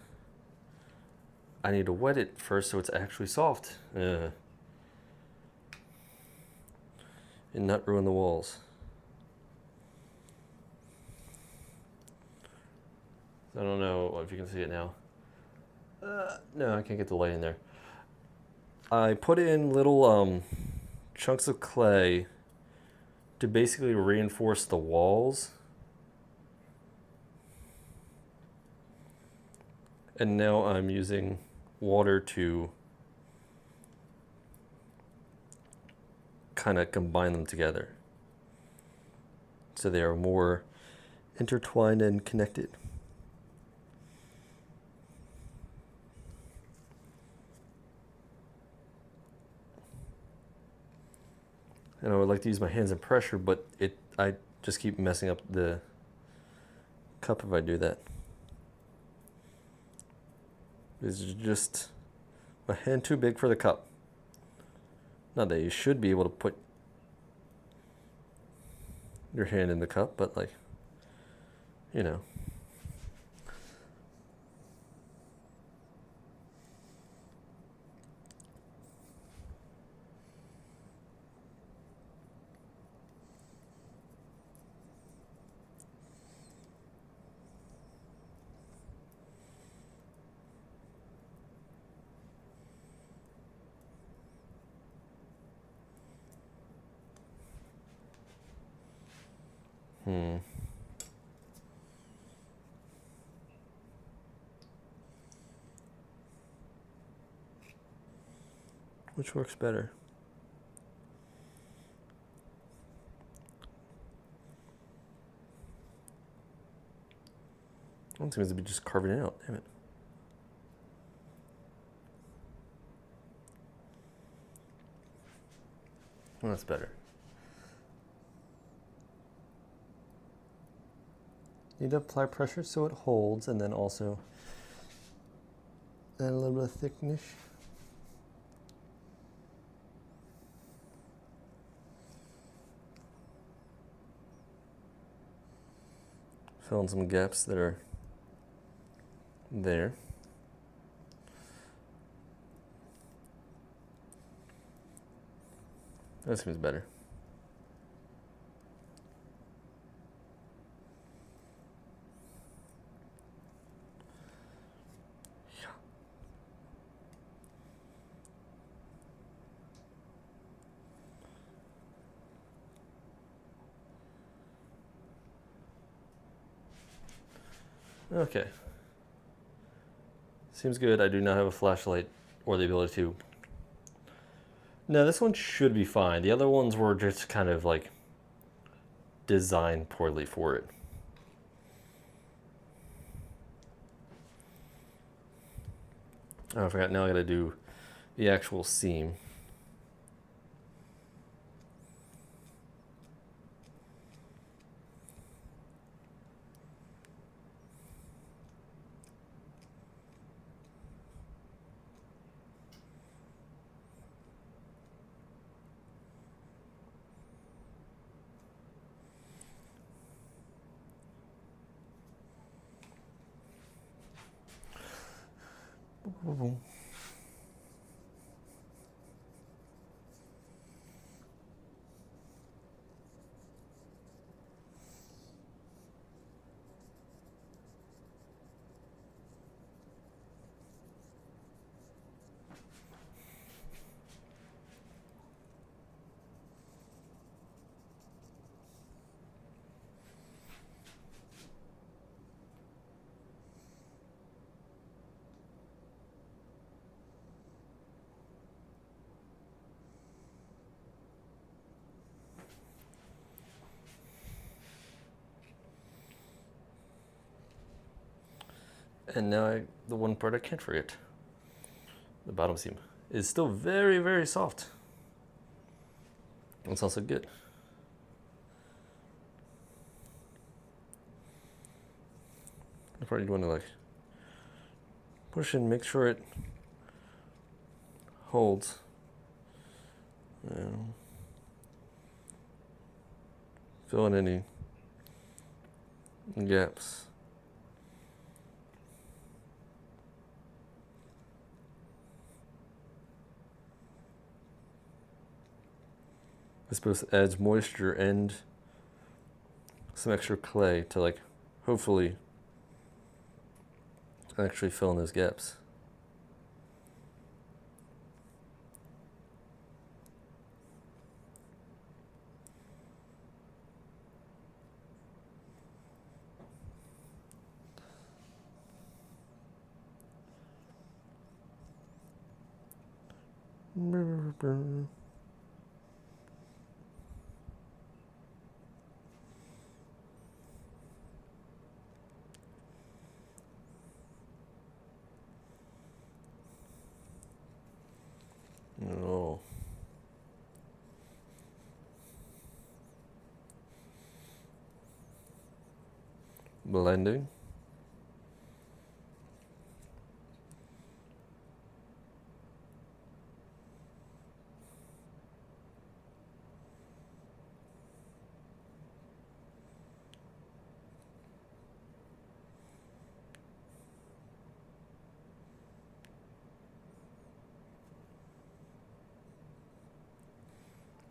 I need to wet it first so it's actually soft. And not ruin the walls. I don't know if you can see it now. No, I can't get the light in there. I put in little chunks of clay to basically reinforce the walls. And now I'm using water to kind of combine them together so they are more intertwined and connected. And I would like to use my hands and pressure, but I just keep messing up the cup if I do that. This is just a hand too big for the cup. Not that you should be able to put your hand in the cup, but like, you know. Which works better? One seems to be just carving it out, damn it. Well, that's better. Need to apply pressure so it holds, and then also add a little bit of thickness. Fill in some gaps that are there. That seems better. Okay. Seems good. I do not have a flashlight or the ability to. No, this one should be fine. The other ones were just kind of like designed poorly for it. Oh, I forgot. Now I gotta do the actual seam. And now the one part I can't forget. The bottom seam is still very, very soft. It's also good. I probably want to like push and make sure it holds. Fill in any gaps. This both adds moisture and some extra clay to like hopefully actually fill in those gaps. Oh. Blending.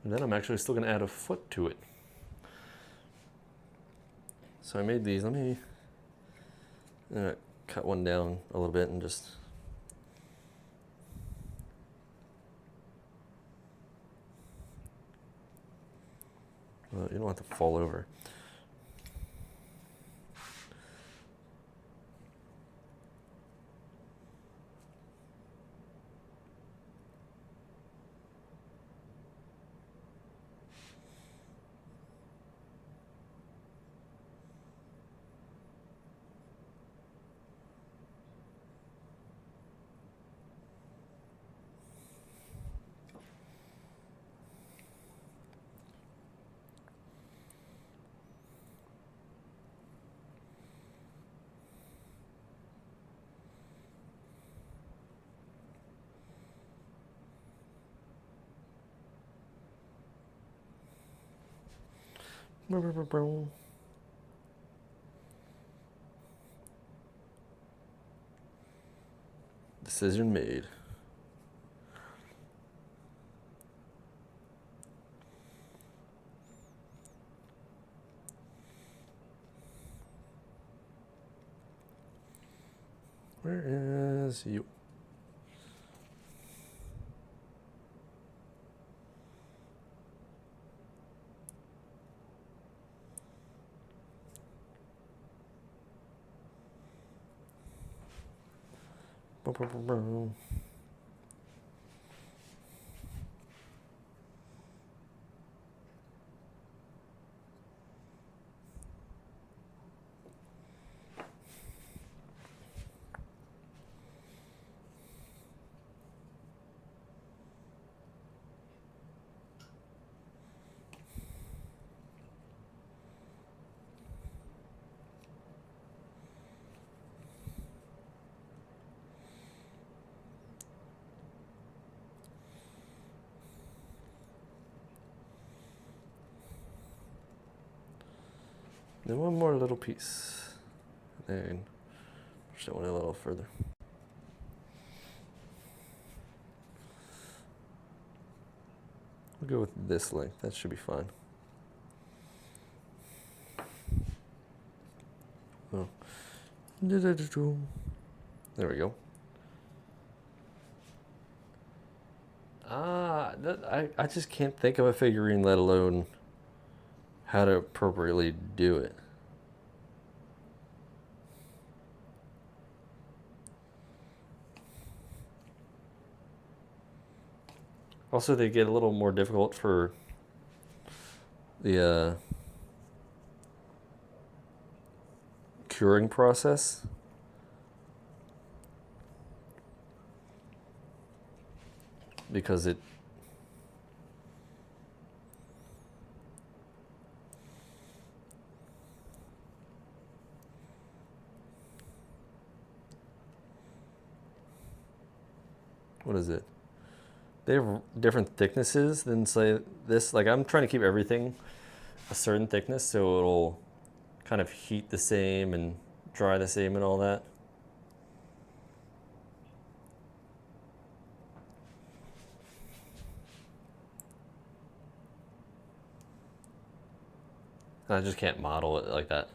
And then I'm actually still going to add a foot to it. So I made these. Let me cut one down a little bit and just... Well, you don't have to fall over. Decision made. Where is you? Then one more little piece. And push that one a little further. We'll go with this length. That should be fine. Oh. There we go. I just can't think of a figurine, let alone how to appropriately do it. Also, they get a little more difficult for the curing process. because it what is it? They have different thicknesses than say this. Like I'm trying to keep everything a certain thickness so it'll kind of heat the same and dry the same and all that. I just can't model it like that.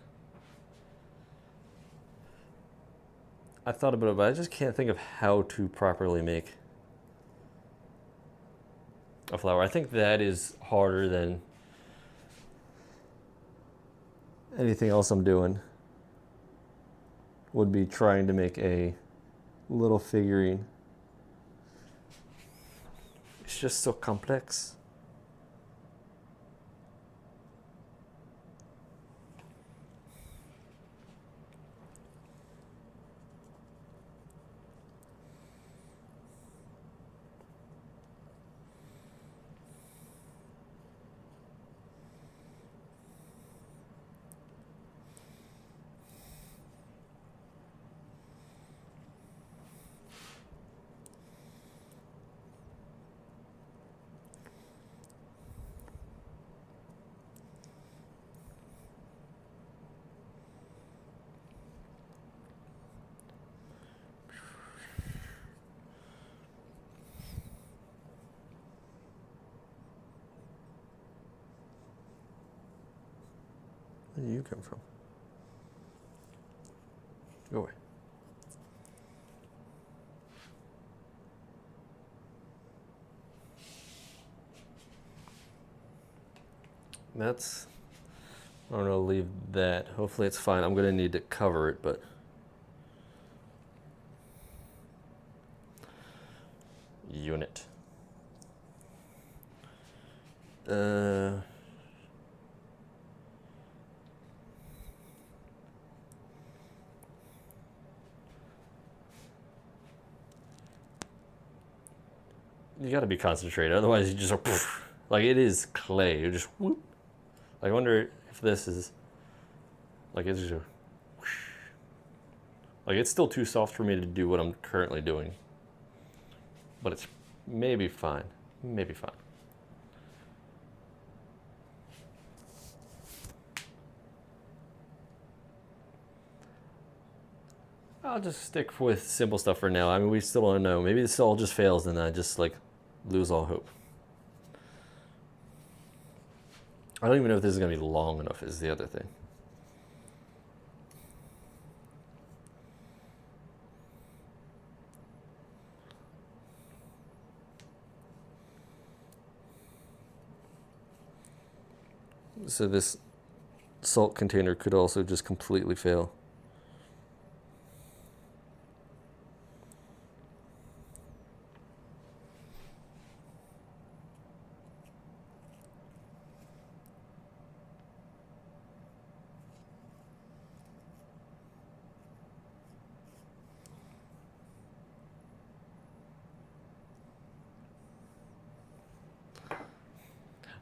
I thought about it, but I just can't think of how to properly make a flower. I think that is harder than anything else I'm doing. Would be trying to make a little figurine. It's just so complex. Where do you come from? Go away. That's, I'm gonna leave that. Hopefully it's fine. I'm gonna need to cover it, but unit. You gotta be concentrated, otherwise you just poof, like it is clay. You just whoop. Like, I wonder if this is like it's just whoosh. Like it's still too soft for me to do what I'm currently doing, but it's maybe fine. Maybe fine. I'll just stick with simple stuff for now. I mean, we still don't know. Maybe this all just fails and I just like lose all hope. I don't even know if this is gonna be long enough is the other thing. So this salt container could also just completely fail.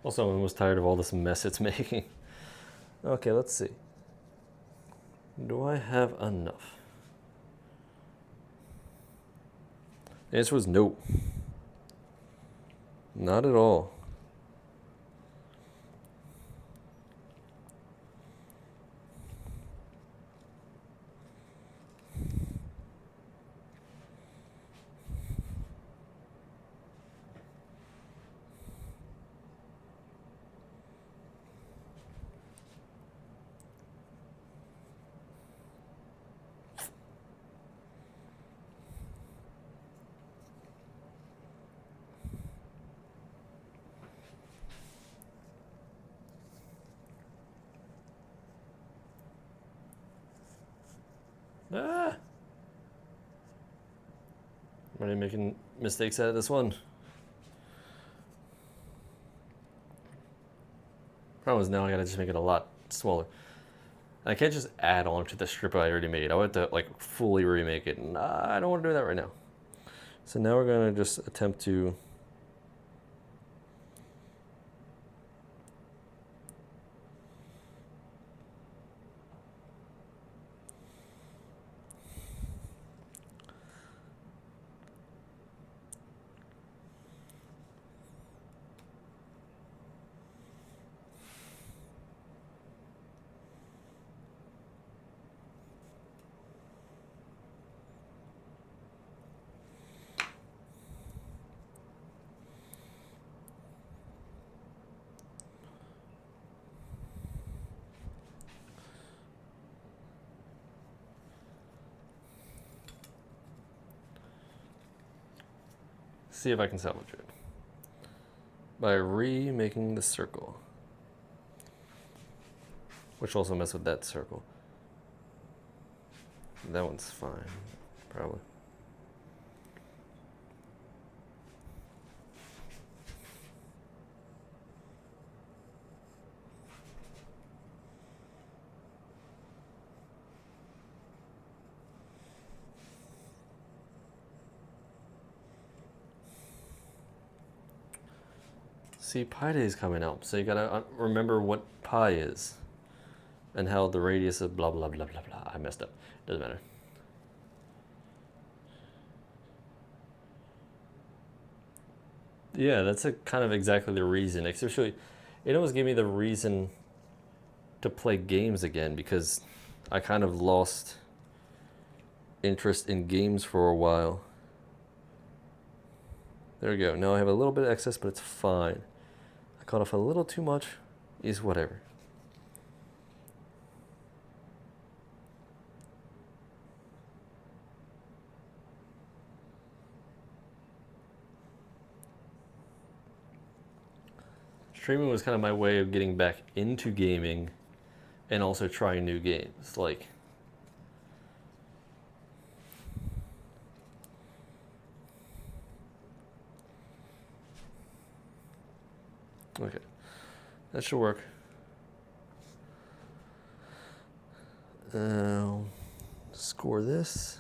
Also, I'm almost tired of all this mess it's making. Okay, let's see. Do I have enough? The answer was no. Not at all. Ah! Am I making mistakes out of this one? Problem is now I gotta just make it a lot smaller. I can't just add on to the strip I already made. I want to like fully remake it, and I don't want to do that right now. So now we're gonna just attempt to see if I can salvage it by remaking the circle, which also mess with that circle. That one's fine, probably. See, pi day is coming up, so you gotta remember what pi is and how the radius of blah blah blah blah blah. I messed up. Doesn't matter. Yeah, that's a kind of exactly the reason. Especially, it almost gave me the reason to play games again because I kind of lost interest in games for a while. There we go. Now I have a little bit of excess, but it's fine. I cut off a little too much. Is whatever. Streaming was kind of my way of getting back into gaming and also trying new games. Like, okay, that should work. Score this.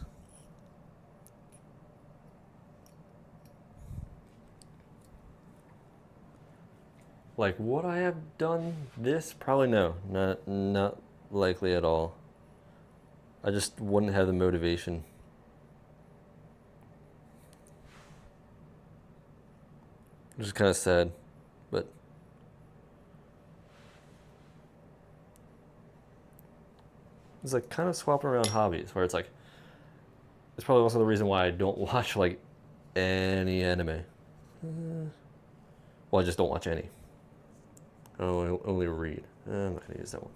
Like, would I have done this? Probably no. Not likely at all. I just wouldn't have the motivation. Which is kind of sad, but it's like kind of swapping around hobbies where it's like it's probably also the reason why I don't watch like any anime. Well, I just don't watch any. I only read. I'm not gonna use that one.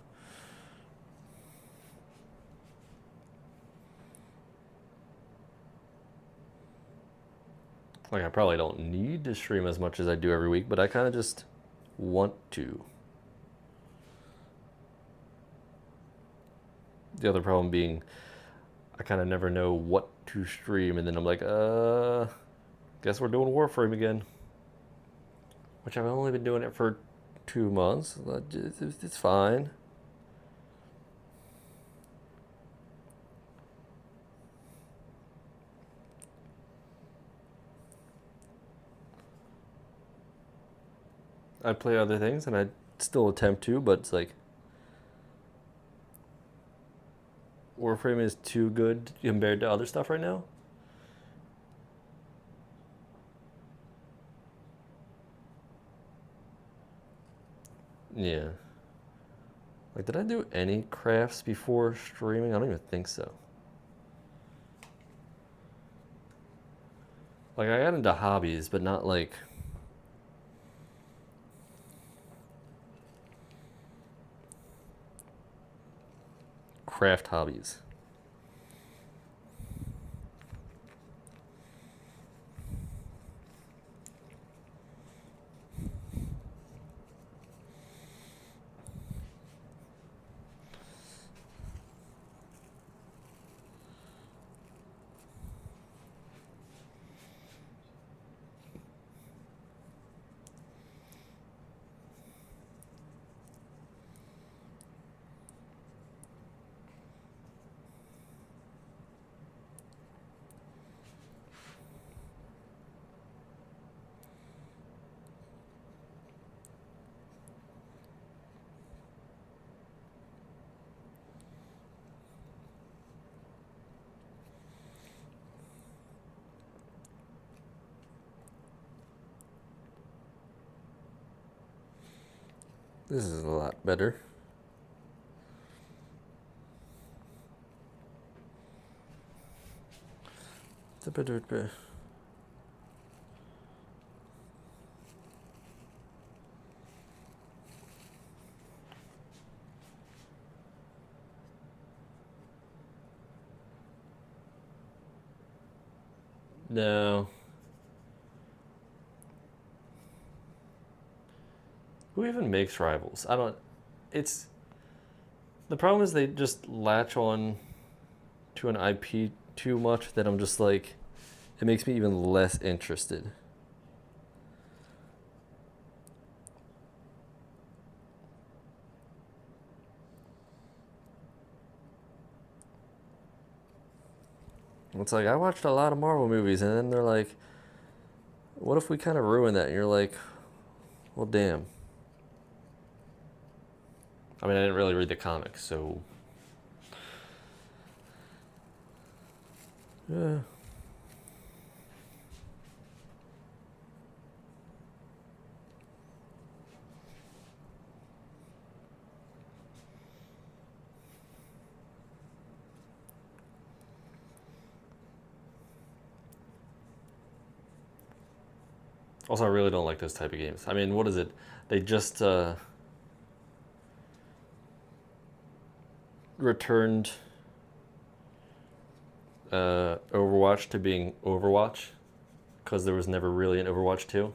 Like, I probably don't need to stream as much as I do every week, but I kind of just want to. The other problem being, I kind of never know what to stream, and then I'm like, guess we're doing Warframe again. Which I've only been doing it for 2 months. It's fine. I play other things, and I still attempt to, but it's like Warframe is too good compared to other stuff right now. Yeah. Like, did I do any crafts before streaming? I don't even think so. Like, I got into hobbies, but not like craft hobbies. This is a lot better. It's a bit. No. Who even makes Rivals? I don't. It's the problem is they just latch on to an IP too much that I'm just like, it makes me even less interested. It's like I watched a lot of Marvel movies, and then they're like, "What if we kind of ruin that?" And you're like, "Well, damn." I mean, I didn't really read the comics, so yeah. Also, I really don't like those type of games. I mean, what is it? They just returned Overwatch to being Overwatch because there was never really an Overwatch 2.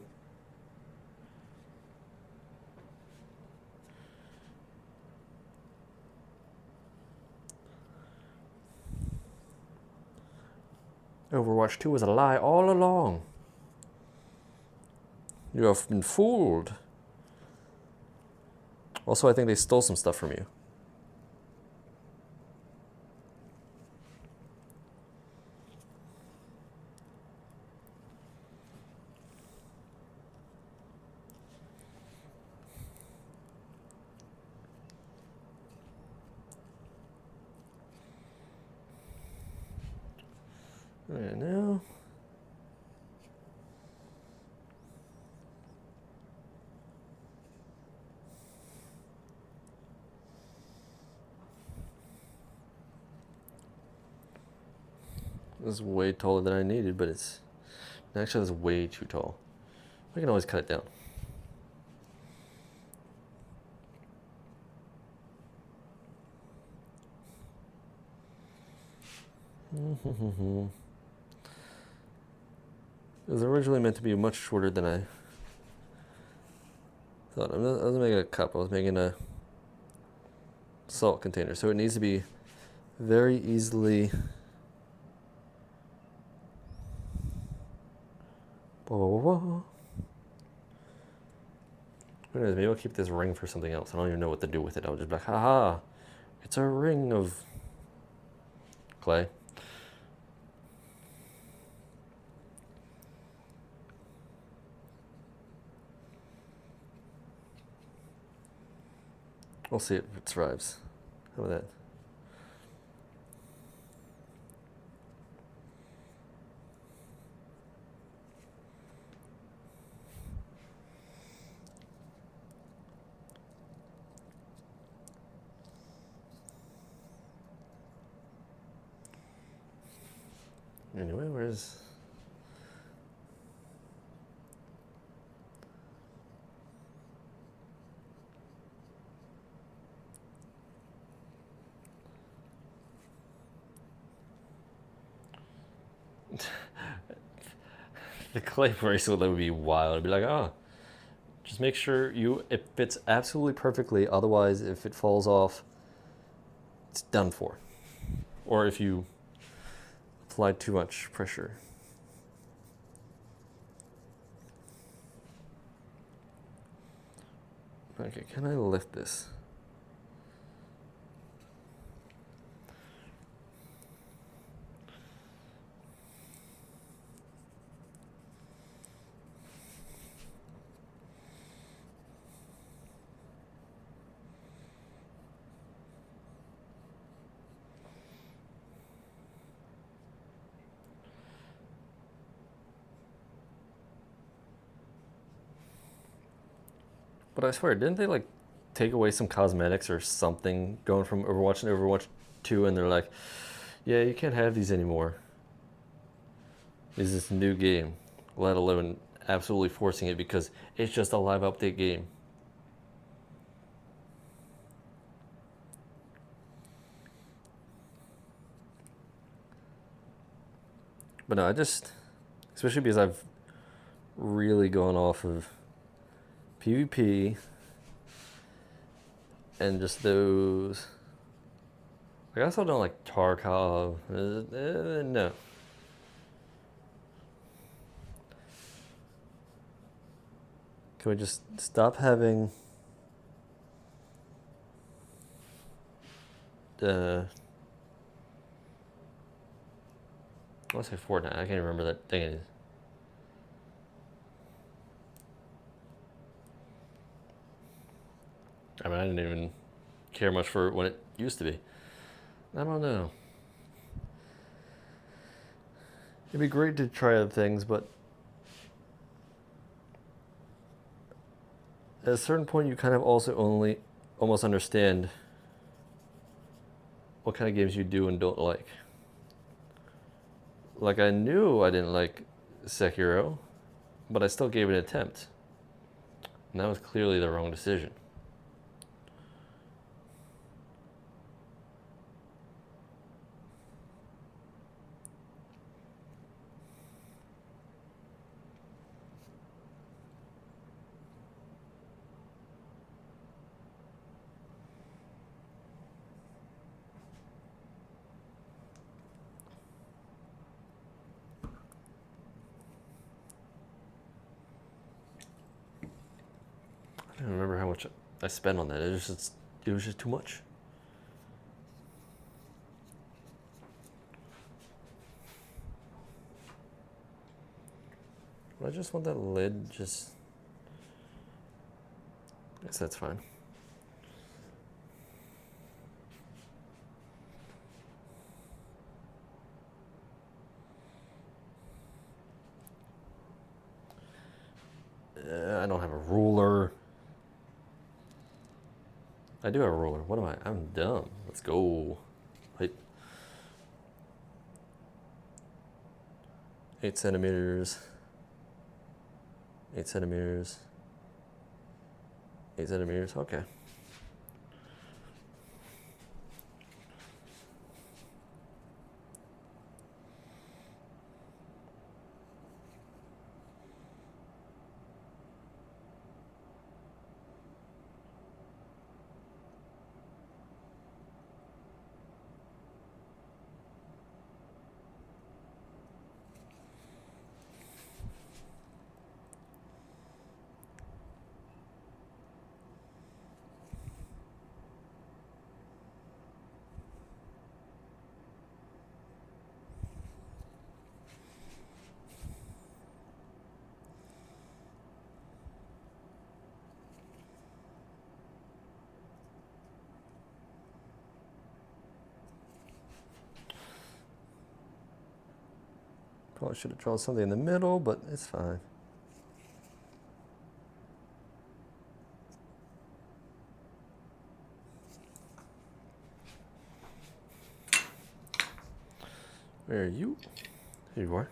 Overwatch 2 was a lie all along. You have been fooled. Also, I think they stole some stuff from you. Right now. This is way taller than I needed, but it's actually that's way too tall. I can always cut it down. It was originally meant to be much shorter than I thought. I wasn't making a cup. I was making a salt container, so it needs to be very easily. Who knows? Maybe I'll keep this ring for something else. I don't even know what to do with it. I'll just be like, haha, it's a ring of clay. We'll see if it survives. How about that? Anyway, where's... the clay bracelet, that would be wild. I'd be like, oh, just make sure it fits absolutely perfectly. Otherwise, if it falls off, it's done for. Or if you apply too much pressure. Okay, can I lift this? But I swear, didn't they like take away some cosmetics or something going from Overwatch and Overwatch 2, and they're like, yeah, you can't have these anymore. Is this new game, let alone absolutely forcing it because it's just a live update game. But no, especially because I've really gone off of PvP and just those. I also don't like Tarkov. No. Can we just stop having the... I want to say Fortnite. I can't remember that thing it is. I mean, I didn't even care much for it when it used to be. I don't know. It'd be great to try other things, but at a certain point, you kind of also only almost understand what kind of games you do and don't like. Like, I knew I didn't like Sekiro, but I still gave it an attempt. And that was clearly the wrong decision. I don't remember how much I spent on that. It was just too much. I just want that lid just... I guess that's fine. I don't have a ruler. I do have a ruler. What am I? I'm dumb. Let's go. 8 centimeters. 8 centimeters. 8 centimeters. Okay. Probably should have drawn something in the middle, but it's fine. Where are you? Here you are.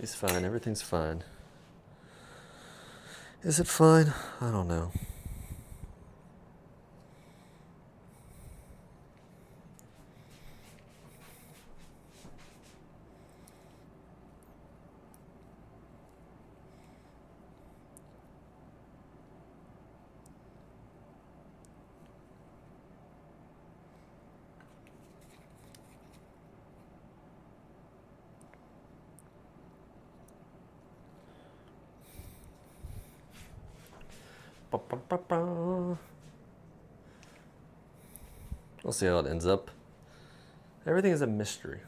It's fine. Everything's fine. Is it fine? I don't know. We'll see how it ends up. Everything is a mystery.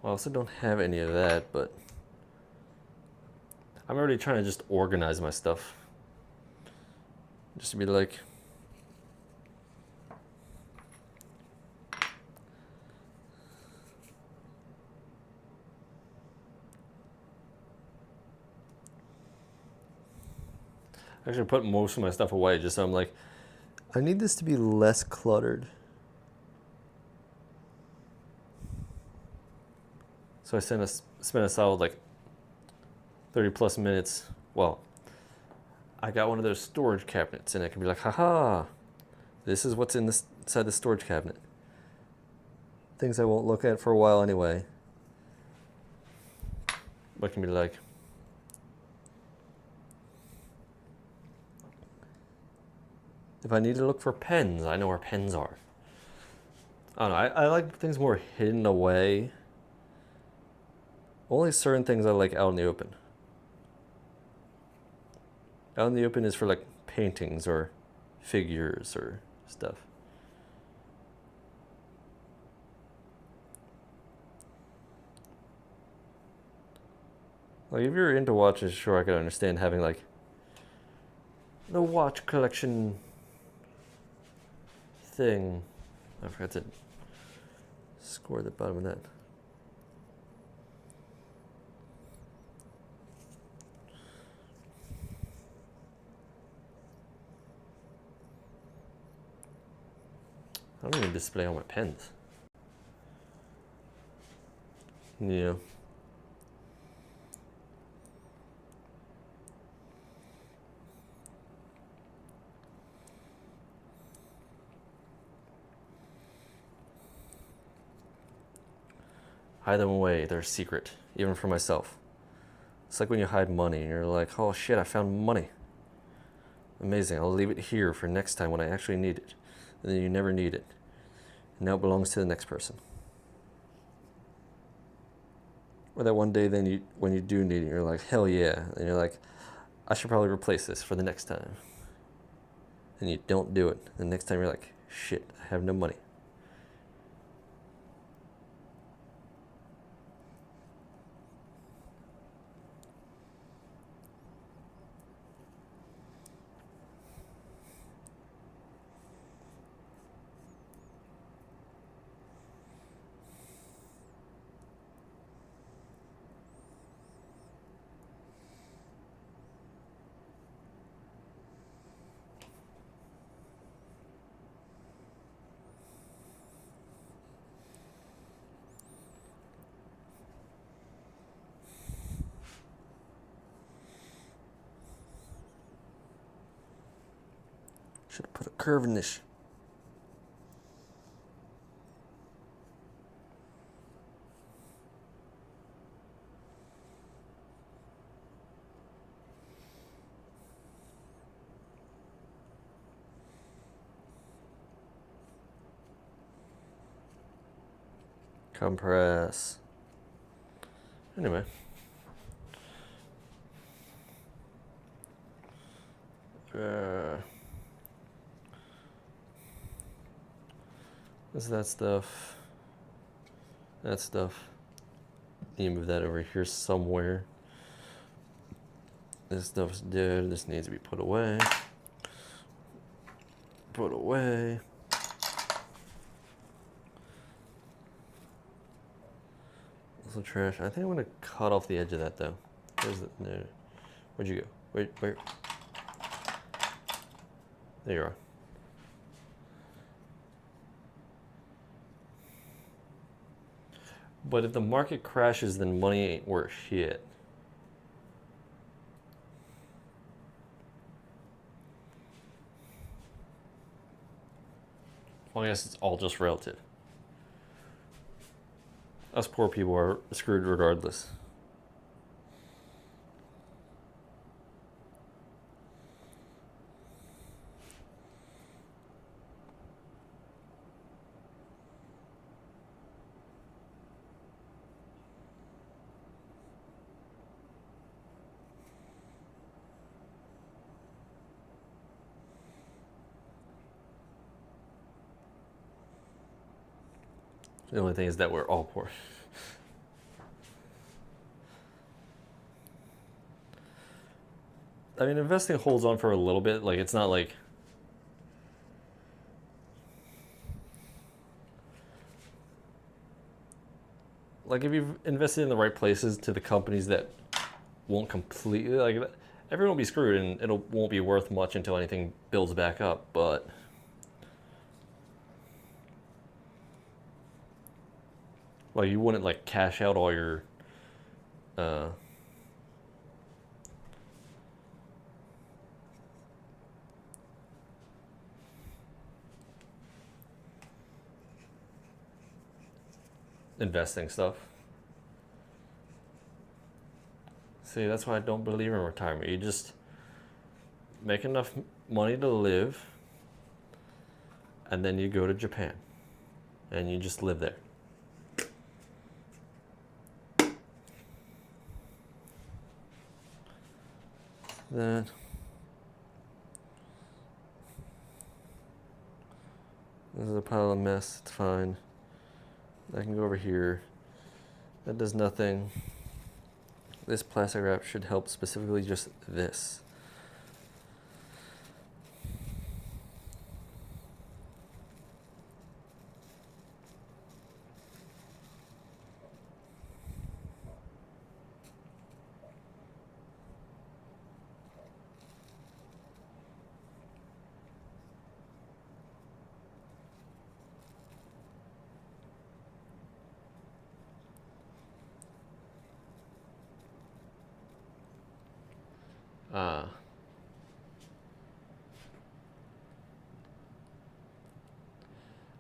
I also don't have any of that, but I'm already trying to just organize my stuff. Just to be like, I actually put most of my stuff away just so I'm like, I need this to be less cluttered. So I spent a solid like 30 plus minutes. Well, I got one of those storage cabinets and I can be like, haha, this is what's inside the storage cabinet. Things I won't look at for a while anyway. But can be like, if I need to look for pens, I know where pens are. I don't know, I like things more hidden away. Only certain things I like out in the open. Out in the open is for like paintings or figures or stuff. Like if you're into watches, sure, I could understand having like the watch collection thing. I forgot to score the bottom of that. I don't even display all my pens. Yeah. Hide them away, they're a secret, even for myself. It's like when you hide money and you're like, oh shit, I found money. Amazing, I'll leave it here for next time when I actually need it. And then you never need it. And now it belongs to the next person. Or that one day then when you do need it, you're like, hell yeah. And you're like, I should probably replace this for the next time. And you don't do it. The next time you're like, shit, I have no money. Should have put a curve in this. Compress. Anyway. This is that stuff. That stuff. You move that over here somewhere. This stuff's dead. This needs to be put away. Put away. Also trash. I think I'm gonna cut off the edge of that though. Where's it? No. Where'd you go? Wait, where? There you are. But if the market crashes, then money ain't worth shit. Well, I guess it's all just relative. Us poor people are screwed regardless. The only thing is that we're all poor. I mean, investing holds on for a little bit. Like, it's not like... Like, if you've invested in the right places to the companies that won't completely... Like, everyone will be screwed and it won't be worth much until anything builds back up, but... Like, you wouldn't, like, cash out all your... investing stuff. See, that's why I don't believe in retirement. You just make enough money to live, and then you go to Japan, and you just live there. Then this is a pile of mess. It's fine. I can go over here. That does nothing. This plastic wrap should help, specifically just this.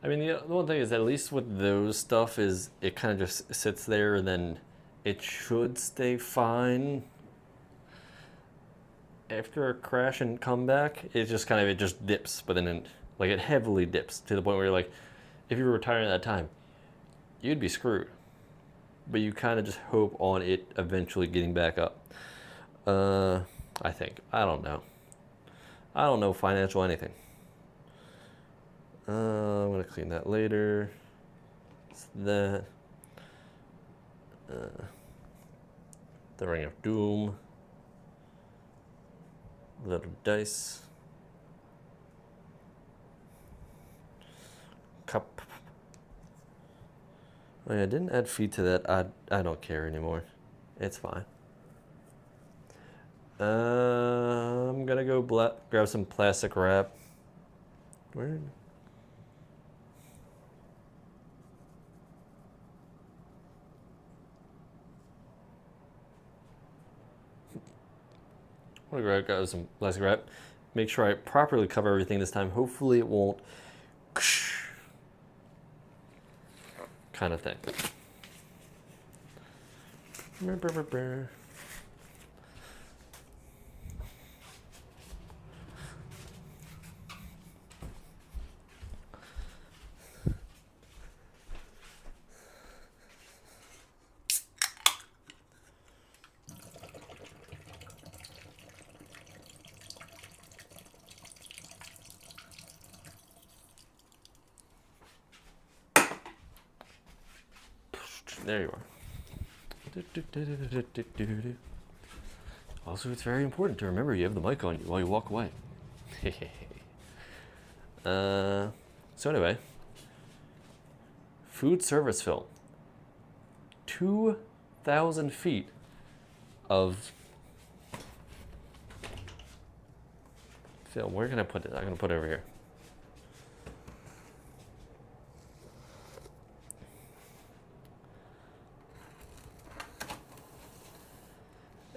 I mean, the one thing is, at least with those stuff, is it kind of just sits there, and then it should stay fine after a crash and comeback. It's just kind of, it just dips, but then it heavily dips to the point where you're like, if you were retiring at that time, you'd be screwed. But you kind of just hope on it eventually getting back up. I think. I don't know. I don't know financial anything. I'm going to clean that later. It's that. The Ring of Doom. Little dice. Cup. Oh yeah, I didn't add feet to that. I don't care anymore. It's fine. I'm gonna go grab some plastic wrap. Where? I'm gonna grab some plastic wrap. Make sure I properly cover everything this time. Hopefully it won't kind of thing. There you are. Also, it's very important to remember you have the mic on you while you walk away. So anyway, food service film. 2,000 feet of film. Where can I put it? I'm going to put it over here.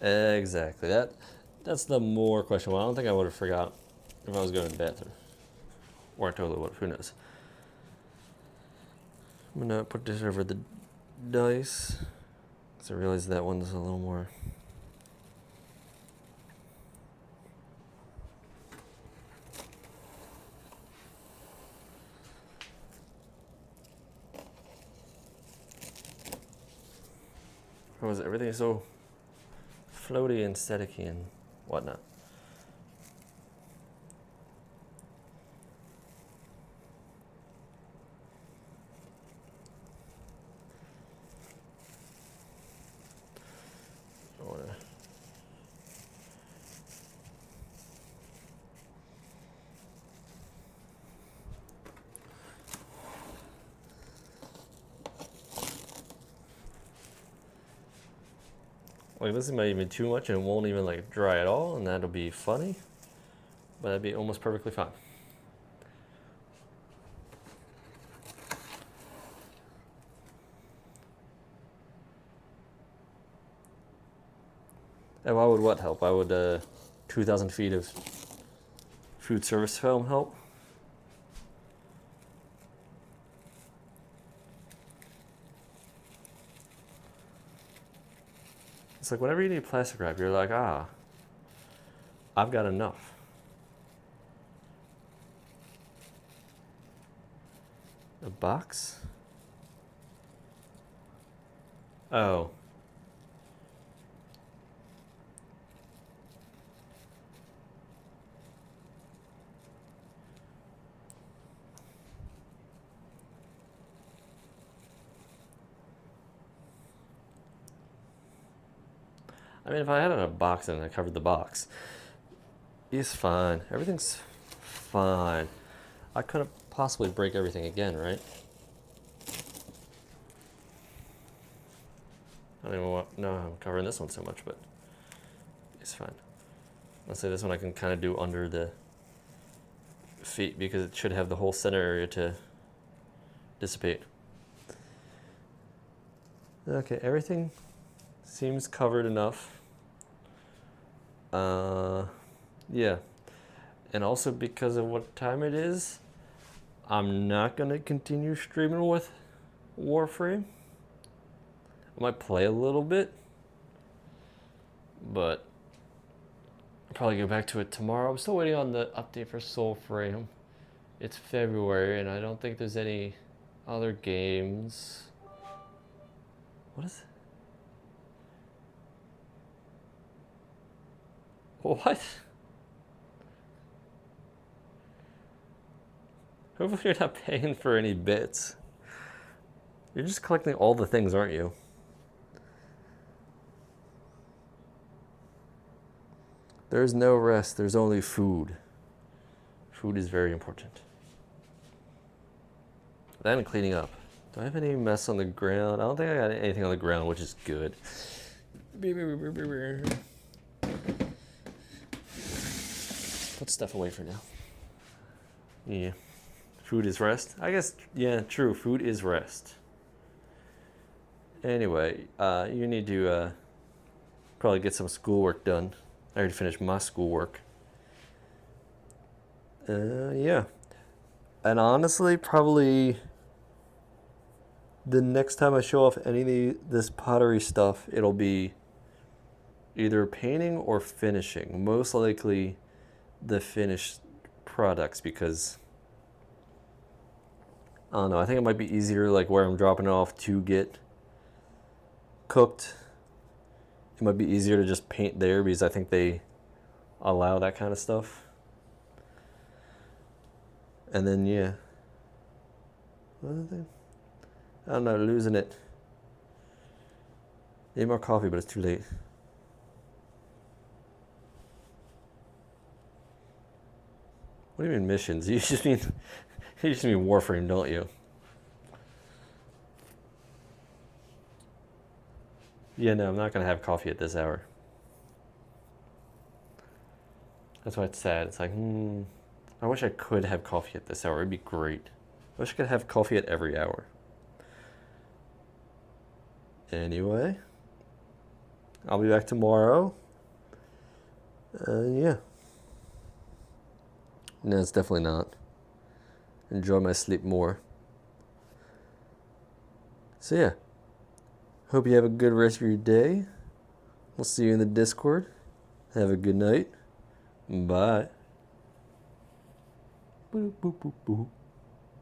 Exactly. That's the more question. Well, I don't think I would have forgot if I was going to the bathroom. Or I totally would have. Who knows? I'm going to put this over the dice. Because I realize that one's a little more... How was everything so floaty and staticky and whatnot? Like this might even be too much and it won't even like dry at all, and that'll be funny. But that'd be almost perfectly fine. And why would what help? Why would 2,000 feet of food service film help? It's like whenever you need plastic wrap, you're like, ah, I've got enough. A box? Oh. I mean, if I had it in a box and I covered the box, it's fine. Everything's fine. I couldn't possibly break everything again, right? I don't even know how I'm covering this one so much, but it's fine. Let's say this one I can kind of do under the feet because it should have the whole center area to dissipate. Okay, everything seems covered enough. Yeah. And also because of what time it is, I'm not going to continue streaming with Warframe. I might play a little bit, but I'll probably go back to it tomorrow. I'm still waiting on the update for Soulframe. It's February, and I don't think there's any other games. What is it? What? Hopefully you're not paying for any bits. You're just collecting all the things, aren't you? There's no rest, there's only food. Food is very important. Then cleaning up. Do I have any mess on the ground? I don't think I got anything on the ground, which is good. Put stuff away for now. Yeah. Food is rest? I guess, yeah, true. Food is rest. Anyway, you need to probably get some schoolwork done. I already finished my schoolwork. Yeah. And honestly, probably the next time I show off any of this pottery stuff, it'll be either painting or finishing. Most likely the finished products because, I don't know, I think it might be easier like where I'm dropping it off to get cooked. It might be easier to just paint there because I think they allow that kind of stuff. And then, yeah. What other thing? I don't know, losing it. Need more coffee, but it's too late. What do you mean missions? You just mean Warframe, don't you? Yeah, no, I'm not gonna have coffee at this hour. That's why it's sad. It's like, I wish I could have coffee at this hour. It'd be great. I wish I could have coffee at every hour. Anyway, I'll be back tomorrow. Yeah. No, it's definitely not. Enjoy my sleep more. So yeah. Hope you have a good rest of your day. We'll see you in the Discord. Have a good night. Bye. Boop, boop, boop, boop.